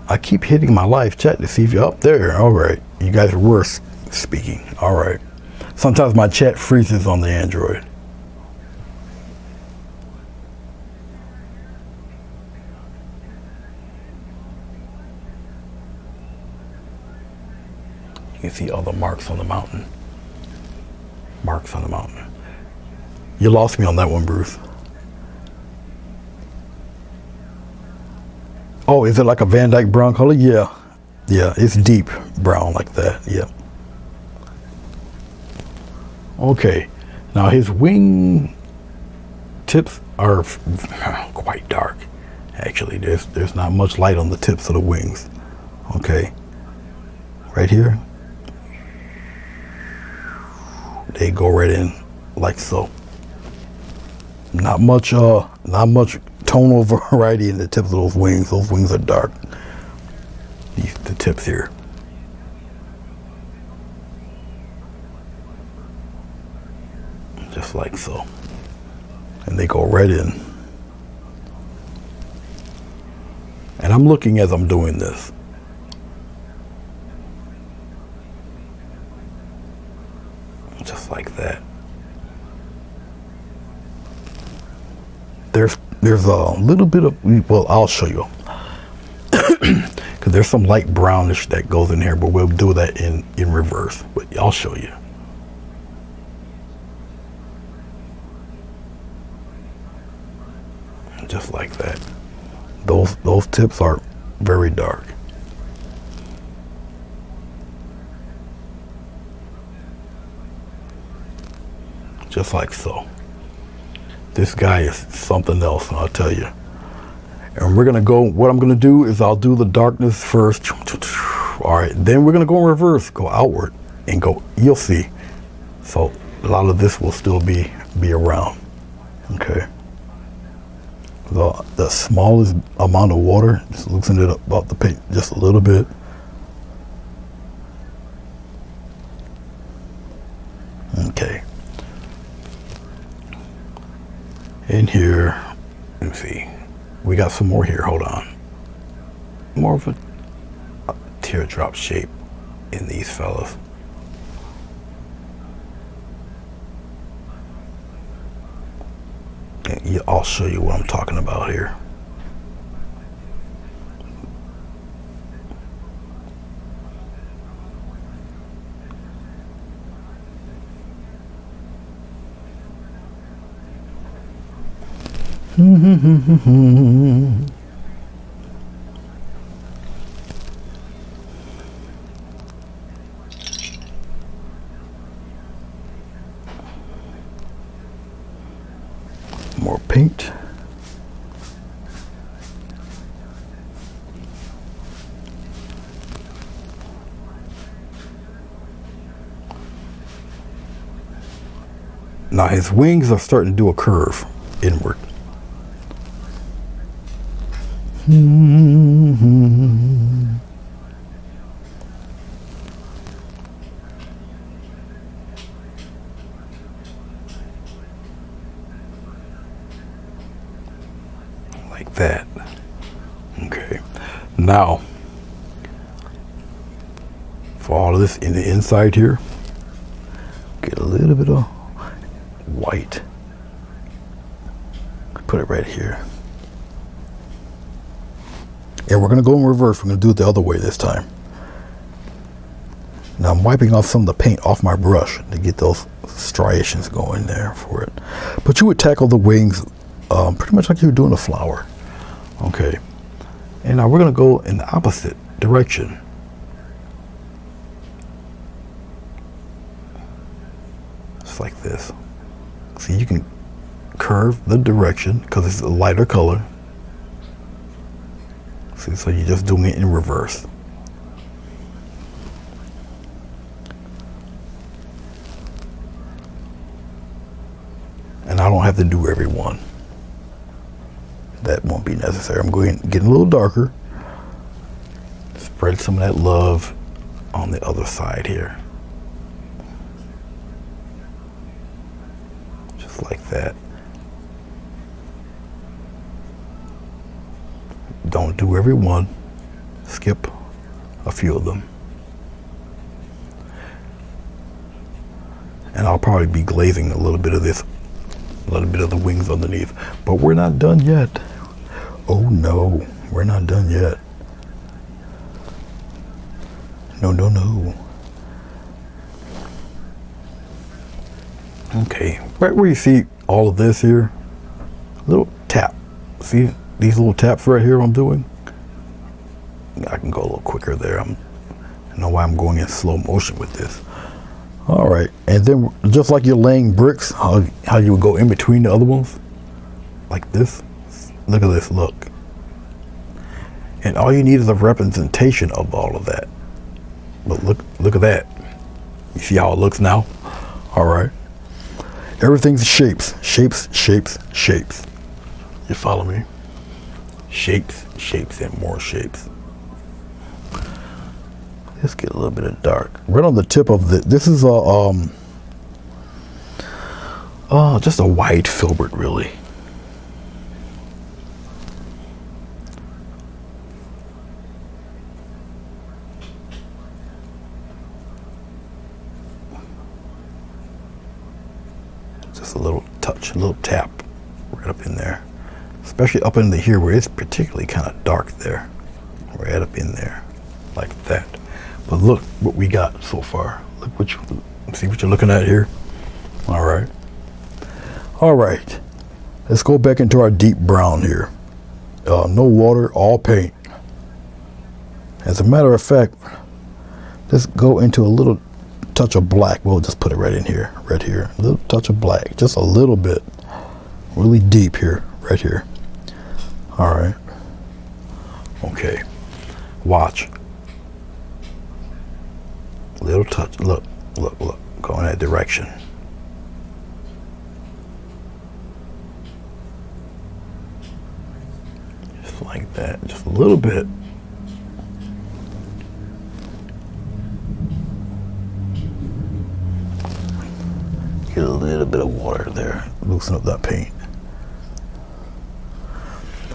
I keep hitting my live chat to see if you're up there. All right. You guys were speaking. All right. Sometimes my chat freezes on the Android. You can see all the marks on the mountain. Marks on the mountain. You lost me on that one, Bruce. Oh, is it like a Van Dyke brown color? Yeah. Yeah, it's deep brown like that. Yeah. Okay. Now his wing tips are quite dark. Actually, there's not much light on the tips of the wings. Okay. Right here. They go right in like so. Not much tonal variety in the tips of those wings. Those wings are dark. The tips here. Just like so. And they go right in. And I'm looking as I'm doing this. Just like that. There's a little bit of, well, I'll show you. Because there's some light brownish that goes in here, but we'll do that in reverse. But I'll show you. Just like that. Those tips are very dark. Just like so. This guy is something else, I'll tell you. And we're gonna go, what I'm gonna do is I'll do the darkness first. All right, then we're gonna go in reverse, go outward and go, you'll see. So a lot of this will still be around, okay? The smallest amount of water, just loosen it up about the paint just a little bit. Okay. In here, let me see. We got some more here, hold on. More of a teardrop shape in these fellas. And I'll show you what I'm talking about here. More paint. Now his wings are starting to do a curve inward. Like that. Okay. Now, for all of this in the inside here, get a little bit of white. put it right here. And we're going to go in reverse. We're going to do it the other way this time. Now I'm wiping off some of the paint off my brush to get those striations going there for it. But you would tackle the wings pretty much like you were doing a flower. Okay. And now we're going to go in the opposite direction. Just like this. See, you can curve the direction because it's a lighter color. See, so you're just doing it in reverse. And I don't have to do every one. That won't be necessary. I'm going to get a little darker. Spread some of that love on the other side here. Just like that. Don't do every one. Skip a few of them. And I'll probably be glazing a little bit of this, a little bit of the wings underneath. But we're not done yet. Oh no, we're not done yet. No, no, no. Okay, right where you see all of this here, little tap. See these little taps right here I'm doing? I can go a little quicker there. I know why I'm going in slow motion with this. All right, and then just like you're laying bricks, how you would go in between the other ones, like this. Look at this, look. And all you need is a representation of all of that. But look at that. You see how it looks now? All right. Everything's shapes, shapes, shapes, shapes. You follow me? Shapes, shapes, and more shapes. Let's get a little bit of dark. Right on the tip of this is just a white filbert, really. Just a little touch, a little tap right up in there. Especially up into here where it's particularly kind of dark there. Right up in there, like that. But look what we got so far. Look what see what you're looking at here. All right. All right. Let's go back into our deep brown here. No water, all paint. As a matter of fact, let's go into a little touch of black. We'll just put it right in here, right here. A little touch of black, just a little bit. Really deep here, right here. All right. Okay. Watch. Little touch. Look, look, look. Go in that direction. Just like that. Just a little bit. Get a little bit of water there. Loosen up that paint.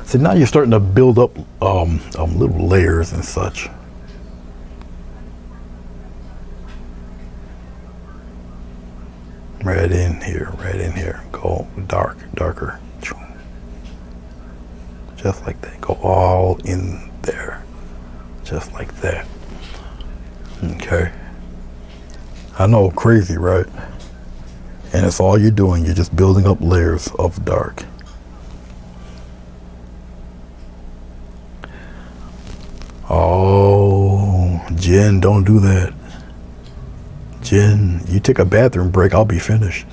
So now you're starting to build up little layers and such. Right in here, right in here. Go dark, darker. Just like that. Go all in there. Just like that. Okay. I know, crazy, right? And it's all you're doing. You're just building up layers of dark. Oh, Jen, don't do that. Jen, you take a bathroom break, I'll be finished.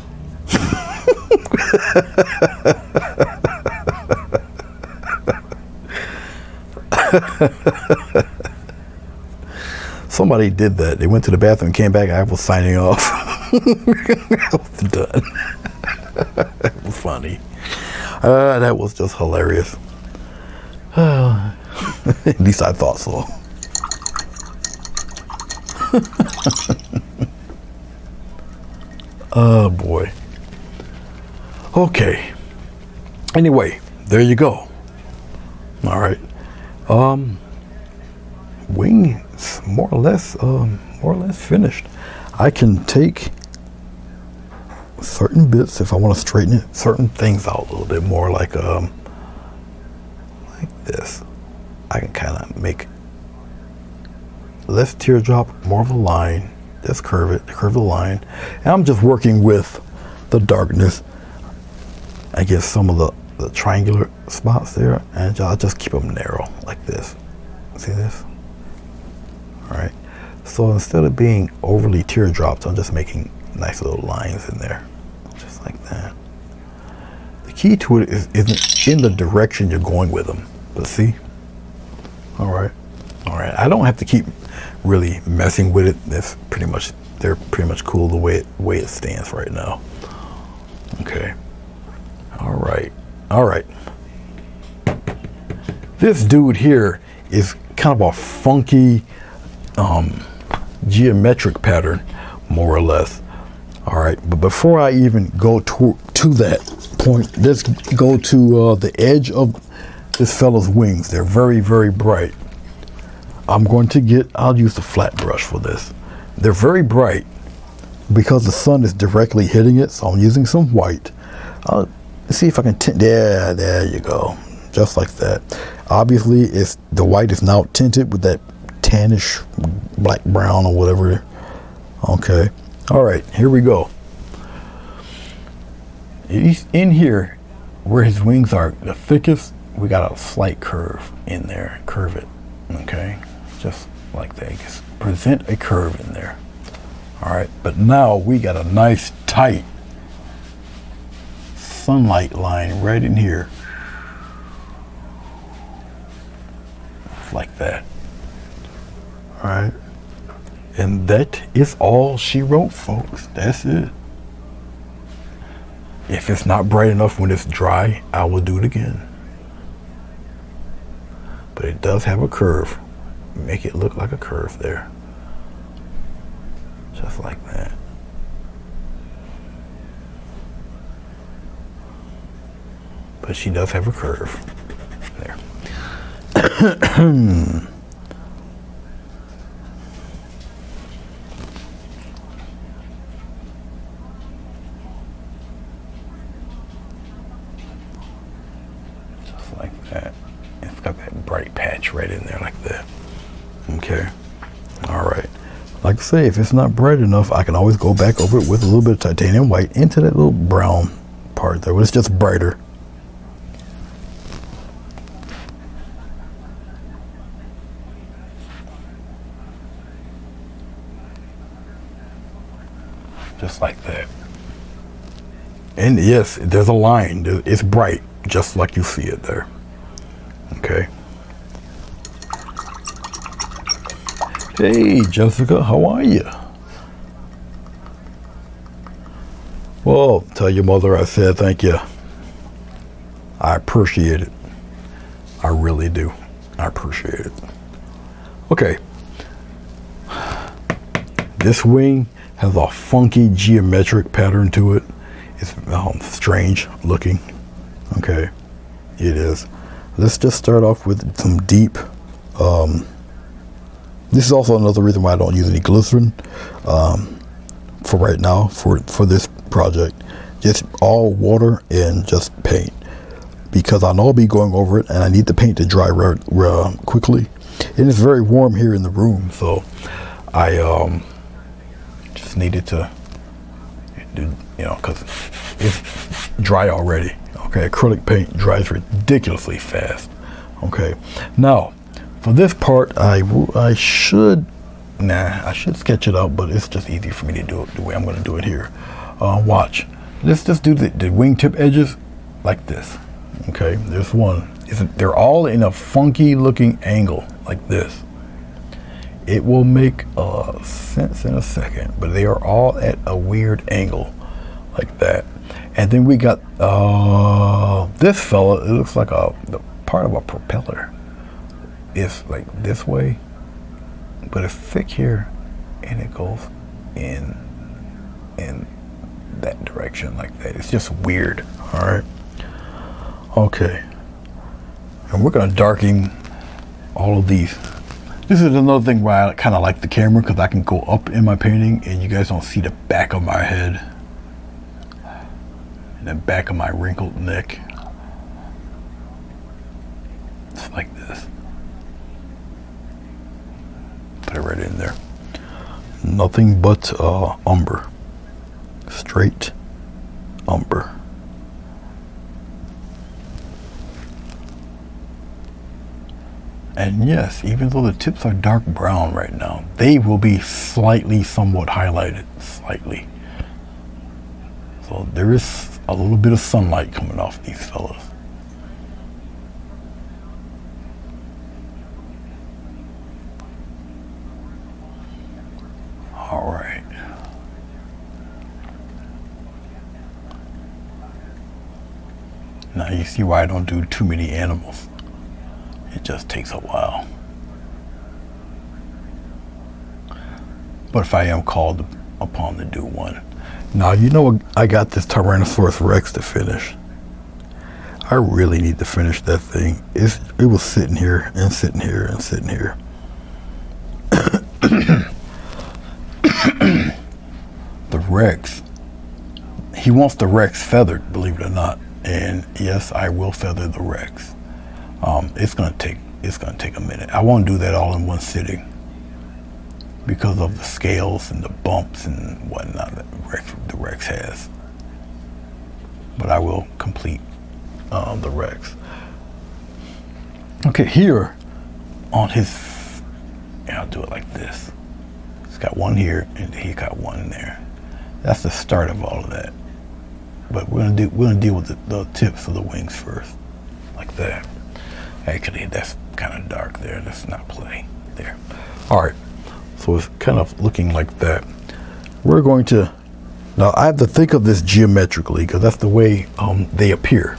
Somebody did that. They went to the bathroom, came back, I was signing off. I was done. That was funny. That was just hilarious. At least I thought so. Oh boy. Okay. Anyway, there you go. All right. Wings more or less finished. I can take certain bits, if I want to straighten it, certain things out a little bit more, like this, I can kind of make less teardrop, more of a line, just curve it, curve the line, and I'm just working with the darkness. I get some of the triangular spots there, and I'll just keep them narrow like this. See this? All right. So instead of being overly teardrops, I'm just making nice little lines in there, just like that. The key to it isn't in the direction you're going with them, but see? All right. I don't have to keep really messing with it. They're pretty much cool the way it stands right now. Okay. All right. This dude here is kind of a funky geometric pattern, more or less. All right, but before I even go to that point, let's go to the edge of this fellow's wings. They're very, very bright. I'll use the flat brush for this. They're very bright because the sun is directly hitting it, so I'm using some white. Let's see if I can tint. There you go, just like that. Obviously, the white is now tinted with that tannish black brown or whatever. Okay, all right, here we go. In here, where his wings are the thickest, we got a slight curve in there. Curve it, okay, just like that. Just present a curve in there. All right, but now we got a nice tight sunlight line right in here, like that. All right, and that is all she wrote, folks. That's it. If it's not bright enough when it's dry, I will do it again. But it does have a curve. Make it look like a curve there, just like that. But she does have a curve there. Just like that. It's got that bright patch right in there like that. Okay. All right. Like I say, if it's not bright enough, I can always go back over it with a little bit of titanium white into that little brown part there, where it's just brighter. Just like that. And yes, there's a line. It's bright, just like you see it there. Okay. Hey, Jessica, how are you? Well, tell your mother I said thank you. I appreciate it. I really do. I appreciate it. Okay. This wing has a funky geometric pattern to it. It's strange looking. Okay, it is. Let's just start off with some deep. This is also another reason why I don't use any glycerin for right now for this project. Just all water and just paint, because I know I'll be going over it and I need the paint to dry quickly. And it's very warm here in the room, so I just needed to do, because it's dry already. Okay, acrylic paint dries ridiculously fast. Okay, now for this part, I should sketch it out, but it's just easy for me to do it the way I'm going to do it here. Watch. Let's just do the wingtip edges like this. Okay, there's one. They're all in a funky looking angle like this. It will make sense in a second, but they are all at a weird angle like that. And then we got this fella. It looks like the part of a propeller. It's like this way, but it's thick here, and it goes in that direction like that. It's just weird. All right. Okay. And we're gonna darken all of these. This is another thing why I kind of like the camera, because I can go up in my painting and you guys don't see the back of my head. and the back of my wrinkled neck. It's like this. Put it right in there. Nothing but umber. Straight umber. And yes, even though the tips are dark brown right now, they will be slightly, somewhat highlighted, slightly. So there is a little bit of sunlight coming off these fellas. All right. Now you see why I don't do too many animals. It just takes a while. But if I am called upon to do one. Now, you know, I got this Tyrannosaurus Rex to finish. I really need to finish that thing. It was sitting here and sitting here and sitting here. The Rex. He wants the Rex feathered, believe it or not. And yes, I will feather the Rex. It's gonna take a minute. I won't do that all in one sitting because of the scales and the bumps and whatnot that the Rex has. But I will complete the Rex. Okay, here on his, I'll do it like this. He's got one here and he got one there. That's the start of all of that. But we're gonna deal with the tips of the wings first, like that. Actually, that's kind of dark there. Let's not play there. All right, so it's kind of looking like that. We're going to, now I have to think of this geometrically because that's the way they appear.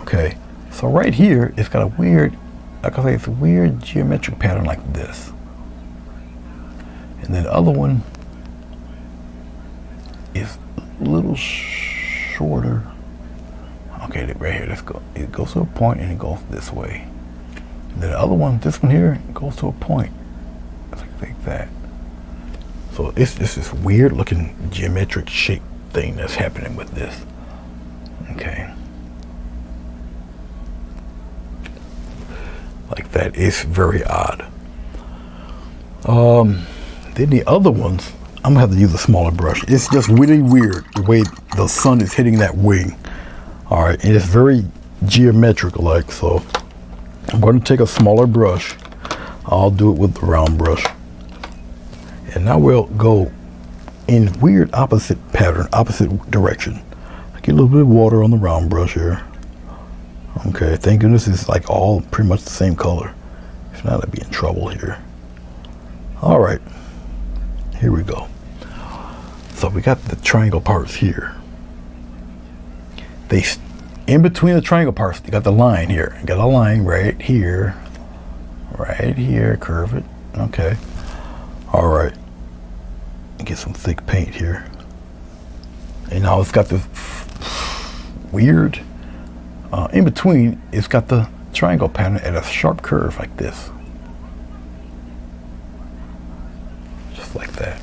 Okay, so right here, it's got a weird, like I say, it's a weird geometric pattern like this. And then the other one is a little shorter. Okay, right here, let's go. It goes to a point and it goes this way. And then the other one, this one here, goes to a point. Like that. So it's this weird looking geometric shape thing that's happening with this. Okay. Like that. It's very odd. Then the other ones, I'm gonna have to use a smaller brush. It's just really weird the way the sun is hitting that wing. All right, and it's very geometric like, so I'm going to take a smaller brush. I'll do it with the round brush. And now we'll go in weird opposite pattern, opposite direction. I get a little bit of water on the round brush here. Okay, thank goodness it's like all pretty much the same color. If not, I'd be in trouble here. All right, here we go. So we got the triangle parts here. They, in between the triangle parts, you got the line here. You got a line right here, curve it. Okay. All right. Get some thick paint here. And now it's got this weird, in between, it's got the triangle pattern at a sharp curve like this. Just like that.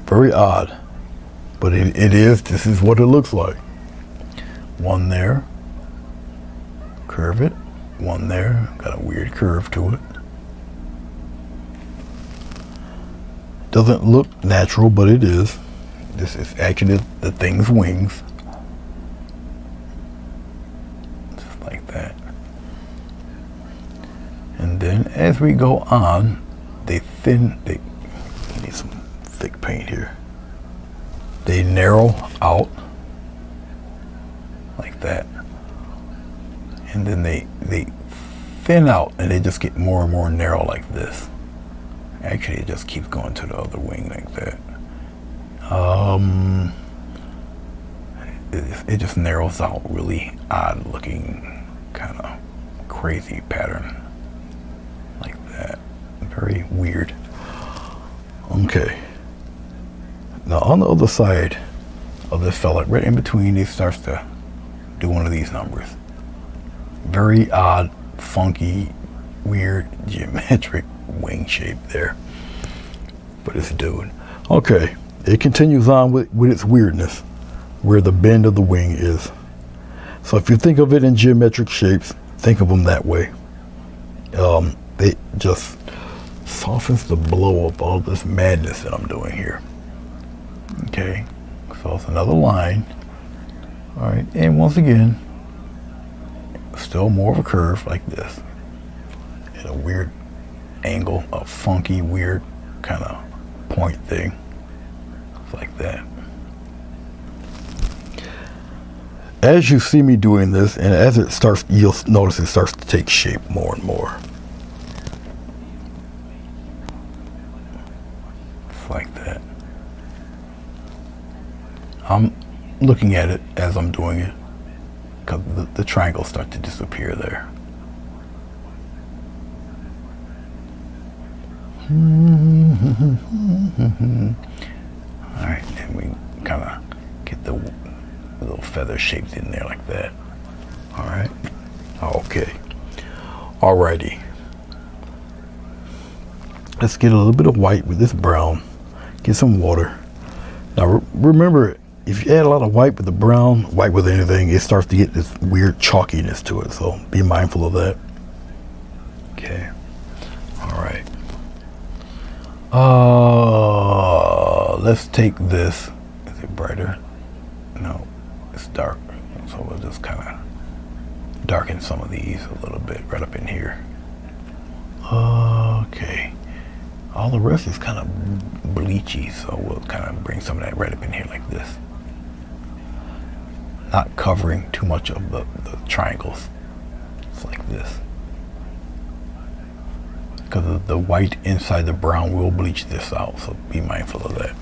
Very odd. But this is what it looks like. One there, curve it, one there, got a weird curve to it. Doesn't look natural, but it is. This is actually the thing's wings. Just like that. And then as we go on, they need some thick paint here. They narrow out. Like that, and then they thin out and they just get more and more narrow like this. Actually, it just keeps going to the other wing like that. It just narrows out, really odd looking, kind of crazy pattern like that. Very weird. Okay, now on the other side of this fella, right in between, it starts to do one of these numbers. Very odd, funky, weird, geometric wing shape there. But it's doing. Okay, it continues on with its weirdness. where the bend of the wing is. So if you think of it in geometric shapes, think of them that way. It just softens the blow of all this madness that I'm doing here. Okay, so it's another line. All right, and once again, still more of a curve like this. At a weird angle, a funky, weird kind of point thing. It's like that. As you see me doing this, and as it starts, you'll notice it starts to take shape more and more. It's like that. I'm looking at it as I'm doing it, because the triangles start to disappear there. Alright, and we kind of get the little feather shapes in there like that. Alright. Okay. Alrighty. Let's get a little bit of white with this brown. Get some water. Now remember, if you add a lot of white with the brown, white with anything, it starts to get this weird chalkiness to it. So be mindful of that. Okay. Alright. Let's take this. Is it brighter? No, it's dark. So we'll just kind of darken some of these a little bit right up in here. Okay. All the rest is kind of bleachy, so we'll kind of bring some of that right up in here like this. Not covering too much of the triangles. It's like this. Because of the white inside the brown will bleach this out, so be mindful of that.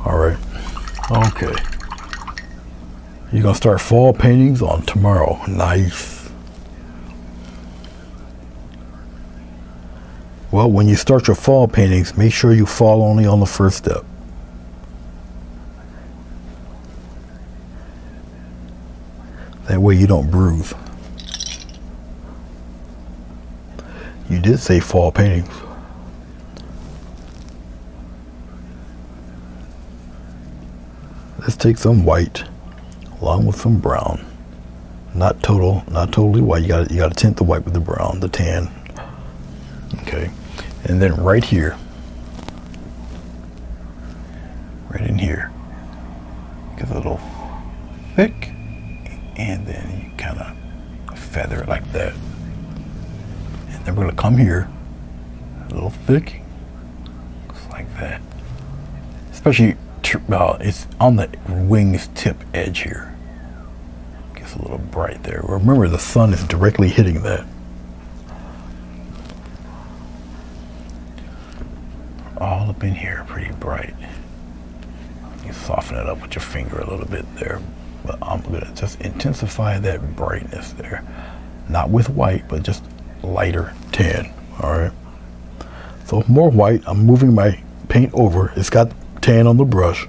Alright. Okay. You're going to start fall paintings on tomorrow. Nice. Well, when you start your fall paintings, make sure you fall only on the first step. That way you don't bruise. You did say fall paintings. Let's take some white along with some brown. Not totally white. You got to tint the white with the brown, the tan. Okay. And then right here, right in here, get a little thick, and then you kind of feather it like that. And then we're going to come here, a little thick, just like that. Especially, it's on the wing's tip edge here. Gets a little bright there. Remember, the sun is directly hitting that. All up in here, pretty bright. You soften it up with your finger a little bit there, but I'm gonna just intensify that brightness there. Not with white, but just lighter tan. All right. So more white. I'm moving my paint over. It's got tan on the brush.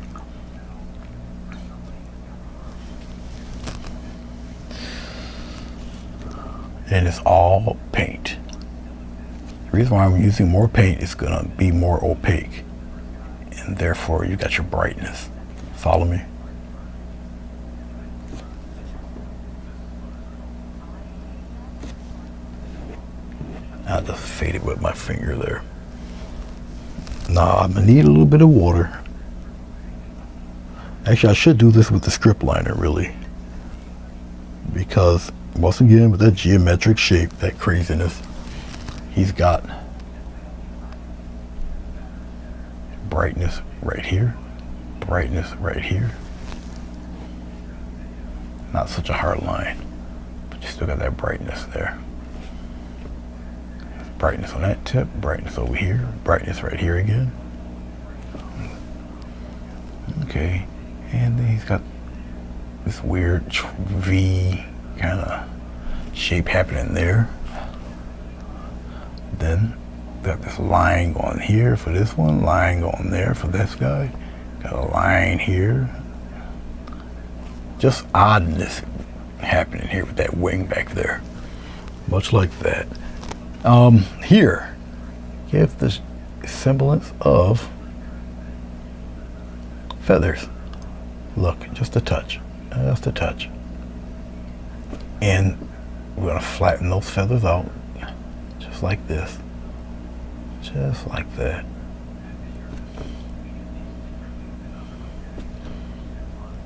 And it's all paint. The reason why I'm using more paint is going to be more opaque, and therefore you got your brightness. Follow me? I'll just fade it with my finger there. Now I'm going to need a little bit of water. Actually, I should do this with the strip liner, really, because once again, with that geometric shape, that craziness, he's got brightness right here, brightness right here. Not such a hard line, but you still got that brightness there. Brightness on that tip, brightness over here, brightness right here again. Okay, and then he's got this weird V kind of shape happening there. Then got this line going here for this one, line going there for this guy. Got a line here. Just oddness happening here with that wing back there. Much like that. Here, give this semblance of feathers. Look, just a touch, just a touch. And we're gonna flatten those feathers out, just like this, just like that.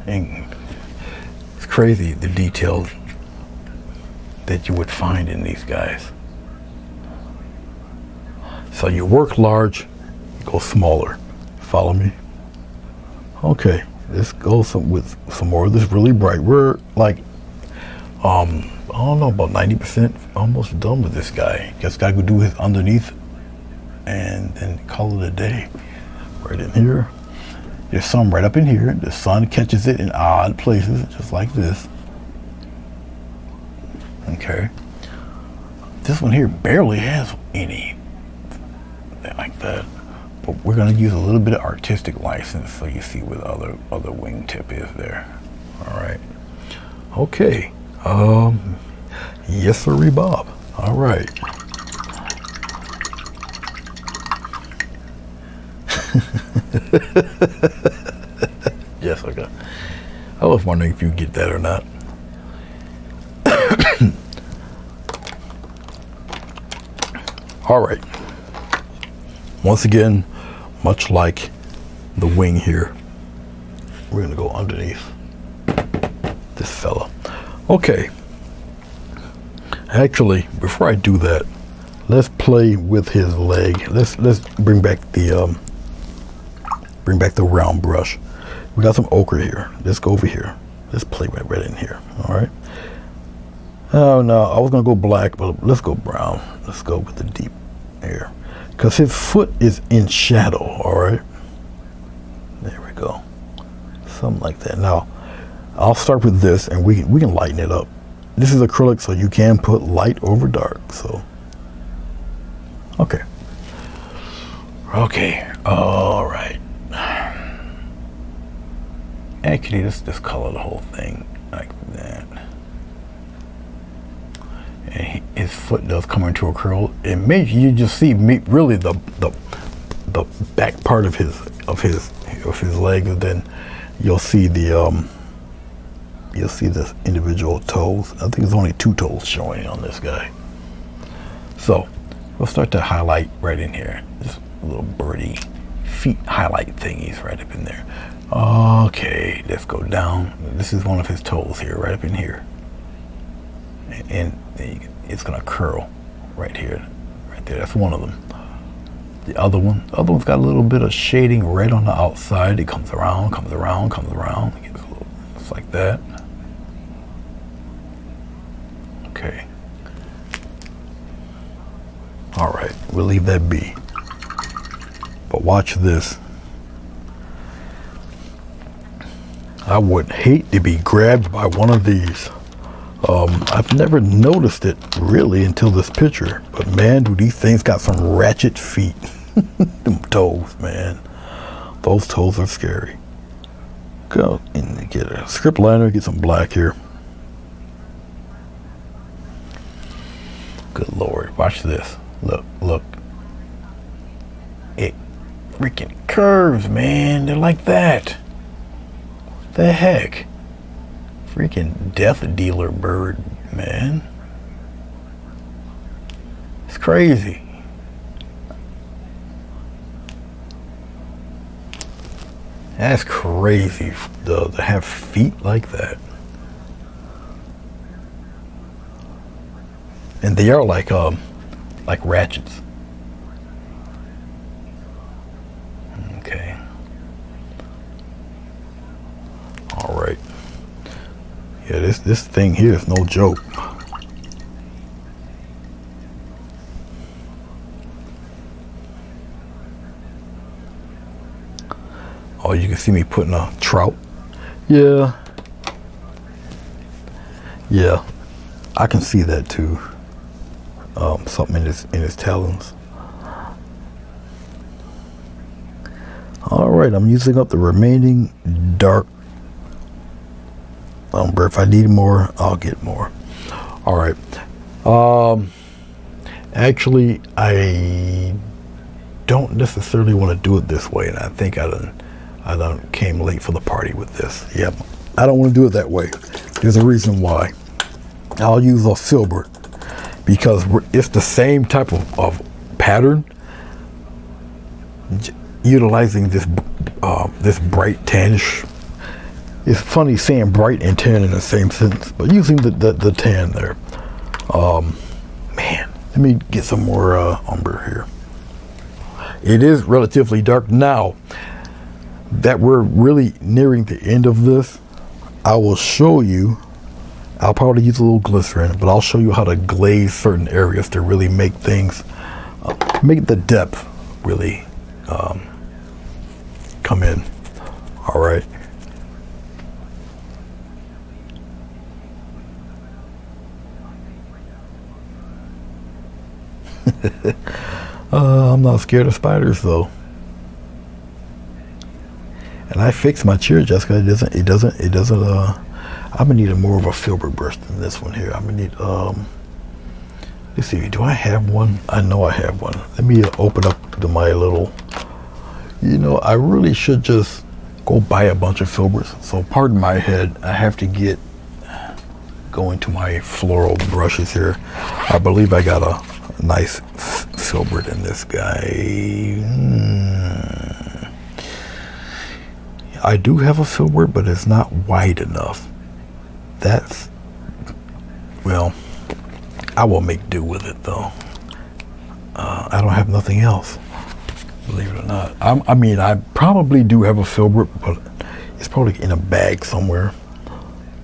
And it's crazy the details that you would find in these guys. So you work large, you go smaller. Follow me? Okay, let's go with some more of this really bright. We're like, I don't know, about 90% almost done with this guy. Just gotta go do his underneath and then call it a day. Right in here. There's some right up in here. The sun catches it in odd places, just like this. Okay. This one here barely has any like that. But we're gonna use a little bit of artistic license so you see what other wingtip is there. All right. Okay. Yes, sir, Bob. All right. Yes, okay. I was wondering if you get that or not. All right. Once again, much like the wing here, we're gonna go underneath this fella. Okay. Actually, before I do that, let's play with his leg. Let's bring back the round brush. We got some ochre here. Let's go over here. Let's play right in here. All right. Oh no, I was gonna go black, but let's go brown. Let's go with the deep here, because his foot is in shadow. All right. There we go. Something like that. Now, I'll start with this, and we can lighten it up. This is acrylic, so you can put light over dark. So, okay. Okay. All right. Actually, let's just color the whole thing like that. And his foot does come into a curl. It makes you just see really the back part of his leg, and then you'll see the individual toes. I think there's only 2 toes showing on this guy. So we'll start to highlight right in here. Just little birdie feet highlight thingies right up in there. Okay, let's go down. This is one of his toes here, right up in here. And it's gonna curl right here, right there. That's one of them. The other one's got a little bit of shading red on the outside. It comes around, comes around, comes around. It gets a little, just like that. Okay. All right, we'll leave that be. But watch this. I would hate to be grabbed by one of these. I've never noticed it really until this picture, but man, do these things got some ratchet feet. Them toes, man. Those toes are scary. Go and get a script liner, get some black here. Good Lord, watch this. Look, look. It freaking curves, man. They're like that. What the heck? Freaking death dealer bird, man. It's crazy. That's crazy to have feet like that. And they are like ratchets. Okay. All right. Yeah, this thing here is no joke. Oh, you can see me putting a trout. Yeah. Yeah, I can see that too. Something in his talons. All right, I'm using up the remaining dark umber. If I need more, I'll get more. All right. Actually, I don't necessarily want to do it this way, and I think I I done came late for the party with this. Yep, I don't want to do it that way. There's a reason why. I'll use a filbert because it's the same type of pattern. Utilizing this this bright tannish. It's funny saying bright and tan in the same sentence, but using the tan there. Man, let me get some more umber here. It is relatively dark now. That we're really nearing the end of this, I will show you. I'll probably use a little glycerin, but I'll show you how to glaze certain areas to really make things, make the depth really come in. All right. I'm not scared of spiders though. And I fixed my chair just because it doesn't I'm gonna need more of a filbert brush than this one here. I'm gonna need let's see, do I have one? I know I have one. Let me open up to my little, you know, I really should just go buy a bunch of filberts. So pardon my head, I have to go into my floral brushes here. I believe I got a nice filbert in this guy. I do have a filbert, but it's not wide enough. That's, well, I will make do with it though. I don't have nothing else, believe it or not. I mean, I probably do have a filbert, but it's probably in a bag somewhere.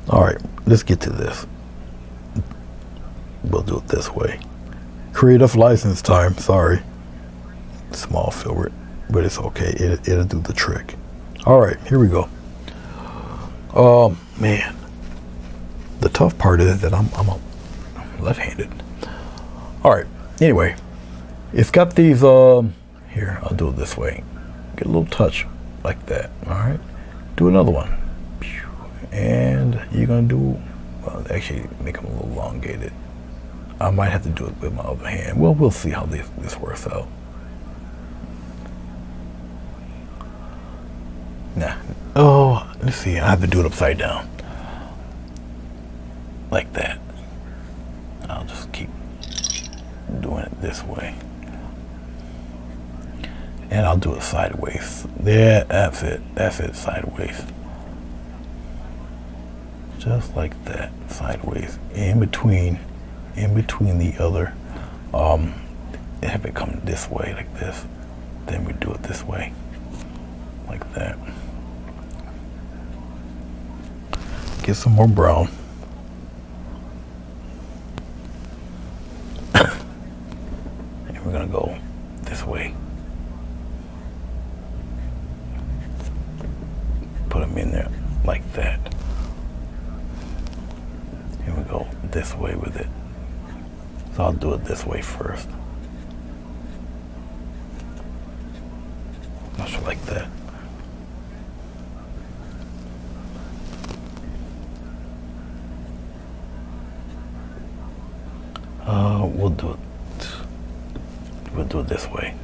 All right, let's get to this. We'll do it this way. Creative license time, sorry. Small filbert, but it's okay. It'll do the trick. All right, here we go. Oh man, the tough part is that I'm left-handed. All right, anyway, it's got these, here, I'll do it this way. Get a little touch like that, all right? Do another one. And you're gonna do, well, actually make them a little elongated. I might have to do it with my other hand. Well, we'll see how this works out. Nah. Oh, let's see. I have to do it upside down. Like that. I'll just keep doing it this way. And I'll do it sideways. Yeah, that's it. That's it, sideways. Just like that, sideways. In between the other. Have it come this way, like this. Then we do it this way. Like that. Get some more brown. And we're gonna go this way. Put them in there like that. And we go this way with it. So I'll do it this way first. Just like that. We'll do it this way.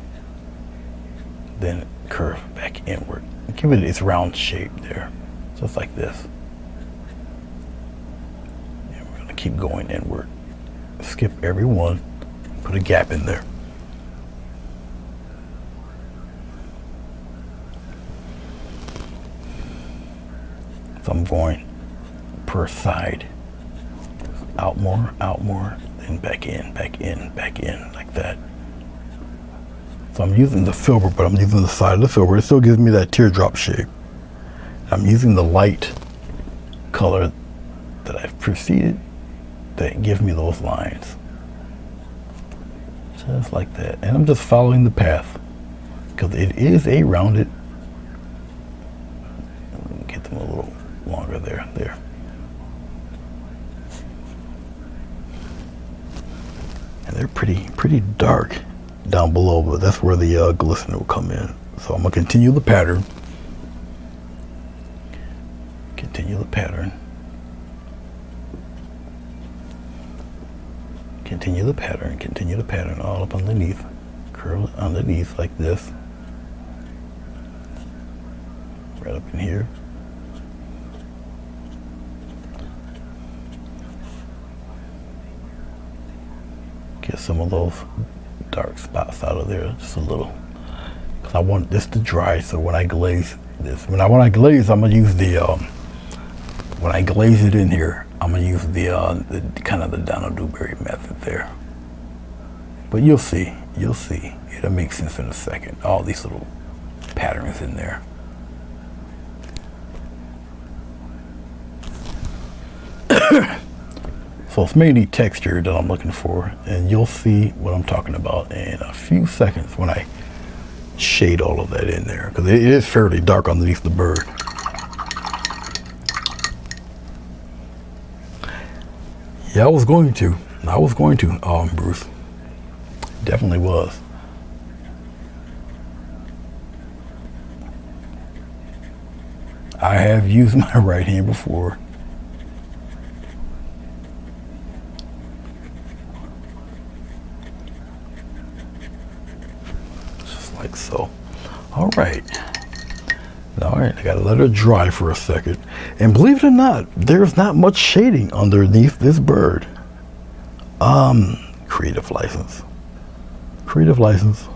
Then curve back inward. Give it its round shape there, just like this. And we're gonna keep going inward. Skip every one, put a gap in there. So I'm going per side. Out more, then back in, like that. So I'm using the filbert, but I'm using the side of the filbert. It still gives me that teardrop shape. I'm using the light color that I've preceded that give me those lines. Just like that. And I'm just following the path because it is a rounded. Get them a little longer there. And they're pretty dark down below, but that's where the glistening will come in. So I'm gonna continue the pattern. Continue the pattern all up underneath. Curl it underneath like this. right up in here. Get some of those dark spots out of there, just a little. Because I want this to dry, so when I glaze this, when I glaze, I'm gonna use the when I glaze it in here, I'm gonna use the kind of the Donald Dewberry method there. But you'll see, it'll make sense in a second. All these little patterns in there. So it's mainly texture that I'm looking for, and you'll see what I'm talking about in a few seconds when I shade all of that in there, because it is fairly dark underneath the bird. Yeah, I was going to, Bruce. Definitely was. I have used my right hand before. Just like so. All right, I gotta let it dry for a second. And believe it or not, there's not much shading underneath this bird. Creative license.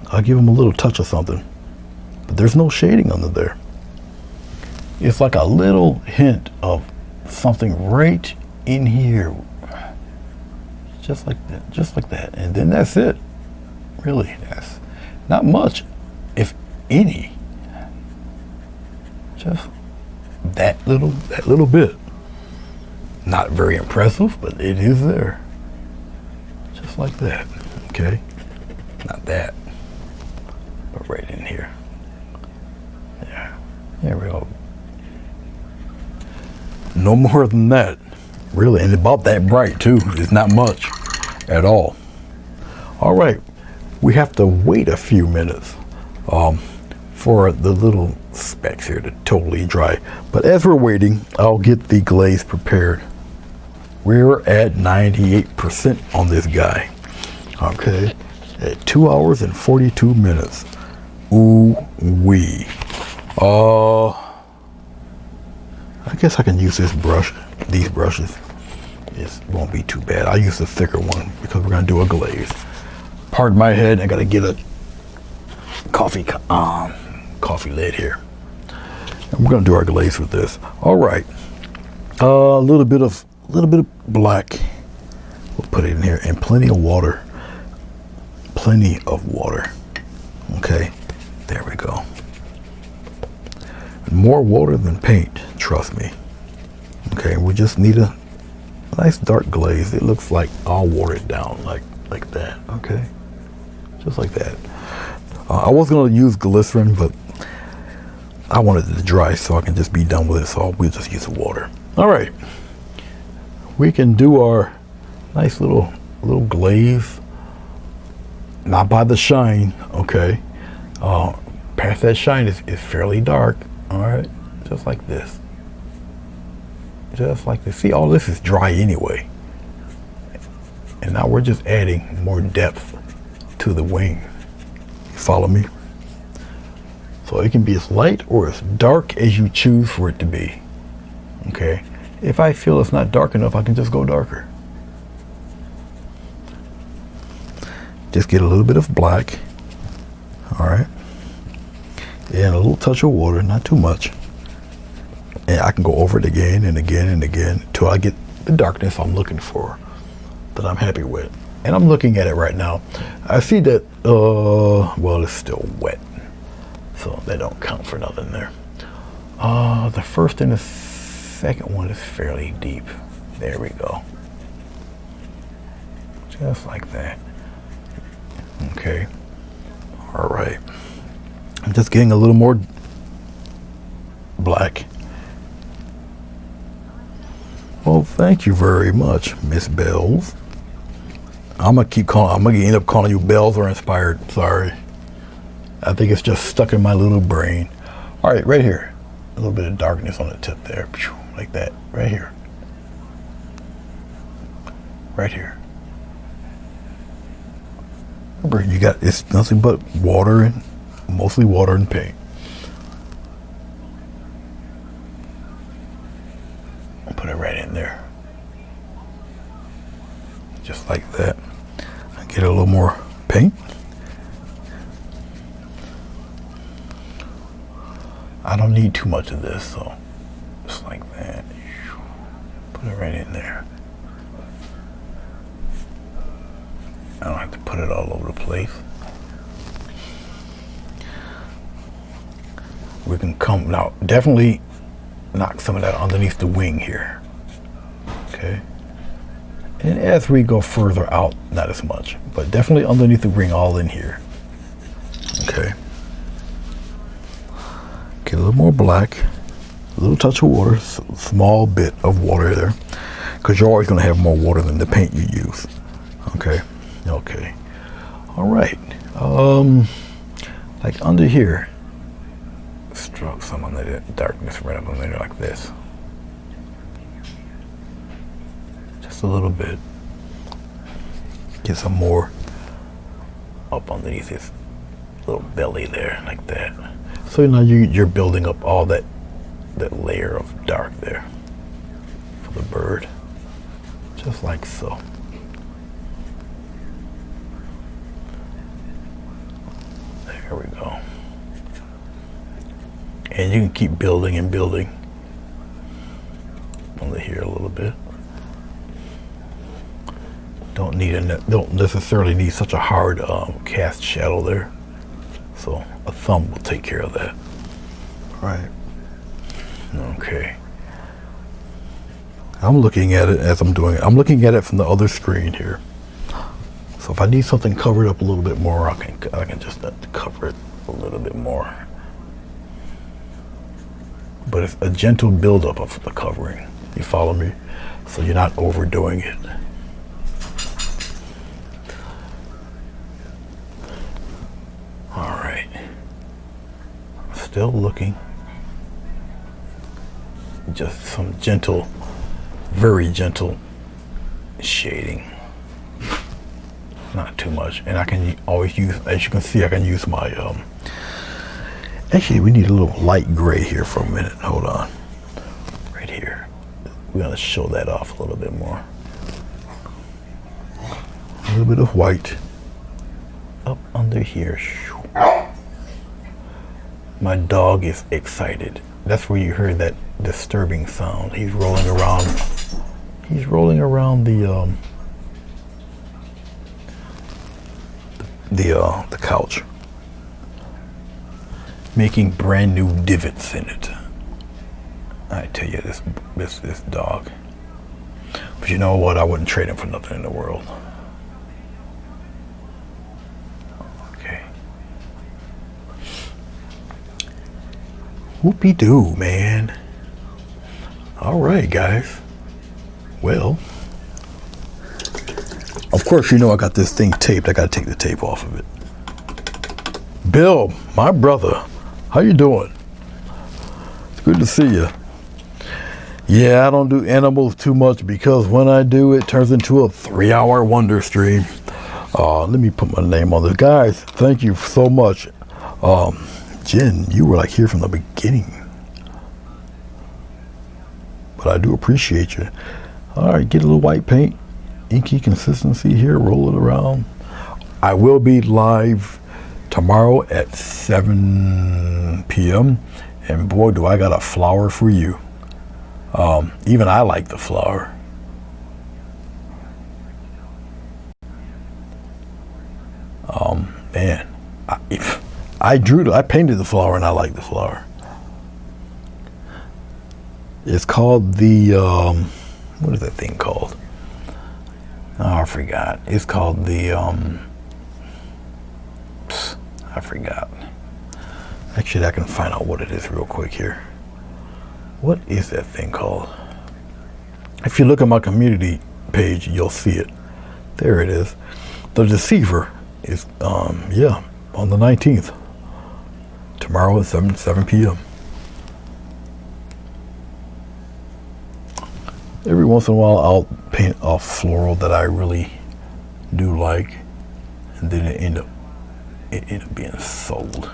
I'll give him a little touch of something, but there's no shading under there. It's like a little hint of something right in here, just like that, and then that's it. Really, that's not much, if any. Just that little bit. Not very impressive, but it is there. Just like that. Okay. Not that, but right in here. Yeah. There we go. No more than that, really, and about that bright too. It's not much at all. All right, we have to wait a few minutes for the little specks here to totally dry. But as we're waiting, I'll get the glaze prepared. We're at 98% on this guy. Okay, at 2 hours and 42 minutes. Ooh wee. I guess I can use this brush, these brushes. It won't be too bad. I'll use the thicker one because we're gonna do a glaze. Pardon my head, I gotta get a coffee lid here. And we're gonna do our glaze with this. All right, a little bit of black. We'll put it in here, and plenty of water. Okay, there we go. More water than paint, trust me. Okay, we just need a nice dark glaze. It looks like I'll water it down like that. Okay, just like that. I was gonna use glycerin, but I wanted it to dry so I can just be done with it. So we'll just use the water. All right, we can do our nice little glaze. Not by the shine, okay. Past that shine is fairly dark. All right, just like this. See, all this is dry anyway. And now we're just adding more depth to the wing. You follow me? So it can be as light or as dark as you choose for it to be. Okay. If I feel it's not dark enough, I can just go darker. Just get a little bit of black. All right. And a little touch of water, not too much. And I can go over it again and again and again until I get the darkness I'm looking for, that I'm happy with. And I'm looking at it right now. I see that, well, it's still wet, so they don't count for nothing there. The first and the second one is fairly deep. There we go. Just like that. Okay. All right. I'm just getting a little more black. Well, thank you very much, Miss Bells. I'm gonna end up calling you Bells or Inspired. Sorry. I think it's just stuck in my little brain. All right, right here. A little bit of darkness on the tip there. Like that. Right here. Right here. Remember, it's nothing but water, and mostly water and paint. Put it right in there. Just like that. Get a little more paint. I don't need too much of this, so just like that. Put it right in there. I don't have to put it all over the place. We can come now, definitely knock some of that underneath the wing here. Okay. And as we go further out, not as much, but definitely underneath the wing, all in here. Okay. Get a little more black, a little touch of water, small bit of water there, because you're always going to have more water than the paint you use. Okay. Okay. All right. Like under here, stroke some under the darkness right up under there like this. Just a little bit. Get some more up underneath his little belly there, like that. So now you're building up all that layer of dark there for the bird, just like so. There we go. And you can keep building and building under here a little bit. Don't necessarily need such a hard cast shadow there. So a thumb will take care of that. All right. Okay. I'm looking at it as I'm doing it. I'm looking at it from the other screen here. So if I need something covered up a little bit more, I can just cover it a little bit more. But it's a gentle buildup of the covering. You follow me? So you're not overdoing it. All right. Still looking. Just some gentle, very gentle shading. Not too much. And I can always use, as you can see, I can use my, actually we need a little light gray here for a minute. Hold on. Right here. We're gonna show that off a little bit more. A little bit of white. Up under here. My dog is excited. That's where you heard that disturbing sound. He's rolling around. He's rolling around the couch, making brand new divots in it. I tell you, this dog. But you know what? I wouldn't trade him for nothing in the world. Okay. Whoopie-doo, man. All right, guys. Well, of course, you know I got this thing taped. I got to take the tape off of it. Bill, my brother, how you doing? It's good to see you. Yeah, I don't do animals too much because when I do, it turns into a 3-hour wonder stream. Let me put my name on this. Guys, thank you so much. Jen, you were like here from the beginning. But I do appreciate you. All right, get a little white paint. Inky consistency here, roll it around. I will be live tomorrow at 7 p.m. and boy, do I got a flower for you. Even I like the flower. Man, I painted the flower and I like the flower. It's called the, what is that thing called? Oh, I forgot. It's called the, I forgot. Actually, I can find out what it is real quick here. What is that thing called? If you look at my community page, you'll see it. There it is. The Deceiver is, yeah, on the 19th. Tomorrow at 7 p.m. Every once in a while, I'll paint a floral that I really do like, and then it end up being sold.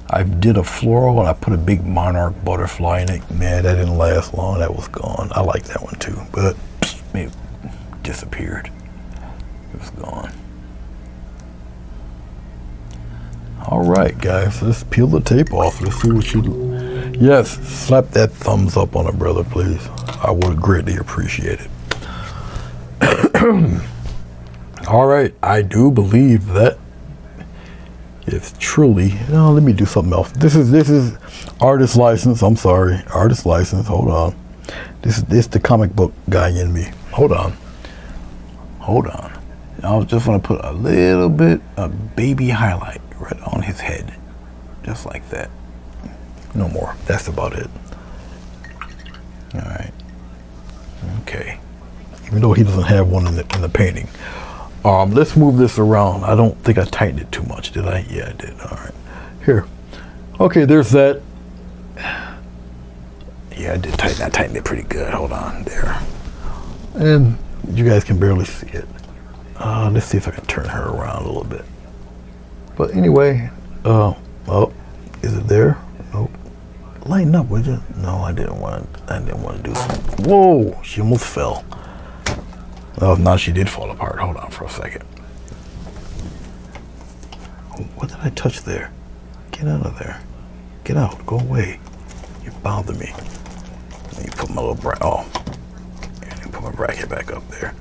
I did a floral and I put a big monarch butterfly in it. Man, that didn't last long. That was gone. I like that one too, but it disappeared. It was gone. All right, guys, let's peel the tape off. Let's see what you do. Yes, slap that thumbs up on it, brother, please. I would greatly appreciate it. All right, I do believe that it's truly. No, let me do something else. This is artist license. I'm sorry, artist license. Hold on. This the comic book guy in me. Hold on. I just want to put a little bit of baby highlight right on his head, just like that. No more. That's about it. All right. Okay. Even though he doesn't have one in the painting. Let's move this around. I don't think I tightened it too much, did I? Yeah, I did. All right. Here. Okay, there's that. Yeah, I did tighten. I tightened it pretty good. Hold on. There. And you guys can barely see it. Let's see if I can turn her around a little bit. But anyway, oh, is it there? Nope. Lighten up, would you? No, I didn't want to do something. Whoa, she almost fell. Oh, now she did fall apart. Hold on for a second. What did I touch there? Get out of there. Get out. Go away. You bother me. Let me put my little bracket. Oh, let me put my bracket back up there.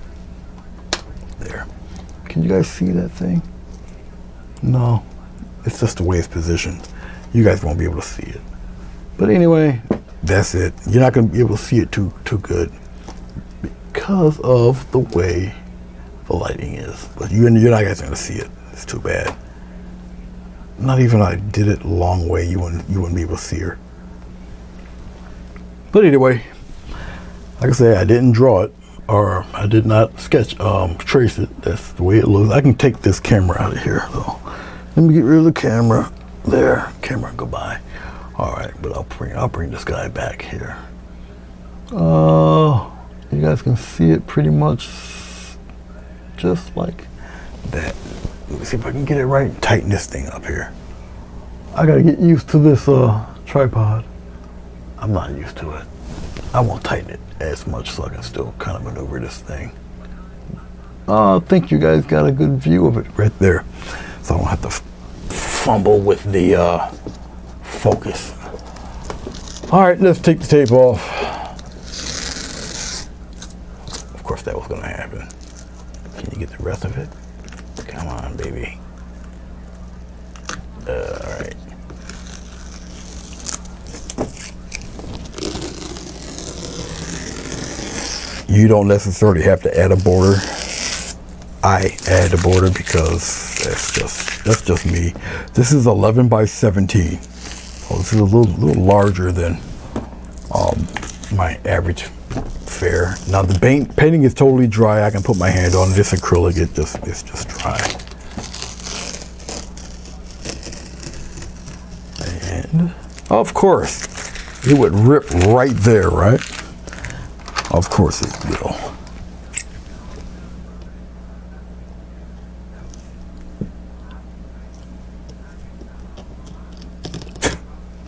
There. Can you guys see that thing? No. It's just the way it's positioned. You guys won't be able to see it. But anyway, that's it. You're not going to be able to see it too good because of the way the lighting is. But you're not guys going to see it. It's too bad. Not even I did it a long way, you wouldn't be able to see her. But anyway, like I say, I didn't draw it, or I did not trace it. That's the way it looks. I can take this camera out of here, so let me get rid of the camera. There, camera, goodbye. All right, but I'll bring this guy back here. You guys can see it pretty much just like that. Let me see if I can get it right and tighten this thing up here. I gotta get used to this tripod. I'm not used to it. I won't tighten it as much so I can still kind of maneuver this thing. I think you guys got a good view of it right there. So I don't have to fumble with the focus. All right, let's take the tape off. Of course that was gonna happen. Can you get the rest of it? Come on, baby. All right. You don't necessarily have to add a border. I add a border because that's just me. This is 11 by 17. Oh, this is a little larger than my average fare. Now the painting is totally dry. I can put my hand on it. This acrylic, it's just dry. And of course, it would rip right there, right? Of course it will.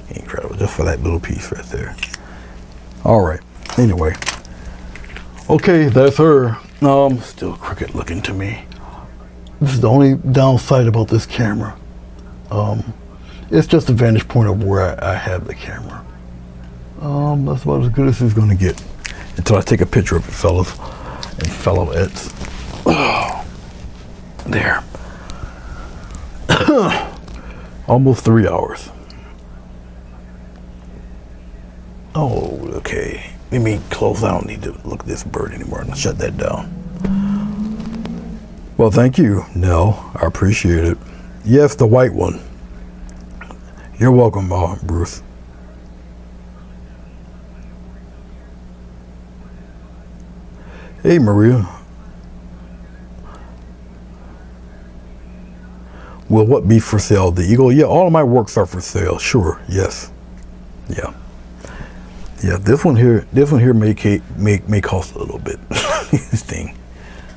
Incredible, just for that little piece right there. All right, anyway. Okay, that's her. Still crooked looking to me. This is the only downside about this camera. It's just the vantage point of where I have the camera. That's about as good as it's gonna get until I take a picture of it, fellas and fellowettes. There. Almost 3 hours. Oh, okay. Let me close. I don't need to look at this bird anymore. I'll shut that down. Well, thank you, Nell. I appreciate it. Yes, the white one. You're welcome, Bruce. Hey, Maria. Will what be for sale? The Eagle? Yeah, all of my works are for sale. Sure. Yes. Yeah. Yeah. This one here may cost a little bit. This thing.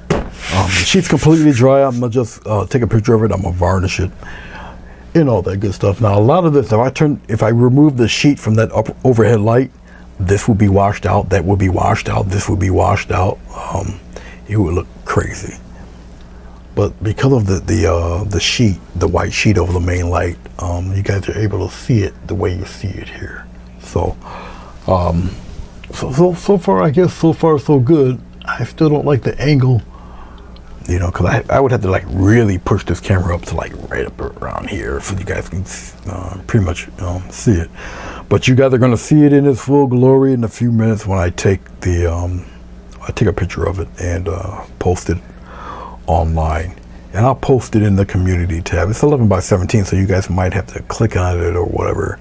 The sheet's completely dry. I'm gonna just take a picture of it. I'm gonna varnish it, and all that good stuff. Now, a lot of this, if I remove the sheet from that overhead light, this will be washed out, that will be washed out, this will be washed out. It would look crazy. But because of the sheet, the white sheet over the main light, you guys are able to see it the way you see it here. So, so far, I guess so far so good. I still don't like the angle, you know, because I would have to like really push this camera up to like right up around here so you guys can pretty much see it. But you guys are going to see it in its full glory in a few minutes when I take a picture of it and post it online. And I'll post it in the community tab. It's 11 by 17, so you guys might have to click on it or whatever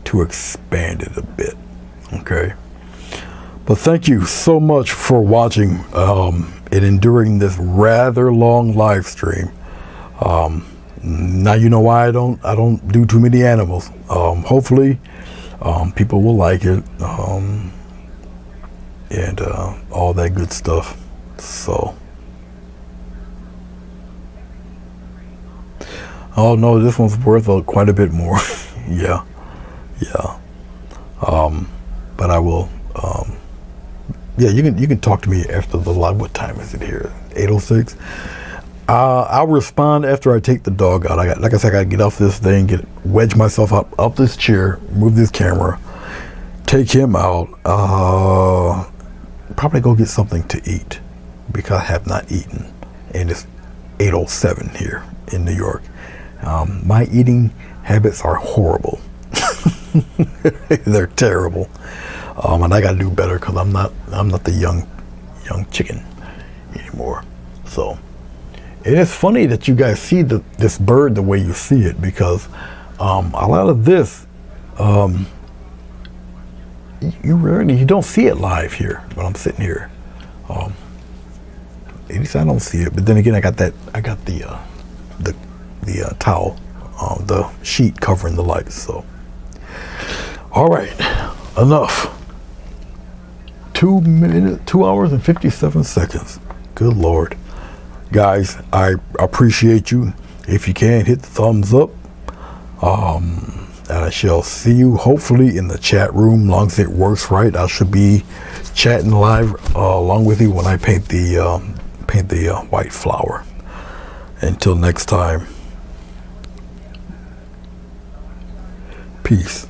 to expand it a bit. Okay. But thank you so much for watching and enduring this rather long live stream. Now you know why I don't do too many animals. Hopefully people will like it, and all that good stuff. So, oh no, this one's worth quite a bit more. yeah. But I will. Yeah, you can talk to me after the live. What time is it here? 8:06. I'll respond after I take the dog out. Like I said, I gotta get off this thing, wedge myself up this chair, move this camera, take him out. Probably go get something to eat because I have not eaten, and it's 8:07 here in New York. My eating habits are horrible. They're terrible, and I gotta do better because I'm not the young chicken anymore. So. And it's funny that you guys see this bird the way you see it, because a lot of this, you don't see it live here when I'm sitting here. At least I don't see it. But then again, I got the towel, the sheet covering the lights. So, all right, enough. 2 hours and 57 seconds. Good Lord. Guys, I appreciate you. If you can, hit the thumbs up. And I shall see you hopefully in the chat room. Long as it works right, I should be chatting live along with you when I paint the white flower. Until next time, peace.